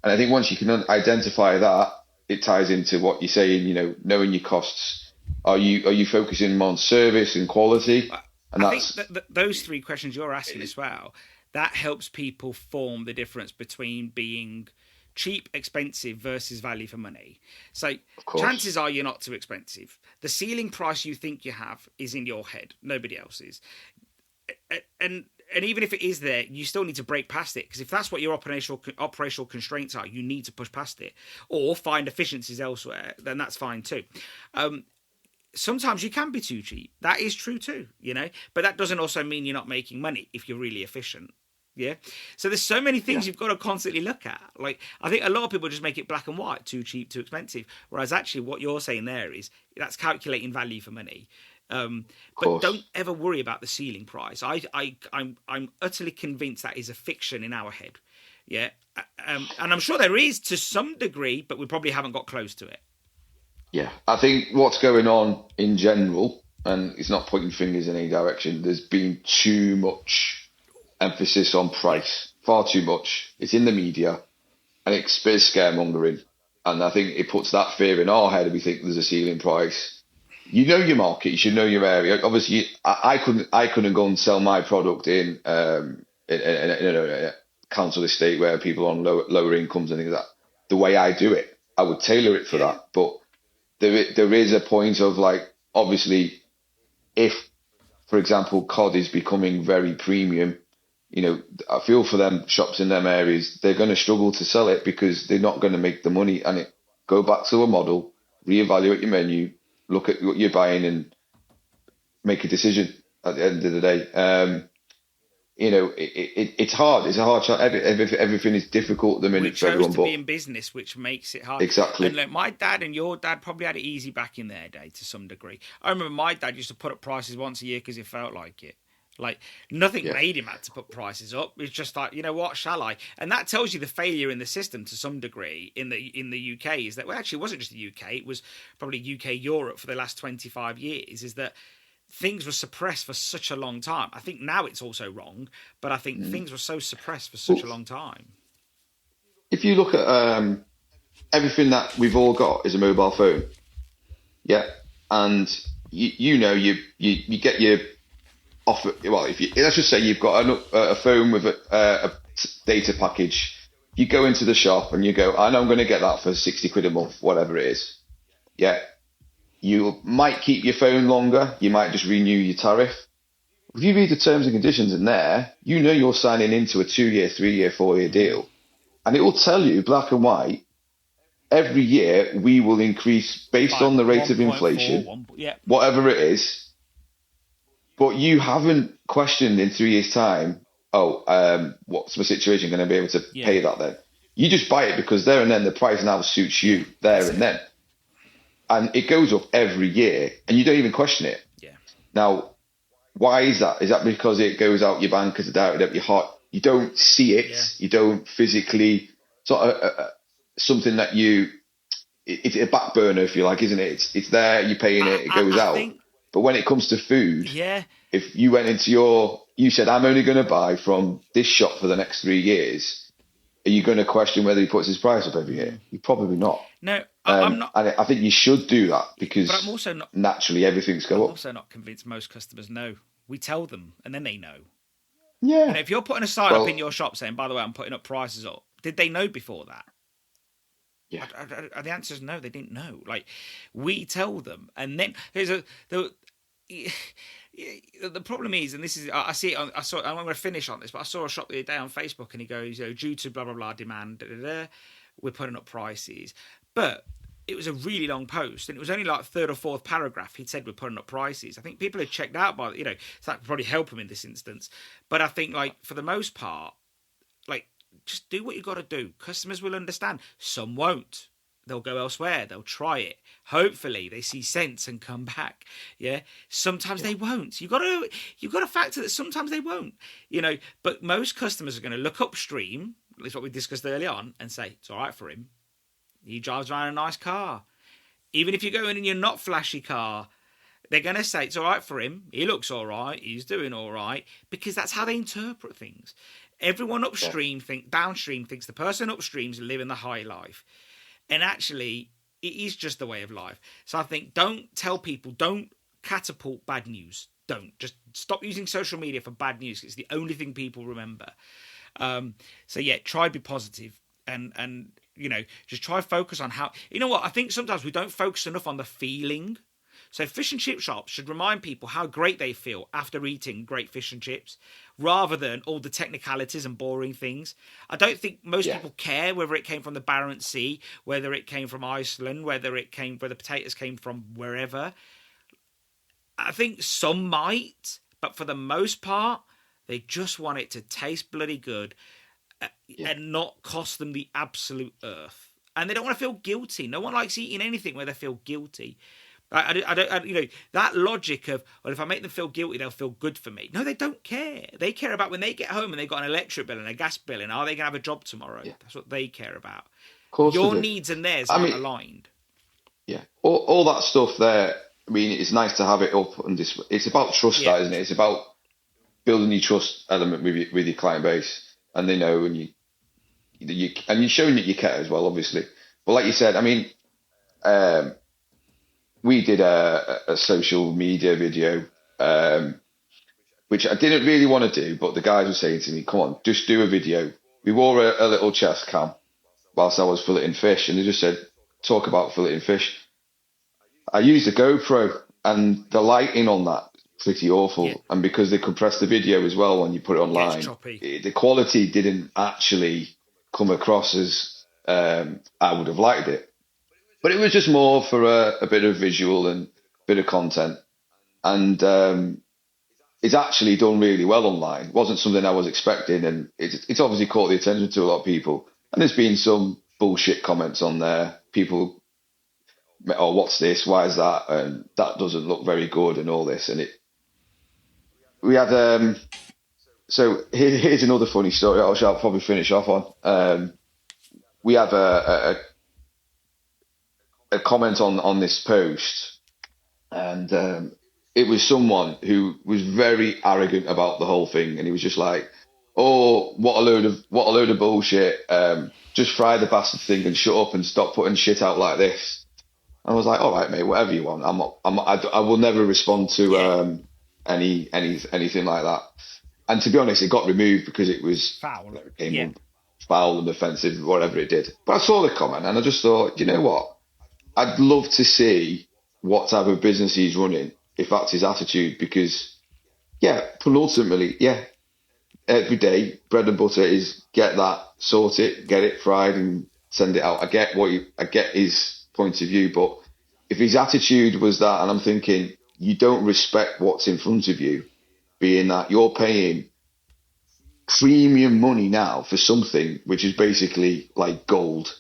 and I think once you can identify that, it ties into what you're saying. Knowing your costs. Are you focusing on service and quality? And I think that those 3 questions you're asking as well, that helps people form the difference between being cheap, expensive versus value for money. So chances are you're not too expensive. The ceiling price you think you have is in your head, nobody else's. And even if it is there, you still need to break past it, because if that's what your operational constraints are, you need to push past it or find efficiencies elsewhere. Then that's fine too. Sometimes you can be too cheap. That is true too, but that doesn't also mean you're not making money if you're really efficient. Yeah. So there's so many things you've got to constantly look at. I think a lot of people just make it black and white, too cheap, too expensive. Whereas actually what you're saying there is that's calculating value for money. course. don't ever worry about the ceiling price. I'm utterly convinced that is a fiction in our head. Yeah, and I'm sure there is to some degree, but we probably haven't got close to it. Yeah, I think what's going on in general, and it's not pointing fingers in any direction, there's been too much emphasis on price, far too much. It's in the media, and it's a bit of scaremongering. And I think it puts that fear in our head, and we think there's a ceiling price. You know your market, you should know your area. Obviously, I couldn't go and sell my product in a council estate where people on lower incomes and things like that. The way I do it, I would tailor it for that. But there is a point of like, obviously, if, for example, cod is becoming very premium, I feel for them shops in them areas, they're going to struggle to sell it because they're not going to make the money. And go back to a model, reevaluate your menu, look at what you're buying and make a decision at the end of the day. It's hard. It's a hard challenge. Everything is difficult at the minute for everyone. We chose to be in business, which makes it hard. Exactly. And look, my dad and your dad probably had it easy back in their day to some degree. I remember my dad used to put up prices once a year because he felt like it. Like nothing made him had to put prices up. It's just like, you know what, shall I? And that tells you the failure in the system to some degree in the UK is that, well, actually, it wasn't just the UK. It was probably UK, Europe for the last 25 years. Is that things were suppressed for such a long time. I think now it's also wrong, but I think things were so suppressed for such a long time. If you look at everything that we've all got is a mobile phone, yeah, and you get your offer. Well, let's just say you've got a phone with a data package, you go into the shop and you go, I know I'm going to get that for 60 quid a month, whatever it is. Yeah. You might keep your phone longer. You might just renew your tariff. If you read the terms and conditions in there, you know you're signing into a 2-year, 3-year, 4-year deal. And it will tell you, black and white, every year we will increase based on the rate of inflation, whatever it is. But you haven't questioned in 3 years' time, what's my situation going to be able to pay that then? You just buy it because there and then the price now suits you there and then. And it goes up every year, and you don't even question it. Yeah. Now, why is that? Is that because it goes out your bank as a direct debit? Your heart, you don't see it. Yeah. You don't physically something that it's a back burner, if you like, isn't it? It's there. You're paying it. It goes out. But when it comes to food, if you went into you said, I'm only going to buy from this shop for the next 3 years. Are you going to question whether he puts his price up every year? You're probably not. No, I'm not. And I think you should do that because but I'm also not, naturally everything's go up. I'm also not convinced most customers know. We tell them and then they know. Yeah. And if you're putting a sign up in your shop saying, by the way, I'm putting up prices up, did they know before that? Yeah. The answer is no, they didn't know. Like, we tell them. And then the problem is, and this is, I see it. I'm going to finish on this, but I saw a shop the other day on Facebook, and he goes, due to blah blah blah demand, we're putting up prices. But it was a really long post, and it was only like third or fourth paragraph. He'd said we're putting up prices. I think people had checked out by, so that would probably help him in this instance. But I think, like, for the most part, like, just do what you got to do. Customers will understand. Some won't. They'll go elsewhere. They'll try it. Hopefully, they see sense and come back. Yeah. Sometimes they won't. You've got to factor that sometimes they won't. But most customers are going to look upstream. That's what we discussed early on, and say it's all right for him. He drives around a nice car. Even if you're going in your not flashy car, they're going to say it's all right for him. He looks all right. He's doing all right, because that's how they interpret things. Everyone downstream thinks the person upstream's living the high life. And actually, it is just the way of life. So I think don't tell people, don't catapult bad news. Don't. Just stop using social media for bad news. It's the only thing people remember. Try to be positive and just try to focus on how... You know what? I think sometimes we don't focus enough on the feeling. So fish and chip shops should remind people how great they feel after eating great fish and chips, rather than all the technicalities and boring things. I don't think most people care whether it came from the Barents Sea, whether it came from Iceland, whether the potatoes came from wherever. I think some might, but for the most part, they just want it to taste bloody good and not cost them the absolute earth. And they don't want to feel guilty. No one likes eating anything where they feel guilty. That logic of, well, if I make them feel guilty, they'll feel good for me. No, they don't care. They care about when they get home and they've got an electric bill and a gas bill, and are they going to have a job tomorrow? Yeah. That's what they care about. Of course, your needs and theirs aren't aligned. Yeah, all that stuff there. I mean, it's nice to have it up, and it's about trust, isn't it? It's about building your trust element with your client base, and they know, and you're showing that you care as well, obviously. But like you said, I mean, we did a social media video, which I didn't really want to do, but the guys were saying to me, "Come on, just do a video." We wore a little chest cam whilst I was filleting fish, and they just said, "Talk about filleting fish." I used a GoPro, and the lighting on that pretty awful, and because they compressed the video as well when you put it online, the quality didn't actually come across as I would have liked it. But it was just more for a bit of visual and a bit of content, and it's actually done really well online. It wasn't something I was expecting, and it's obviously caught the attention to a lot of people. And there's been some bullshit comments on there. People, "Oh, what's this? Why is that? And that doesn't look very good," and all this. And we had so here's another funny story. I'll probably finish off on. We have a comment on this post, and it was someone who was very arrogant about the whole thing, and he was just like, "Oh, what a load of bullshit! Just fry the bastard thing and shut up and stop putting shit out like this." I was like, "All right, mate, whatever you want. I will never respond to anything like that." And to be honest, it got removed because it was foul. Foul and offensive, whatever it did. But I saw the comment and I just thought, you know what? I'd love to see what type of business he's running if that's his attitude, because ultimately, every day bread and butter is get that, sort it, get it fried and send it out. I get his point of view, but if his attitude was that, and I'm thinking, you don't respect what's in front of you, being that you're paying premium money now for something which is basically like gold,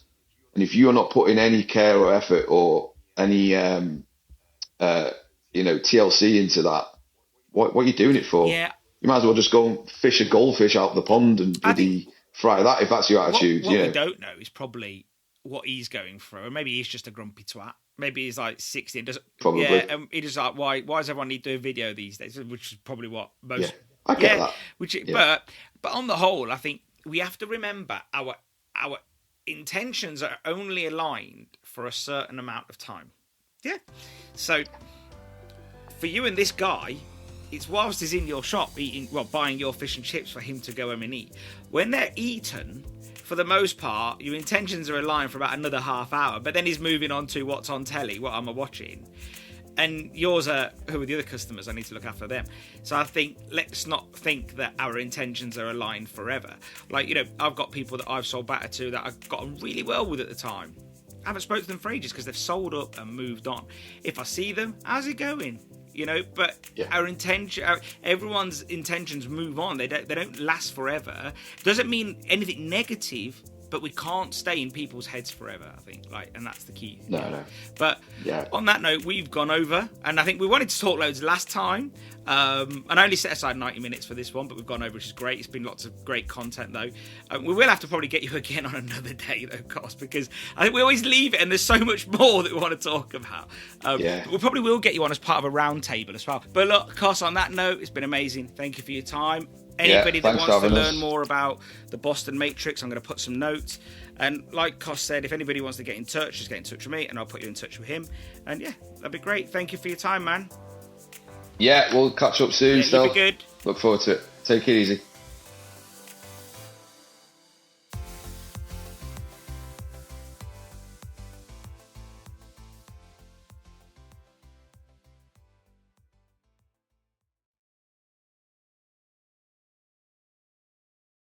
and if you're not putting any care or effort or any TLC into that, what are you doing it for? You might as well just go and fish a goldfish out the pond and fry that, if that's your attitude. What we don't know is probably what he's going through, and maybe he's just a grumpy twat. Maybe he's like 60 and doesn't. Probably. And he just like, why does everyone need to do a video these days? Which is probably what most. Yeah, I get that. But on the whole, I think we have to remember our intentions are only aligned for a certain amount of time. Yeah. So for you and this guy, it's whilst he's in your shop buying your fish and chips for him to go home and eat. When they're eaten, for the most part, your intentions are aligned for about another half hour, but then he's moving on to what's on telly, what am I watching? And yours are, who are the other customers? I need to look after them. So I think, let's not think that our intentions are aligned forever. Like, I've got people that I've sold batter to that I've gotten really well with at the time. I haven't spoken to them for ages because they've sold up and moved on. If I see them, how's it going? But our intention, everyone's intentions move on. They don't last forever. Doesn't mean anything negative, but we can't stay in people's heads forever, I think. And that's the key. No. But on that note, we've gone over, and I think we wanted to talk loads last time. And I only set aside 90 minutes for this one, but we've gone over, which is great. It's been lots of great content, though. We will have to probably get you again on another day, though, Cos, because I think we always leave it, and there's so much more that we want to talk about. We probably will get you on as part of a round table as well. But look, Cos, on that note, it's been amazing. Thank you for your time. Anybody that wants to learn more about the Boston Matrix, I'm going to put some notes. And like Cos said, if anybody wants to get in touch, just get in touch with me, and I'll put you in touch with him. And that'd be great. Thank you for your time, man. Yeah, we'll catch up soon. You'll be good. Look forward to it. Take it easy.